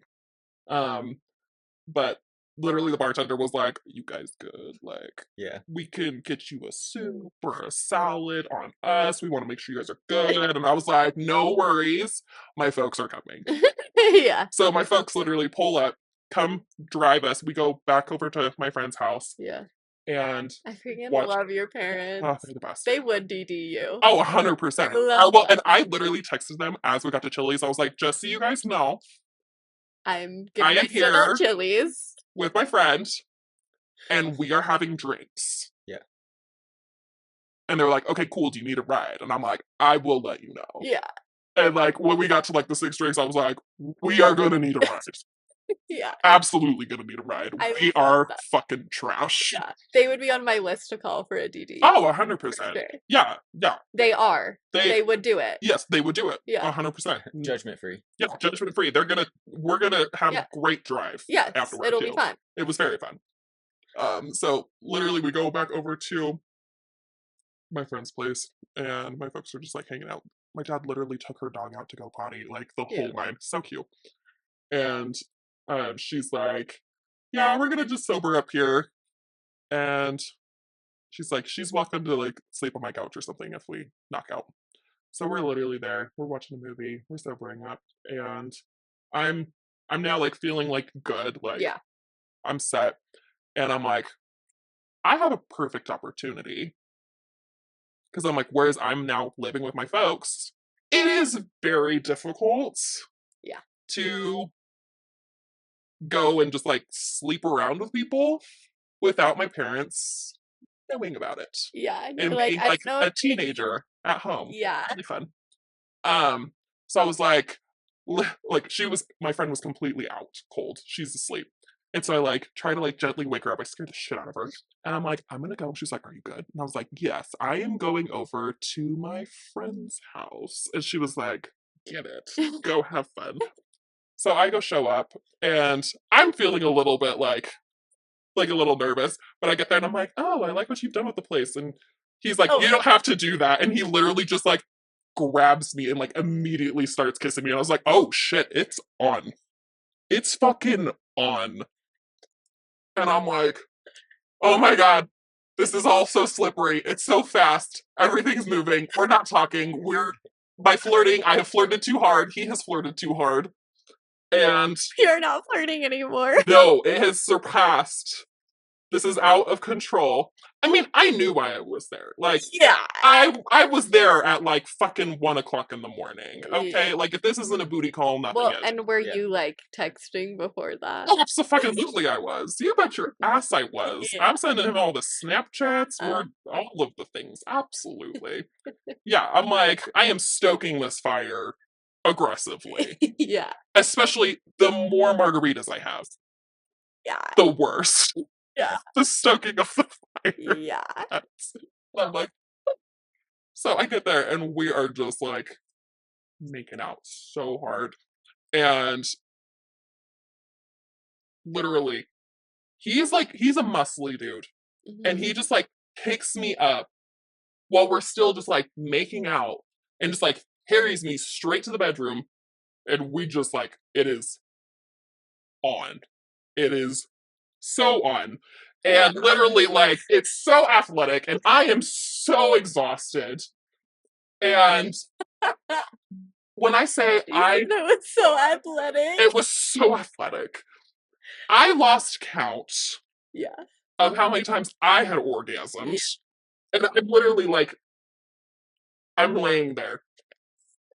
But literally the bartender was like, you guys good? Like, Yeah. we can get you a soup or a salad on us. We want to make sure you guys are good. And I was like, no worries. My folks are coming. Yeah. So my folks literally pull up, come drive us. We go back over to my friend's house. Yeah. And I freaking watch- love your parents. they're the best. They would DD you. Oh, 100%. Love And I literally texted them as we got to Chili's. I was like, just so you guys know, I am am here. Chili's. With my friend, and we are having drinks. Yeah. And they were like, okay, cool, do you need a ride? And I'm like, I will let you know. Yeah. And like when we got to like the 6 drinks, I was like, we are gonna need a ride. Yeah. Absolutely gonna need a ride. I We love are that. fucking trash. Yeah. They would be on my list to call for a DD. Oh, For 100%. sure. Yeah. They are. They- They would do it. Yes, they would do it. Yeah. 100%. Judgment free. Yeah, judgment free. We're gonna have Yeah. a great drive. Yes. Afterward, It'll too. be fun. It was very fun. So literally we go back over to my friend's place and my folks are just like hanging out. My dad literally took her dog out to go potty, like the Yeah. whole nine. So cute. And she's like, yeah, we're gonna just sober up here and She's like, she's welcome to like sleep on my couch or something if we knock out. So we're literally there. We're watching a movie. We're sobering up, and I'm I'm now like feeling like good, like Yeah. I'm set, and I'm like, I have a perfect opportunity because I'm like, whereas I'm now living with my folks, it is very difficult Yeah. to go and just like sleep around with people without my parents knowing about it Yeah. And you're and like, being I like don't know a if teenager at home. yeah. Really fun. Um, so I was like, like she was, my friend was completely out cold. She's asleep. And so I like try to like gently wake her up. I scared the shit out of her. And I'm like, I'm gonna go. She's like, are you good? And I was like, yes, I am going over to my friend's house. And she was like, get it. Go have fun. So I go show up and I'm feeling a little bit like a little nervous, but I get there and I'm like, oh, I like what you've done with the place. And he's like, Oh, you don't have to do that. And he literally just like grabs me and like immediately starts kissing me. And I was like, oh shit, it's on. It's fucking on. And I'm like, oh my god, this is all so slippery. It's so fast. Everything's moving. We're not talking. We're by flirting. I have flirted too hard. He has flirted too hard. And you're not flirting anymore. no, it has surpassed. This is out of control. I mean, I knew why I was there. Like, Yeah. I was there at like fucking 1 o'clock in the morning. Okay, Yeah. like if this isn't a booty call, nothing Well, is. and were Yeah. you like texting before that? Oh, absolutely, I was. You bet your ass I was. Yeah. I'm sending him all the Snapchats, we're all of the things. Absolutely. Yeah, I'm like, I am stoking this fire aggressively. Yeah. Especially the more margaritas I have, Yeah. the worse. Yeah. The stoking of the fire. Yeah. I'm like, so I get there and we are just like making out so hard. And literally, he's a muscly dude. And Mhm. he just like picks me up while we're still just like making out and just like carries me straight to the bedroom. And we just like, it is on. It is so on. And literally, like, it's so athletic, and I am so exhausted. And when I say That was so athletic. it was so athletic. I lost count Yeah. of how many times I had orgasms. And I'm literally like, I'm laying there,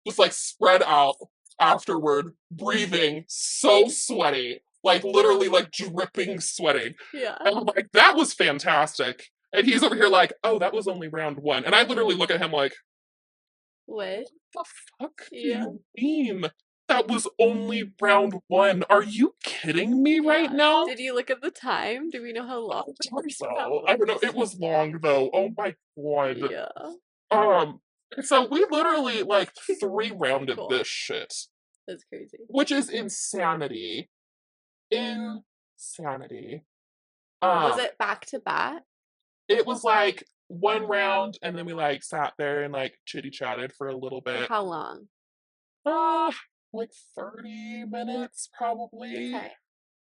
just like spread out afterward, breathing, so sweaty, like literally like dripping sweating. Yeah. And I'm like, that was fantastic. And he's over here like, oh, that was only round one. And I literally look at him like, What? the fuck do Yeah. you mean? That was only round one. Are you kidding me right now? Did you look at the time? Do we know how long? So, I don't know. It was long though. Oh my god. Yeah. So we literally like 3 rounded Cool. this shit, That's crazy. which is insanity. Insanity. Was it back to back? It was like 1 round, and then we like sat there and like chitty chatted for a little For bit. how long? Like 30 minutes probably. Okay.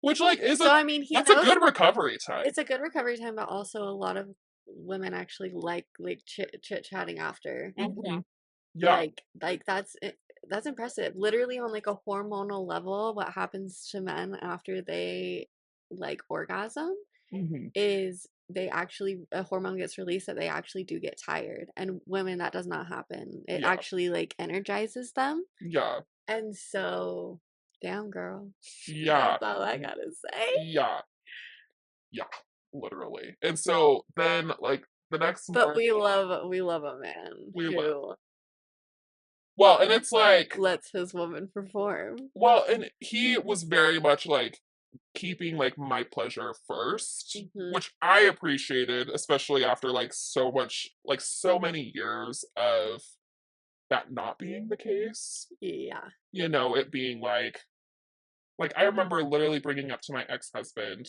Which like is So I mean, he that's a knows good recovery time. it's a good recovery time, but also a lot of women actually like chit chatting after. Mhm. Yeah. Like that's impressive. Literally on like a hormonal level, what happens to men after they like orgasm Mhm. is they actually a hormone gets released that they actually do get tired. And women that does not happen. It Yeah. actually like energizes them. Yeah. And so damn girl. Yeah. That's all I gotta say. Yeah. Yeah. Literally. And so then like the next But morning, we love a man we who well, and it's like lets his woman perform. well, and he was very much like keeping like my pleasure 1st, Mhm. which I appreciated, especially after like so much, like so many years of that not being the case. Yeah. You know, it being like I remember literally bringing up to my ex-husband,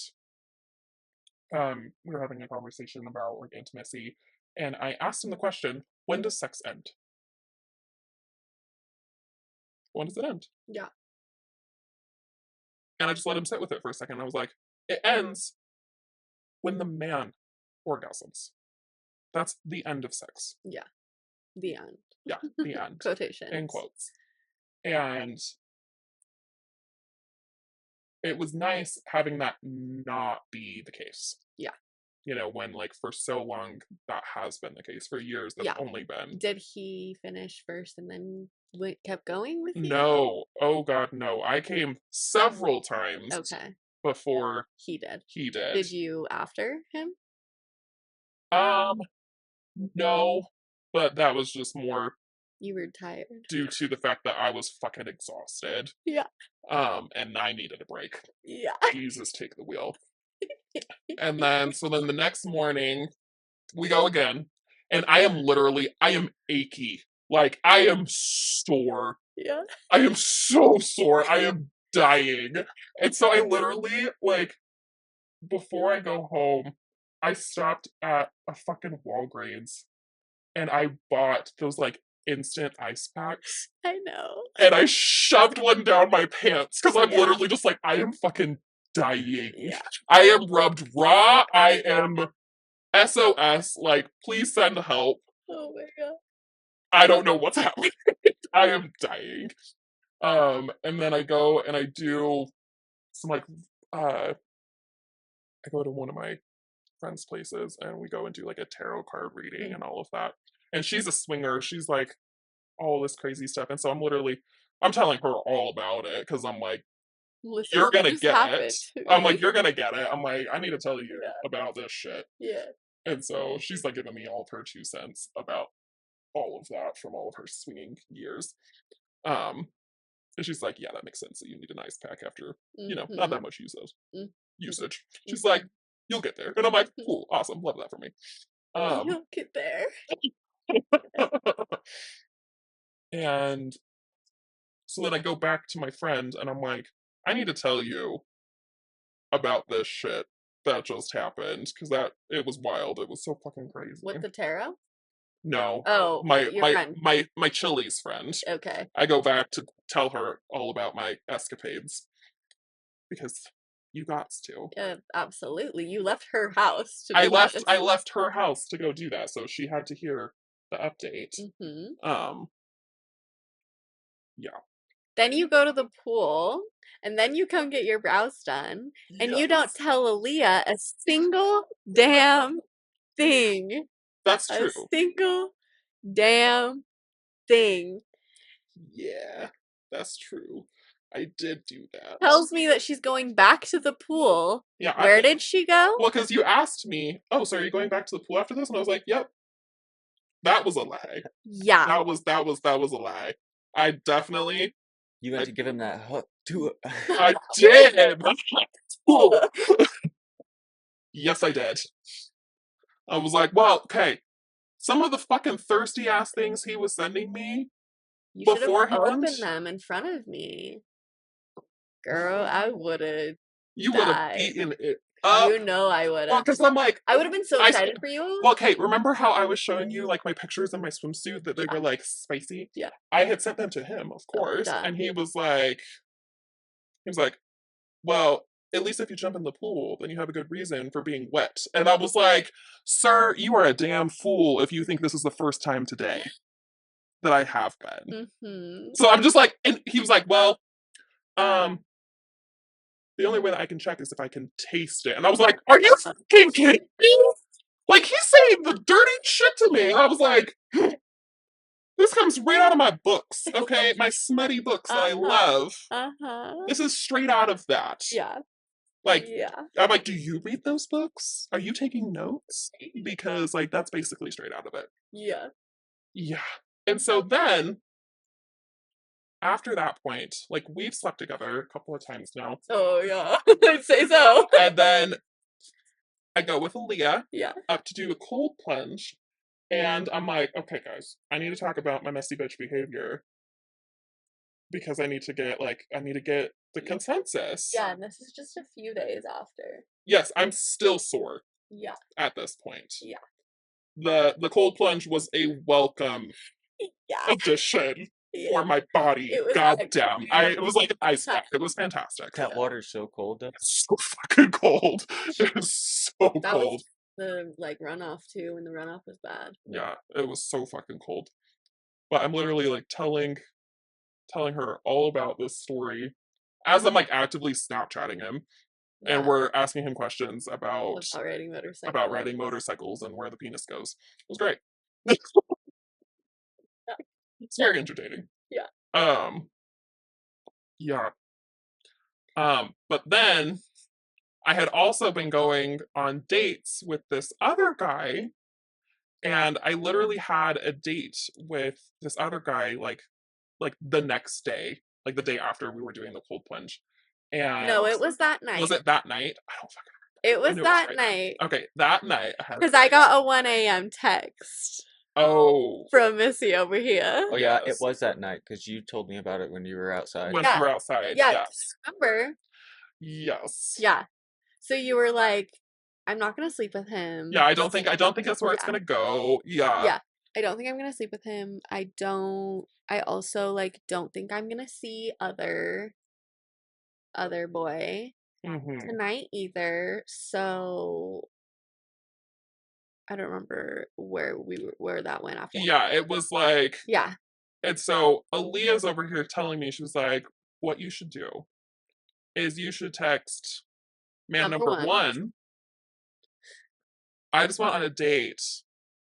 we were having a conversation about like intimacy, and I asked him the question, when does sex end? When does it end? Yeah. And I just let him sit with it for a second. I was like, it ends when the man orgasms. That's the end of sex. Yeah. The end. Yeah, the end. Quotations. In quotes. And it was nice having that not be the case. Yeah. You know, when like for so long that has been the case. For years that's only been. Did he finish first and then kept going with you? No. Oh god, no. I came several times before he did. He did. Did you after him? No. But that was just more you were tired. Due to the fact that I was fucking exhausted. Yeah. And I needed a break. Yeah. Jesus, take the wheel. And then, so then the next morning, we go again. And I am achy. Like, I am sore. Yeah. I am so sore. I am dying. And so I literally, like, before I go home, I stopped at a fucking Walgreens. And I bought those, like, instant ice packs. I know. And I shoved one down my pants because I'm literally just like, I am fucking dying. Yeah. I am rubbed raw. I am SOS. Like, please send help. Oh my god. I don't know what's happening. I am dying. And then I go and I do some like, I go to one of my friends' places and we go and do like a tarot card reading and all of that. And she's a swinger. She's like, all this crazy stuff. And so I'm telling her all about it because I'm like, you're gonna get it. I'm like, you're gonna get it. I'm like, I need to tell you about this shit. Yeah. And so she's like giving me all of her 2 cents about all of that from all of her swinging years. And she's like, yeah, that makes sense. So you need an ice pack after, not that much usage. She's like, you'll get there. And I'm like, cool, awesome, love that for me. You'll get there. And so then I go back to my friend and I'm like, I need to tell you about this shit that just happened because it was wild. It was so fucking crazy. With the tarot? No. Oh, my Chili's friend. Okay. I go back to tell her all about my escapades because you got to. Absolutely. You left her house to I left her house to go do that, so she had to hear the update. Yeah. Then you go to the pool, and then you come get your brows done, and you don't tell Alyiah a single damn thing. That's true. A single damn thing. Yeah, that's true. I did do that. Tells me that she's going back to the pool. Yeah. Where did she go? Well, because you asked me, oh, so are you going back to the pool after this? And I was like, yep. That was a lie. Yeah. That was a lie. I definitely. You had to give him that hook to it. I did. Yes, I did. I was like, well, okay. Some of the fucking thirsty ass things he was sending me. You should have opened them in front of me. Girl, I would have. You would have eaten it up. You know I would have. Well, because I'm like, I would have been so excited for you. Well, okay, remember how I was showing you like my pictures in my swimsuit that they were like spicy? Yeah. I had sent them to him, of course, and he was like, well, at least if you jump in the pool, then you have a good reason for being wet. And I was like, sir, you are a damn fool if you think this is the first time today that I have been. So I'm just like, and he was like, well, the only way that I can check is if I can taste it. And I was like, are you fucking kidding me? Like, he's saying the dirty shit to me. And I was like, this comes right out of my books, okay? My smutty books that I love. This is straight out of that. Yeah. Like, I'm like, do you read those books? Are you taking notes? Because, like, that's basically straight out of it. Yeah. Yeah. And so then, after that point, like, we've slept together a couple of times now. Oh, yeah. I'd say so. And then I go with Alyiah up to do a cold plunge. And I'm like, okay, guys, I need to talk about my messy bitch behavior. Because I need to get the consensus. Yeah, and this is just a few days after. Yes, I'm still sore. Yeah. At this point. Yeah. The cold plunge was a welcome addition for my body. Goddamn. It was like an ice pack. It was fantastic. That water's so cold though. It's so fucking cold. It is so cold. the like runoff too, when the runoff was bad. Yeah, it was so fucking cold. But I'm literally like telling her all about this story as I'm like actively Snapchatting him, and Yeah. we're asking him questions about About riding motorcycles and where the penis goes. It was great. Yeah. It's very entertaining. Yeah. Yeah. But then I had also been going on dates with this other guy, and I literally had a date with this other guy like the next day, like the day after we were doing the cold plunge. And No, it was that night. was it that night? I don't fucking It was knew it was that right. night. Okay, that night I had Because I got a 1 a.m. text oh from Missy over here. Oh yeah, it yes. was that night because you told me about it when you were outside. When Yeah. we were outside. Yeah, Yes. remember? Yes. Yeah. So you were like, I'm not gonna sleep with him. Yeah, I don't think that's where it's gonna go. Yeah. Yeah. I don't think I'm gonna sleep with him. I also like don't think I'm gonna see other boy hmm tonight either. So I don't remember where that went after. Yeah, it was like Yeah. and so Alyiah's over here telling me, she was like, what you should do is you should text man Number number one. one. I just went on a date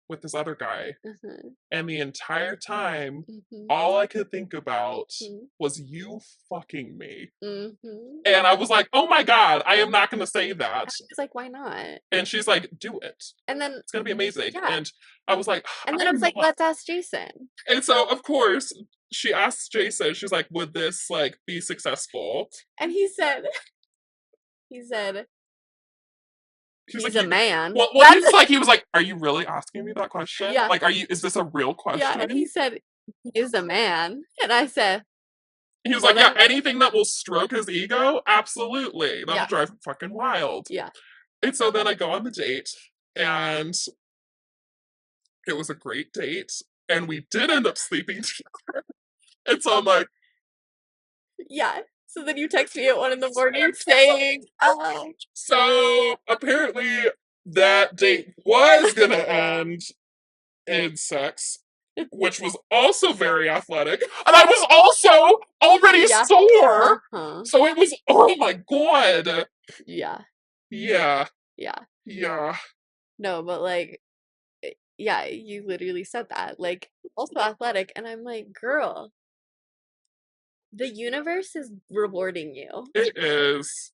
with this other guy, Mhm. and the entire time, Mhm. all I could think about Mhm. was you fucking me. Mhm. And I was like, oh my god, I am not gonna say that. She's like, why not? And she's like, do it. And then It's gonna be amazing. yeah. And I was like, And then I was like, let's ask Jason. And so of course she asked Jason, she's like, would this like be successful? And he said He's he's like, a man. Well, he was like, are you really asking me that question? Yeah. Like, is this a real question? Yeah, and he said he is a man. And I said He was well, like, yeah, then- anything that will stroke his ego, absolutely. That'll Yeah. drive him fucking wild. Yeah. And so then I go on the date, and it was a great date, and we did end up sleeping together. And so I'm like, Yeah. So then you text me at 1 in the morning saying, oh. so apparently that date was gonna end in sex, which was also very athletic, and I was also already Yeah. sore. Uh-huh. So it was, oh my god. Yeah. Yeah. Yeah. Yeah. No, but like yeah, you literally said that. Like also athletic, and I'm like, girl, the universe is rewarding you It is.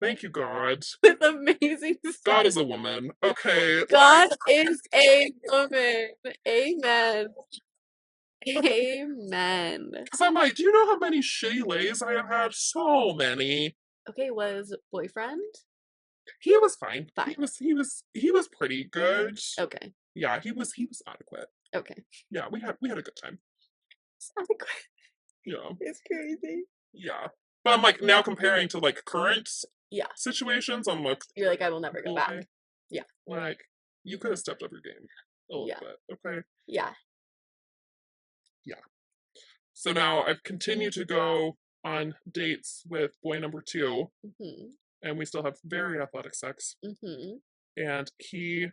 Thank you, God. with amazing stuff. God is a woman. Okay. God is a woman. Amen. Amen. Because I'm like, do you know how many shitty lays I have had? So many. Okay, was boyfriend? He was fine. Fine. He was pretty good. Okay. Yeah, he was adequate. Okay. Yeah, we had a good time. It's adequate. Yeah. It's crazy. Yeah. But I'm like now comparing to like current Yeah. situations, I'm like, You're like, I will never go back. okay. Yeah. Like, you could have stepped up your game a little Yeah. bit. Okay. Yeah. Yeah. So now I've continued to go on dates with boy number 2, Mm-hmm. and we still have very athletic sex. Mm-hmm. And he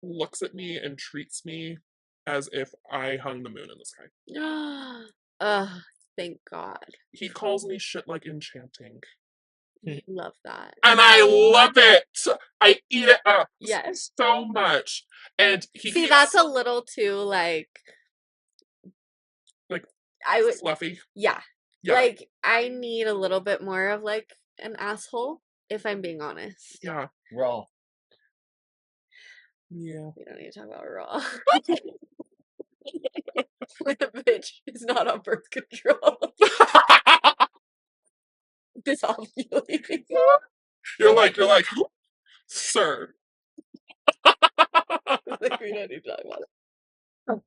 looks at me and treats me as if I hung the moon in the sky. Ugh, thank God. He calls me shit like enchanting. Love that. And I love it. I eat it up Yes. so much. And he See, keeps, that's a little too like I would fluffy. yeah. Yeah. Like I need a little bit more of like an asshole, if I'm being honest. Yeah. Raw. Yeah. We don't need to talk about raw. When a bitch is not on birth control. Disovulating. You're like, sir. Like we don't need to talk about it.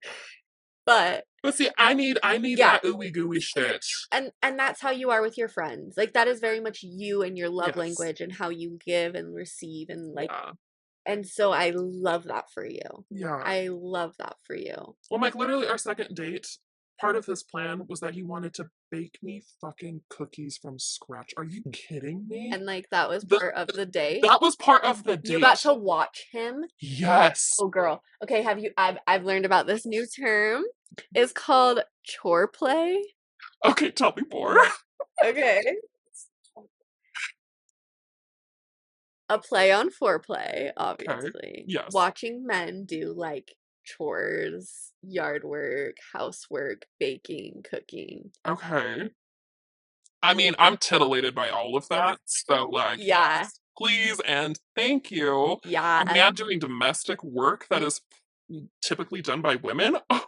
But see, I need Yeah. that ooey gooey shit. and that's how you are with your friends. Like that is very much you and your love Yes. language and how you give and receive and like Yeah. and so I love that for you. Yeah. I love that for you. Well, like literally our second date, part of his plan was that he wanted to bake me fucking cookies from scratch. Are you kidding me? And like that was The- part of the date. That was part of the You date. got to watch him. Yes. Oh, girl. Okay, have you? I've learned about this new term. It's called choreplay. Okay, tell me more. Okay. A play on foreplay, obviously. Yes. Watching men do like chores, yard work, housework, baking, cooking. Okay. I mean, I'm titillated by all of that. So, like, Yeah. yes, please and thank you. Yeah. A man doing domestic work that is typically done by women. Oh,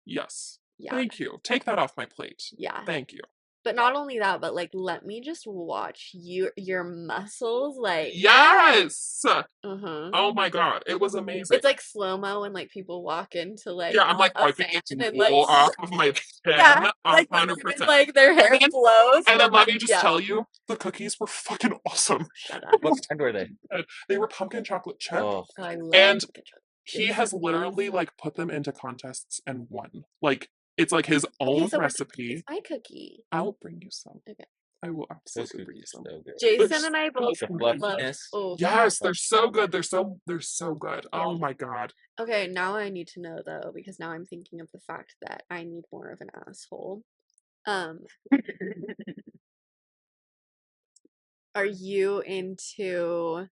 yes. Yeah. Thank you. Take that off my plate. Yeah. Thank you. But not only that, but like let me just watch your muscles like Yes. uh-huh. Oh my god, it was amazing. It's like slow-mo and like people walk into like yeah, I'm like a wiping fan it and like off of my chin. yeah, like 100%. like their hair flows. And then let me just yeah. tell you, the cookies were fucking awesome. Shut up. What kind were they? They were pumpkin chocolate chip. Oh, Oh, I love And pumpkin chocolate. he has literally like put them into contests and won. Like it's like his own so recipe. my cookie. I'll bring you some. Okay. I will those absolutely bring you cookies some. so good. Jason and I both The love. fluffiness. Oh, Yes, they're so good. They're so good. Oh my god. okay, now I need to know though, because now I'm thinking of the fact that I need more of an asshole. Are you into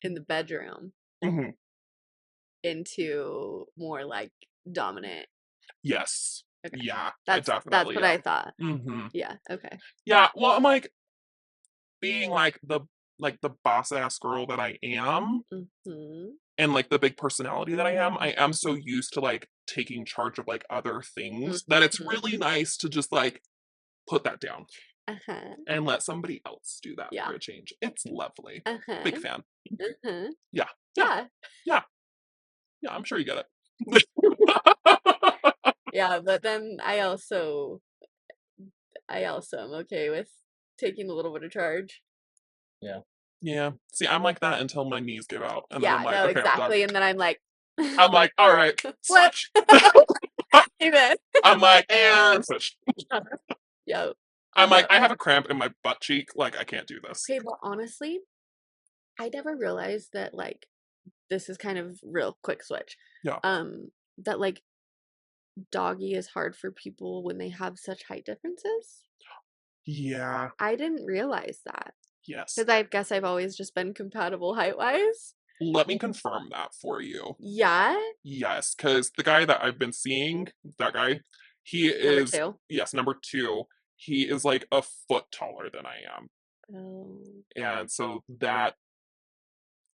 in the bedroom Mhm. into more like dominant? Yes. Okay. Yeah. That's definitely. what I thought. Mm-hmm. Yeah, okay. Yeah. Well, I'm like being like the boss ass girl that I am. Mm-hmm. And like the big personality that I am so used to like taking charge of like other things that it's really nice to just like put that down Uh-huh. and let somebody else do that Yeah. for a change. It's lovely. Uh-huh. Big fan. Uh-huh. Yeah. Yeah. Yeah. Yeah, I'm sure you get it. Yeah, but then I also am okay with taking a little bit of charge. Yeah. Yeah. See, I'm like that until my knees give out. And then Yeah, I'm like, no, okay, I'm done. exactly. And then I'm like I'm like, all right, flip. switch. Amen. I'm like, and switch. Yo. I'm like, I have a cramp in my butt cheek. Like, I can't do this. Okay, but honestly, I never realized that like this is kind of real quick switch. Yeah. That like doggy is hard for people when they have such height differences. Yeah. I didn't realize that. Yes. Because I guess I've always just been compatible height-wise. Let me confirm that for you. Yeah? Yes, because the guy that I've been seeing, that guy, he Number is, 2. yes, number 2. He is like a foot taller than I am. Oh. And so that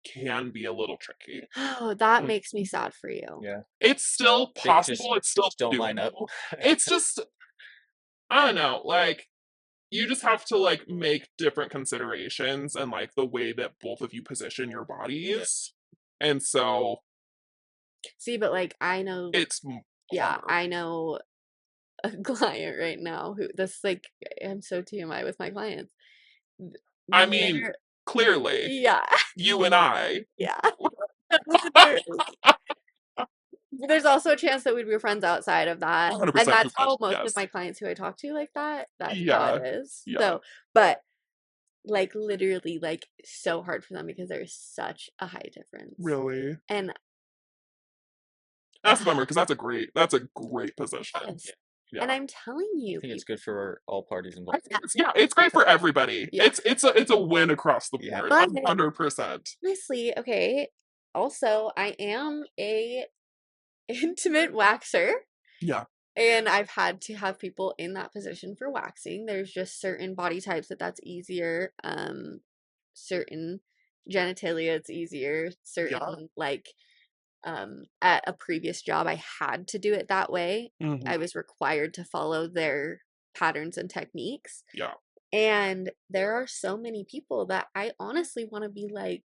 can be a little tricky. Oh, that makes me sad for you. Yeah. It's still possible. It's still don't line up. It's just, I don't know, like, you just have to like make different considerations and like the way that both of you position your bodies. And so See, but like I know it's yeah, harder. I know a client right now who this like I'm so TMI with my clients. I mean, clearly, yeah. you and I. Yeah. There's also a chance that we'd be friends outside of that. 100% And that's we would, how most yes. of my clients who I talk to like that, that's how Yeah, it is. yeah. So, but like literally like so hard for them because there's such a high difference. Really? And That's a bummer because that's a great position. yes. Yeah. And I'm telling you, I think it's good for all parties I involved. think it's great for everybody. Yeah. It's a win across the Yeah. board. But 100%. honestly, okay. Also, I am a intimate waxer. Yeah. And I've had to have people in that position for waxing. There's just certain body types that's easier. Certain genitalia it's easier. Certain like at a previous job I had to do it that way. Mhm. I was required to follow their patterns and techniques. Yeah. And there are so many people that I honestly want to be like,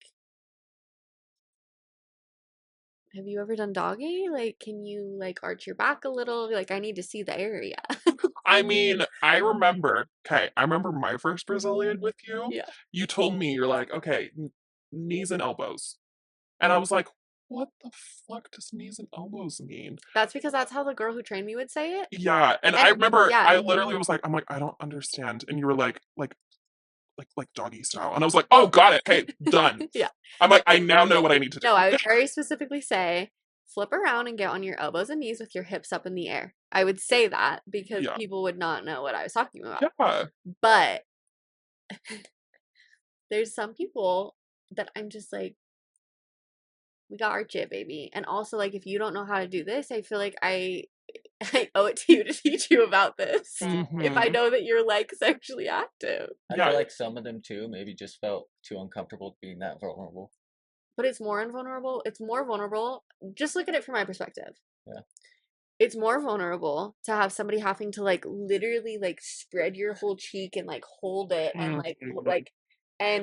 have you ever done doggy? Like, can you like arch your back a little? Like, I need to see the area. I mean, I remember my first Brazilian with you. Yeah. You told me, you're like, okay, knees and elbows. And I was like, what the fuck does knees and elbows mean? That's because that's how the girl who trained me would say it. Yeah, and I remember yeah. I literally was like, I'm like, I don't understand. And you were like doggy style. And I was like, oh, got it. Okay, done. Yeah. I'm like, I now know what I need to do. No, I would very specifically say, flip around and get on your elbows and knees with your hips up in the air. I would say that because Yeah. people would not know what I was talking about. Yeah. But there's some people that I'm just like, we got our jit, baby. And also, like, if you don't know how to do this, I feel like I owe it to you to teach you about this. If I Mhm. know that you're like sexually active. I Yeah. feel like some of them too maybe just felt too uncomfortable being that vulnerable. But it's more invulnerable. It's more vulnerable. Just look at it from my perspective. Yeah. It's more vulnerable to have somebody having to like literally like spread your whole cheek and like hold it and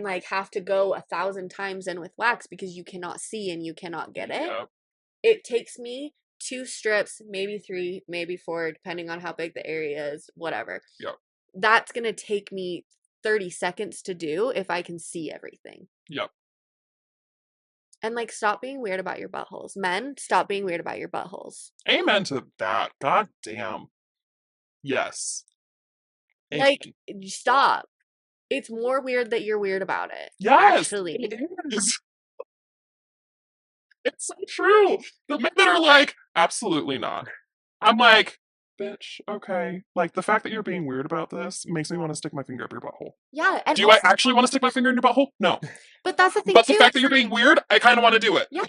like have to go 1,000 times in with wax because you cannot see and you cannot get it. Yep. It takes me 2 strips, maybe 3, maybe 4, depending on how big the area is, whatever. Yep. That's gonna take me 30 seconds to do if I can see everything. Yep. And like, stop being weird about your buttholes. Men, stop being weird about your buttholes. Amen to that. God damn. Yes. Like, stop. It's more weird that you're weird about it. Yes, Actually. it is. It's so true. The men that are like, absolutely not. I'm like, bitch, okay. Like, the fact that you're being weird about this makes me want to stick my finger up your butthole. Yeah. And do I actually want to stick my finger in your butthole? No. But that's the thing But too. the fact that you're being weird, I kind of want to do it. Yeah.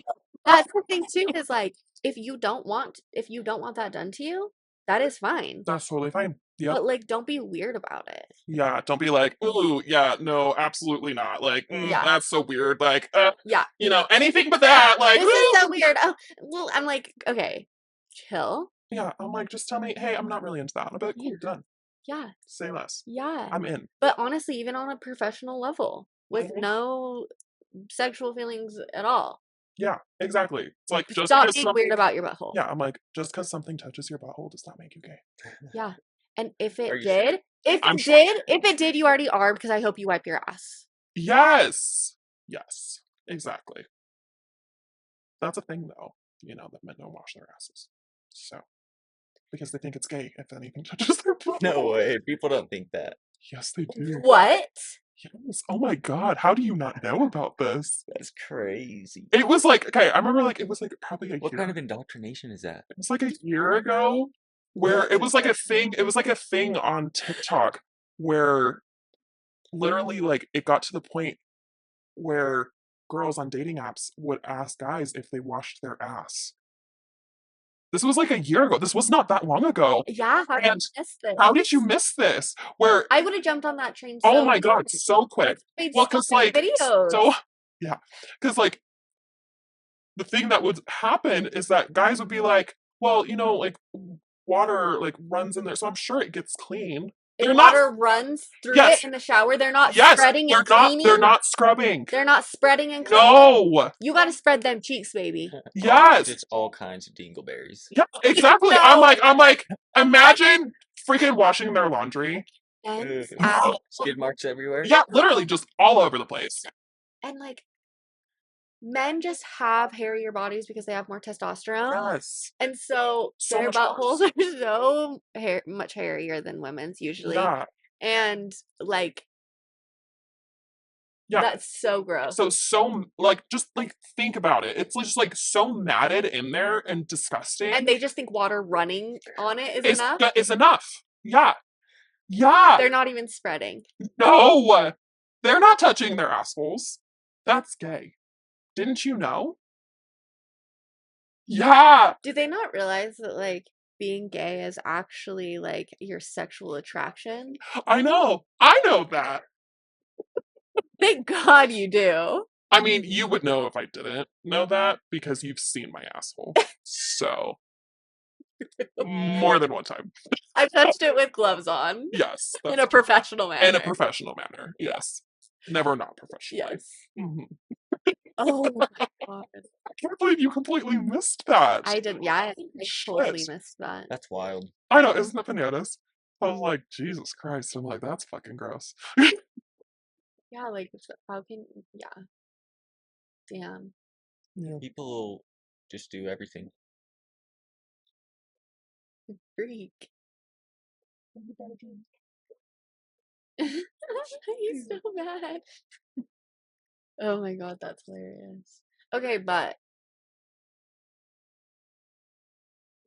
That's the thing too, is like, if you don't want that done to you, that is fine. That's totally fine. Yeah. But like, don't be weird about it. Yeah, don't be like, ooh, yeah, no, absolutely not. Like, that's so weird. Like, Yeah. you know, anything but that. Like, this is so weird. Oh, well, I'm like, okay, chill. Yeah, I'm like, just tell me, hey, I'm not really into that. I'll be like, cool, done. Yeah. Say less. Yeah. I'm in. But honestly, even on a professional level, with no sexual feelings at all. Yeah, exactly. It's like, just stop because being weird about your butthole. Yeah, I'm like, just because something touches your butthole does not make you gay. Yeah. And if it Are you did, sure? if it did, you already are, because I hope you wipe your ass. Yes. Yes. Exactly. That's a thing, though. You know, that men don't wash their asses. So, because they think it's gay if anything touches their butthole. No way. People don't think that. Yes, they do. What? Yes. Oh my god. How do you not know about this? That's crazy. It was like, okay, I remember like, it was like probably a What year. kind of indoctrination is that? It was like a year ago where it was like a thing. It was like a thing on TikTok where literally like it got to the point where girls on dating apps would ask guys if they washed their ass. This was like a year ago. This was not that long ago. Yeah, how did you miss this? How did you miss this? Where I would have jumped on that train. Oh my god, so quick. Well, because like videos. so yeah, because like the thing that would happen is that guys would be like, well, you know, like water like runs in there, so I'm sure it gets clean. If water runs through it in the shower, they're not spreading and cleaning. They're not scrubbing. They're not spreading and cleaning. No. You got to spread them cheeks, baby. Yes. It's all kinds of dingleberries. Yeah, exactly. No. I'm like, imagine freaking washing their laundry. And skid marks everywhere. Yeah, literally just all over the place. And like, men just have hairier bodies because they have more testosterone. Yes. And so their buttholes are so much hairier than women's usually. Yeah. And like, yeah, that's so gross. So like, just like think about it. It's just like so matted in there and disgusting. And they just think water running on it is enough. Is enough. Yeah. Yeah. They're not even spreading. No. They're not touching their assholes. That's gay. Didn't you know? Yeah. Do they not realize that like being gay is actually like your sexual attraction? I know. I know that. Thank God you do. I mean, you would know if I didn't know that because you've seen my asshole. So, more than one time. I've touched it with gloves on. Yes. In a professional manner. In a professional manner, yes. Never not professionally. Yes. Mm-hmm. Oh my God. I can't believe you completely missed that. I didn't. Yeah, I totally missed that. That's wild. I know, isn't it bananas? I was like, Jesus Christ. I'm like, that's fucking gross. Yeah, like, how can, yeah. Damn. Yeah. People just do everything. Freak. He's so mad. Oh my god, that's hilarious. Okay, but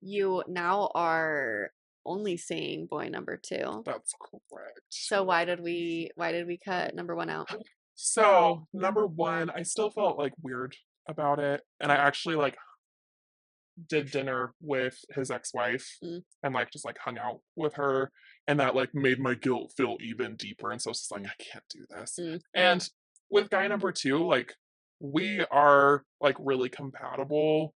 you now are only seeing boy number 2. That's correct. So why did we cut number 1 out? So, number 1, I still felt, like, weird about it, and I actually, like, did dinner with his ex-wife Mm. and, like, just, like, hung out with her, and that, like, made my guilt feel even deeper, and so it's just like, "I can't do this." Mm. And with guy number 2, like, we are, like, really compatible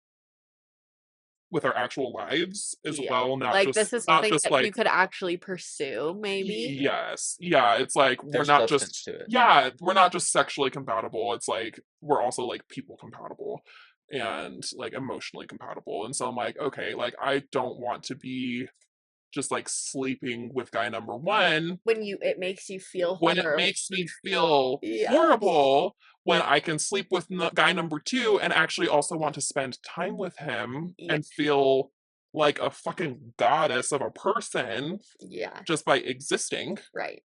with our actual lives as Yeah. well, not Like, just this is not something just, that you like could actually pursue, maybe? yes. Yeah, it's like, we're There's not substance just to it. yeah, we're not just sexually compatible, it's like, we're also, like, people compatible and, like, emotionally compatible, and so I'm like, "Okay, like, I don't want to be just, like, sleeping with guy number 1 When it makes you feel when it horrible. makes me feel Yeah. horrible, when I can sleep with guy number 2 and actually also want to spend time with him Yeah. and feel like a fucking goddess of a person Yeah. just by existing, Right.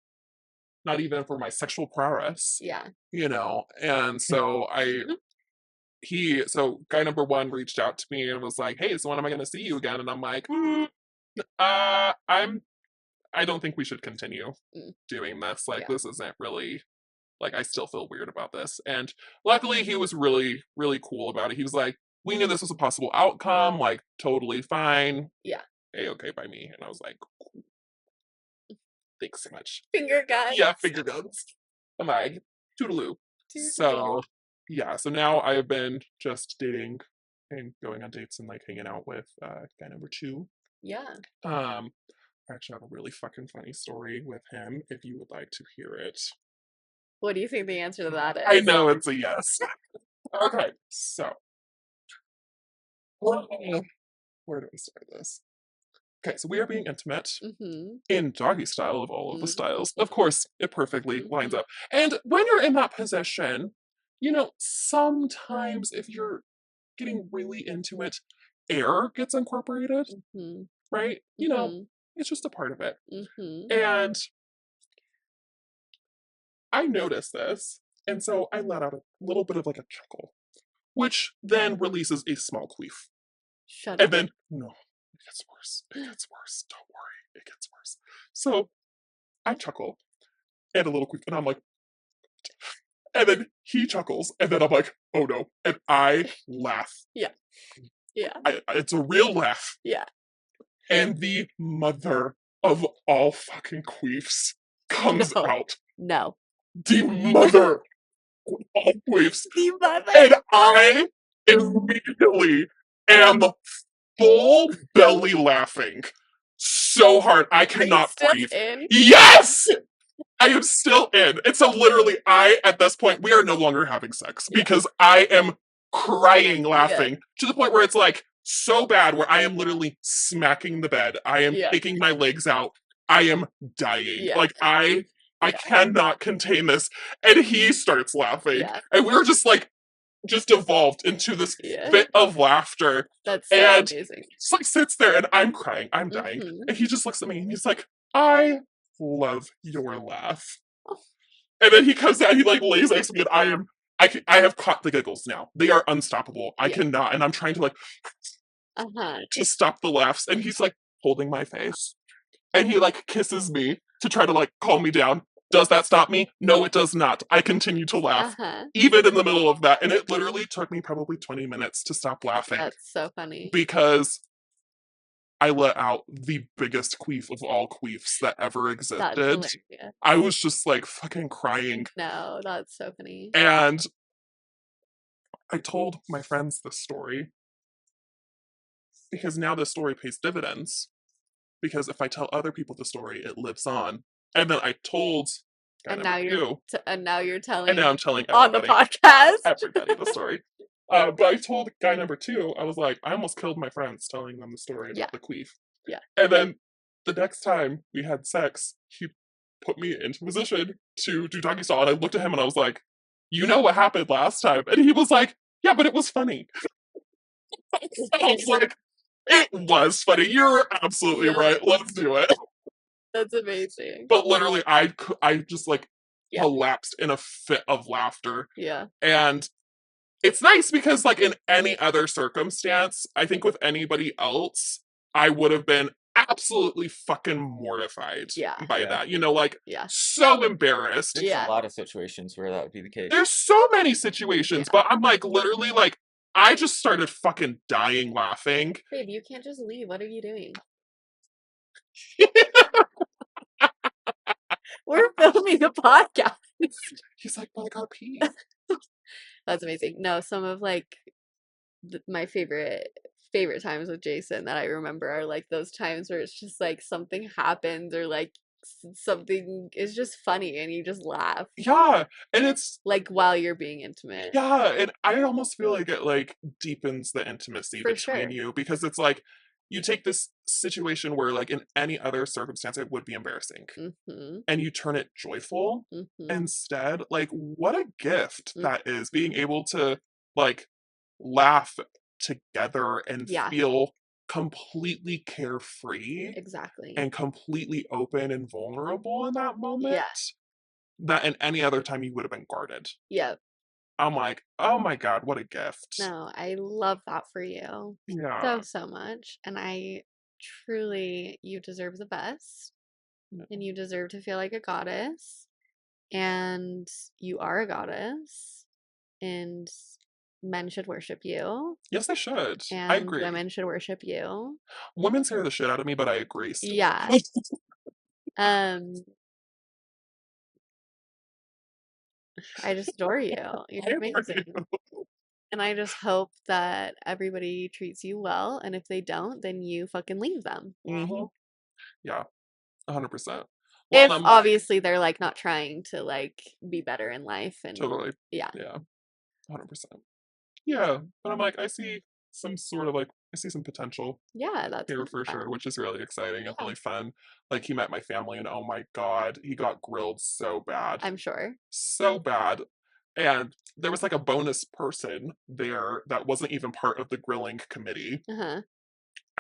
not even for my sexual prowess, Yeah. you know? And so so guy number 1 reached out to me and was like, "Hey, so when am I gonna see you again?" And I'm like, I don't think we should continue Mm. doing this. Like, Yeah. this isn't really like, I still feel weird about this." And luckily, he was really, really cool about it. He was like, "We knew this was a possible outcome, like, totally fine. Yeah. A-okay by me." And I was like, "Thanks so much." Finger guns. Yeah, finger guns. I'm like, toodaloo. So, yeah, so now I have been just dating and going on dates and, like, hanging out with, guy number 2. Yeah. I actually have a really fucking funny story with him if you would like to hear it. What do you think the answer to that is? I know it's a yes. Okay, so where do I start this? Okay, so we are being intimate Mm-hmm. in doggy style of all of the Mm. styles. Of course, it perfectly lines Mhm. up. And when you're in that position, you know, sometimes if you're getting really into it, air gets incorporated, Mhm. right? You know, Mhm. it's just a part of it. Mhm. And I noticed this, and so I let out a little bit of like a chuckle, which then releases a small queef. Shut And up. then, no, it gets worse. It gets worse. Don't worry. It gets worse. So I chuckle and a little queef, and I'm like, and then he chuckles, and then I'm like, oh no. And I laugh. Yeah. Yeah. It's a real laugh. Yeah. And the mother of all fucking queefs comes No. out. No. The mother of all queefs. The mother. And I immediately am full belly laughing so hard I Are you cannot still breathe. in? Yes! I am still in. And so literally at this point, we are no longer having sex Yeah. because I am crying laughing Yeah. to the point where it's like so bad where I am literally smacking the bed. I am Yeah. taking my legs out. I am dying. Yeah. Like I Yeah. cannot contain this. And he starts laughing. Yeah. And we're just like just evolved into this Yeah. fit of laughter. That's so And amazing. just like sits there and I'm crying. I'm dying. Mhm. And he just looks at me and he's like, I love your laugh. Oh. And then he comes down, he like lays next to me, and I have caught the giggles now. They are unstoppable. I Yeah. cannot, and I'm trying to like Uh-huh. to stop the laughs, and he's like holding my face, and he like kisses me to try to like calm me down. Does that stop me? No, it does not. I continue to laugh, Uh-huh. even in the middle of that, and it literally took me probably 20 minutes to stop laughing That's so funny. because I let out the biggest queef of all queefs that ever That's existed. hilarious. I was just like fucking crying. No, that's so funny. And I told my friends this story because now this story pays dividends. Because if I tell other people the story, it lives on. And then I told guy And number now you're 2, and now you're and telling now I'm telling on the everybody, podcast. everybody the story. But I told guy number 2, I was like, I almost killed my friends telling them the story Yeah. about the queef. Yeah. And then the next time we had sex, he put me into position to do doggy style. And I looked at him and I was like, you know what happened last time? And he was like, Yeah, but it was funny. I was like, it was funny. You're absolutely Yeah. right. Let's do it. That's amazing. But literally, I just like Yeah. collapsed in a fit of laughter. Yeah. And it's nice because, like, in any other circumstance, I think with anybody else, I would have been absolutely fucking mortified Yeah. by that. You know, like, Yeah. so embarrassed. There's Yeah. a lot of situations where that would be the case. There's so many situations, but I'm like, literally, like, I just started fucking dying laughing. Babe, you can't just leave. What are you doing? We're filming a podcast. He's like, but I gotta pee. That's amazing. No, some of like my favorite times with Jason that I remember are like those times where it's just like something happens or like something is just funny and you just laugh Yeah, and it's like while you're being intimate. yeah, and I almost feel like it like deepens the intimacy For between sure. you because it's like you take this situation where like in any other circumstance it would be embarrassing Mm-hmm. and you turn it joyful Mm-hmm. instead. Like what a gift Mm. that is being able to like laugh together and Yeah. feel completely carefree Exactly. and completely open and vulnerable in that moment Yeah. that in any other time you would have been guarded. Yeah. I'm like, oh my God, what a gift. No, I love that for you Yeah. so much. And I truly, you deserve the best and you deserve to feel like a goddess. And you are a goddess. And men should worship you. Yes, they should. I And agree. women should worship you. Women scare the shit out of me, but I agree still. Yeah. Um, I just adore you. You're amazing. And I just hope that everybody treats you well. And if they don't, then you fucking leave them. Mm-hmm. Yeah, 100%. Well, If I'm obviously they're like not trying to like be better in life and totally. yeah. Yeah, 100%. Yeah, but I'm like, I see some sort of like, I see some potential Yeah, that's here for sure, fun. which is really exciting and Yeah. really fun. Like, he met my family, and oh my God, he got grilled so bad. I'm sure. So bad. And there was like a bonus person there that wasn't even part of the grilling committee Uh-huh.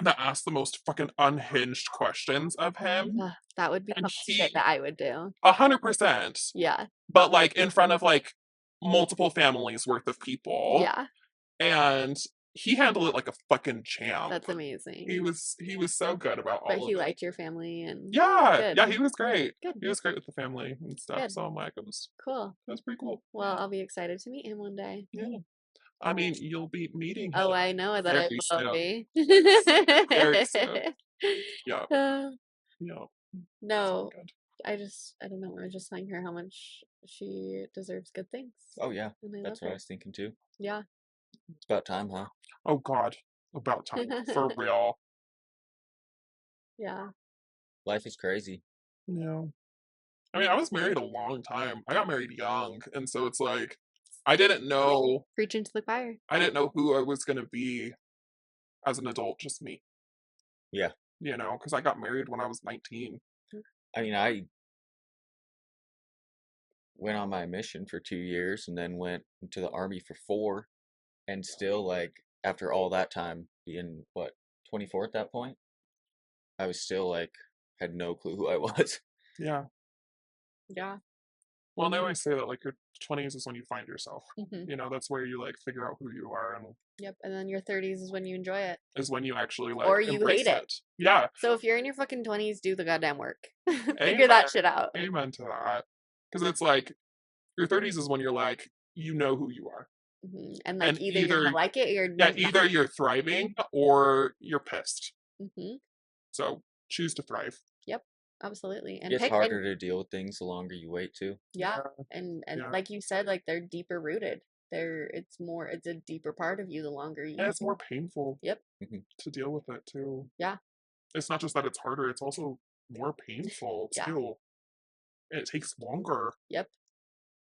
that asked the most fucking unhinged questions of him. Ugh, that would be And some shit that I would do. 100%, Yeah. but like in front of like multiple families worth of people. Yeah. And he handled it like a fucking champ. That's amazing. He was so good about But all he of it. liked your family and Yeah, good. yeah, he was great. Good. He was great with the family and stuff. Good. So I'm like, Cool. it was pretty cool. Well, I'll be excited to meet him one day. Yeah. I mean, you'll be meeting Oh, him I know that I very will soon. be. Very soon. Yeah. Uh, Yeah. no, Good. I don't know. I was just telling her how much she deserves good things. Oh yeah, And I love that's what I her. was thinking too. Yeah. It's about time, huh? Oh God. About time. For real. Yeah. Life is crazy. Yeah. I mean, I was married a long time. I got married young, and so it's like I didn't know Preaching to the choir. I didn't know who I was gonna be as an adult, just me. Yeah. You know, because I got married when I was 19. I mean, I went on my mission for 2 years and then went into the army for 4, and still like after all that time being what 24 at that point, I was still like had no clue who I was. Yeah. Yeah. Well, and they always say that like your 20s is when you find yourself. Hmm. You know, that's where you like figure out who you are and Yep. And then your 30s is when you enjoy it. is when you actually like Or you embrace hate it. it. Yeah. So if you're in your fucking 20s, do the goddamn work. Figure Amen. that shit out. Amen to that. Because it's like your 30s is when you're like, you know who you are. Hmm. And like And either you're gonna like it or you're yeah, not. either you're thriving or you're pissed. Hmm. So choose to thrive. Yep. Absolutely. And It's pick harder to deal with things the longer you wait too. yeah. And Yeah. like you said, like they're deeper rooted. It's a deeper part of you the longer you And it's more painful Yep. to deal with it too. Yeah. It's not just that it's harder, it's also more painful Yeah. too. And it takes longer. Yep.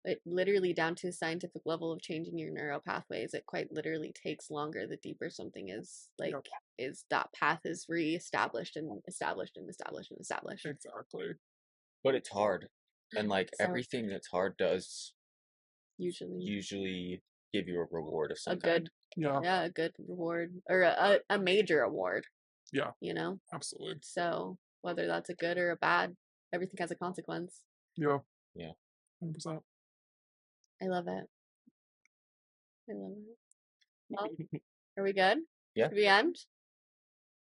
It literally down to scientific level of changing your neural pathways. It quite literally takes longer the deeper something is like Yep. is that path is reestablished and established and established and established. Exactly. But it's hard. And like So everything that's hard does usually usually give you a reward of a some good, kind. Yeah. a good reward or a major award, Yeah. you know? Absolutely. So whether that's a good or a bad, everything has a consequence. Yeah. Yeah. 100%. I love it. I love it. Well, are we good? Yeah. Should we end?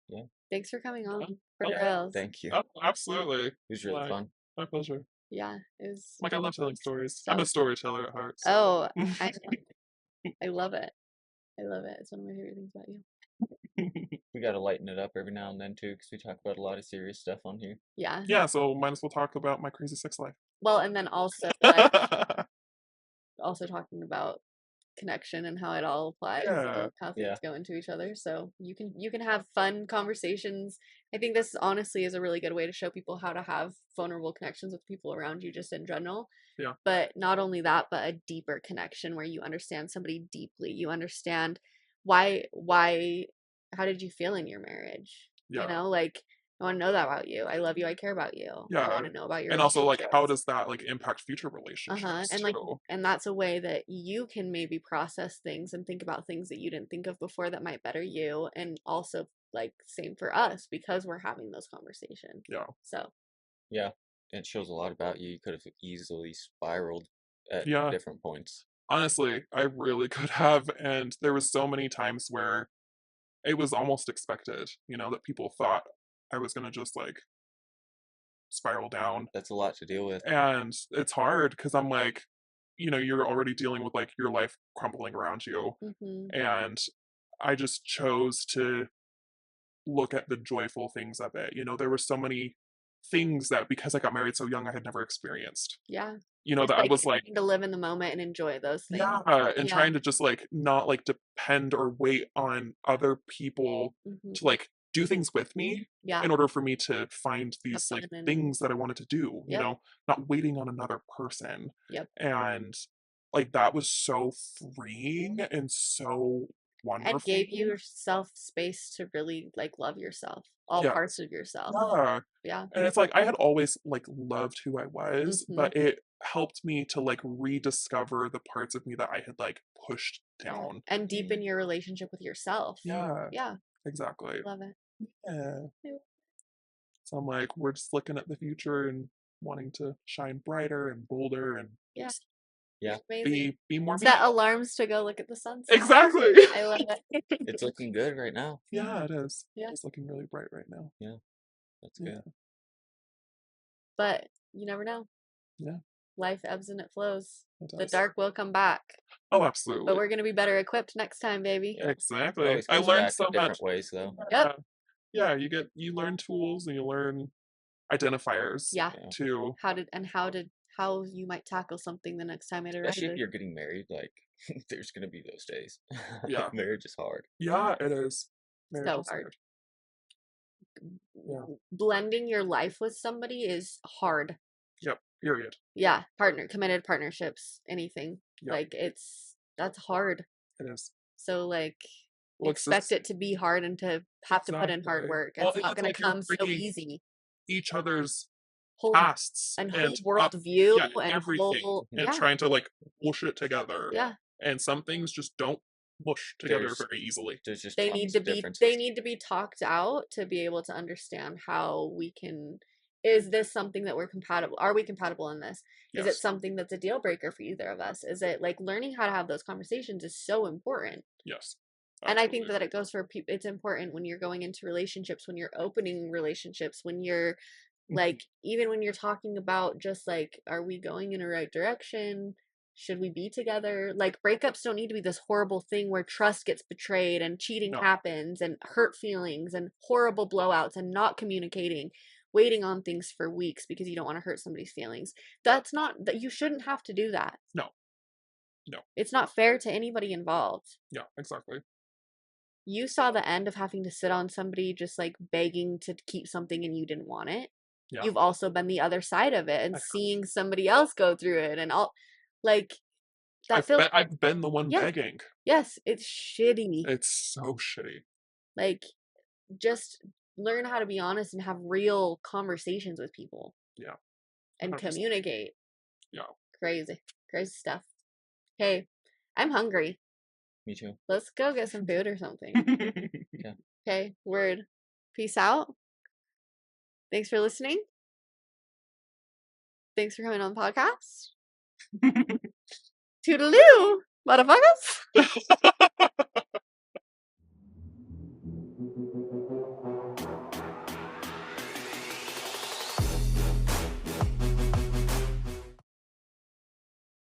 Yeah. Thanks for coming on. For Okay. reals. Thank you. Oh, absolutely. It was really Like, fun. my pleasure. Yeah, it was. Like, I love telling stories. So I'm a storyteller at heart. Oh, I love it. I love it. It's one of my favorite things about you. We got to lighten it up every now and then too, because we talk about a lot of serious stuff on here. Yeah. Yeah, so might as well talk about my crazy sex life. Well, and then also like also talking about connection and how it all applies, Yeah. how things Yeah. go into each other. So you can have fun conversations. I think this honestly is a really good way to show people how to have vulnerable connections with people around you just in general. Yeah. But not only that, but a deeper connection where you understand somebody deeply. You understand why how did you feel in your marriage? Yeah. You know, like I want to know that about you. I love you. I care about you. I Yeah. want to know about your And also, like, how relationships. does that, like, impact future relationships, And like too? and that's a way that you can maybe process things and think about things that you didn't think of before that might better you, and also like same for us because we're having those conversations. Yeah. So Yeah. It shows a lot about you. You could have easily spiraled at Yeah. different points. Honestly, I really could have, and there was so many times where it was almost expected, you know, that people thought I was gonna just, like, spiral down. That's a lot to deal with. And it's hard because I'm like, you know, you're already dealing with, like, your life crumbling around you. mhm. And I just chose to look at the joyful things of it. You know, there were so many things that because I got married so young, I had never experienced. Yeah. You know, Just that I like was like, trying to live in the moment and enjoy those things. yeah, and Yeah. trying to just like not like depend or wait on other people Mhm. to like do things with me Yeah. in order for me to find Have these like fun and things that I wanted to do, you Yep. know, not waiting on another person. Yep. And like that was so freeing and so And wonderful. gave yourself space to really like love yourself, all Yeah. parts of yourself. Yeah. Yeah. And it's like I had always like loved who I was, Mhm. but it helped me to like rediscover the parts of me that I had like pushed Yeah. down. And deepen your relationship with yourself. Yeah, Yeah. exactly. Love it. Yeah. Yeah. So I'm like, we're just looking at the future and wanting to shine brighter and bolder and Yeah. just Yeah. Amazing. be more me. Set alarms to go look at the sunset. Exactly. I love it. It's looking good right now. Yeah, it is. Yeah. It's looking really bright right now. Yeah. That's Yeah. good. But you never know. Yeah. Life ebbs and it flows. It The does. dark will come back. Oh, But absolutely. we're gonna be better equipped next time, baby. Yeah. It Exactly. always I comes learned back so in different much. ways, though. Yep. Yeah, you learn tools and you learn identifiers Yeah. Yeah. too. How you might tackle something the next time it Especially if arises. you're getting married, like there's gonna be those days. Yeah. Marriage is hard. Yeah, it is. Marriage So is hard. Yeah. Blending your life with somebody is hard. Yep. Period. Yeah, committed partnerships, anything. Yep. Like that's hard. It is. So like Well, it's expect just it to be hard and to have to put in hard exactly. work. Well, It's not it's gonna like you're come so bringing easy. each other's Whole pasts and and whole world view yeah, and everything whole and yeah, trying to like mush it together. yeah. And some things just don't mush together There's very easily. there's just They tons need of to be differences. talked out to be able to understand how we can is this something that we're compatible? Are we compatible in this? Is it Yes. something that's a deal breaker for either of us? Is it like learning how to have those conversations is so important. Yes. And I think Absolutely. that it goes for people. It's important when you're going into relationships, when you're opening relationships, when you're like, even when you're talking about just like, are we going in a right direction? Should we be together? Like, breakups don't need to be this horrible thing where trust gets betrayed and cheating No. happens and hurt feelings and horrible blowouts and not communicating, waiting on things for weeks because you don't want to hurt somebody's feelings. That's not that you shouldn't have to do that. No. No. It's not fair to anybody involved. Yeah, exactly. You saw the end of having to sit on somebody just like begging to keep something and you didn't want it. Yeah. You've also been the other side of it and seeing somebody else go through it and all like that feels I've been the one Yes. begging. Yes, it's shitty. It's so shitty. Like just learn how to be honest and have real conversations with people. Yeah. And 100%. communicate. Yeah. Crazy. Crazy stuff. Hey, I'm hungry. Me too. Let's go get some food or something. Yeah. Okay, word. Peace out. Thanks for listening. Thanks for coming on the podcast. Toodaloo, motherfuckers.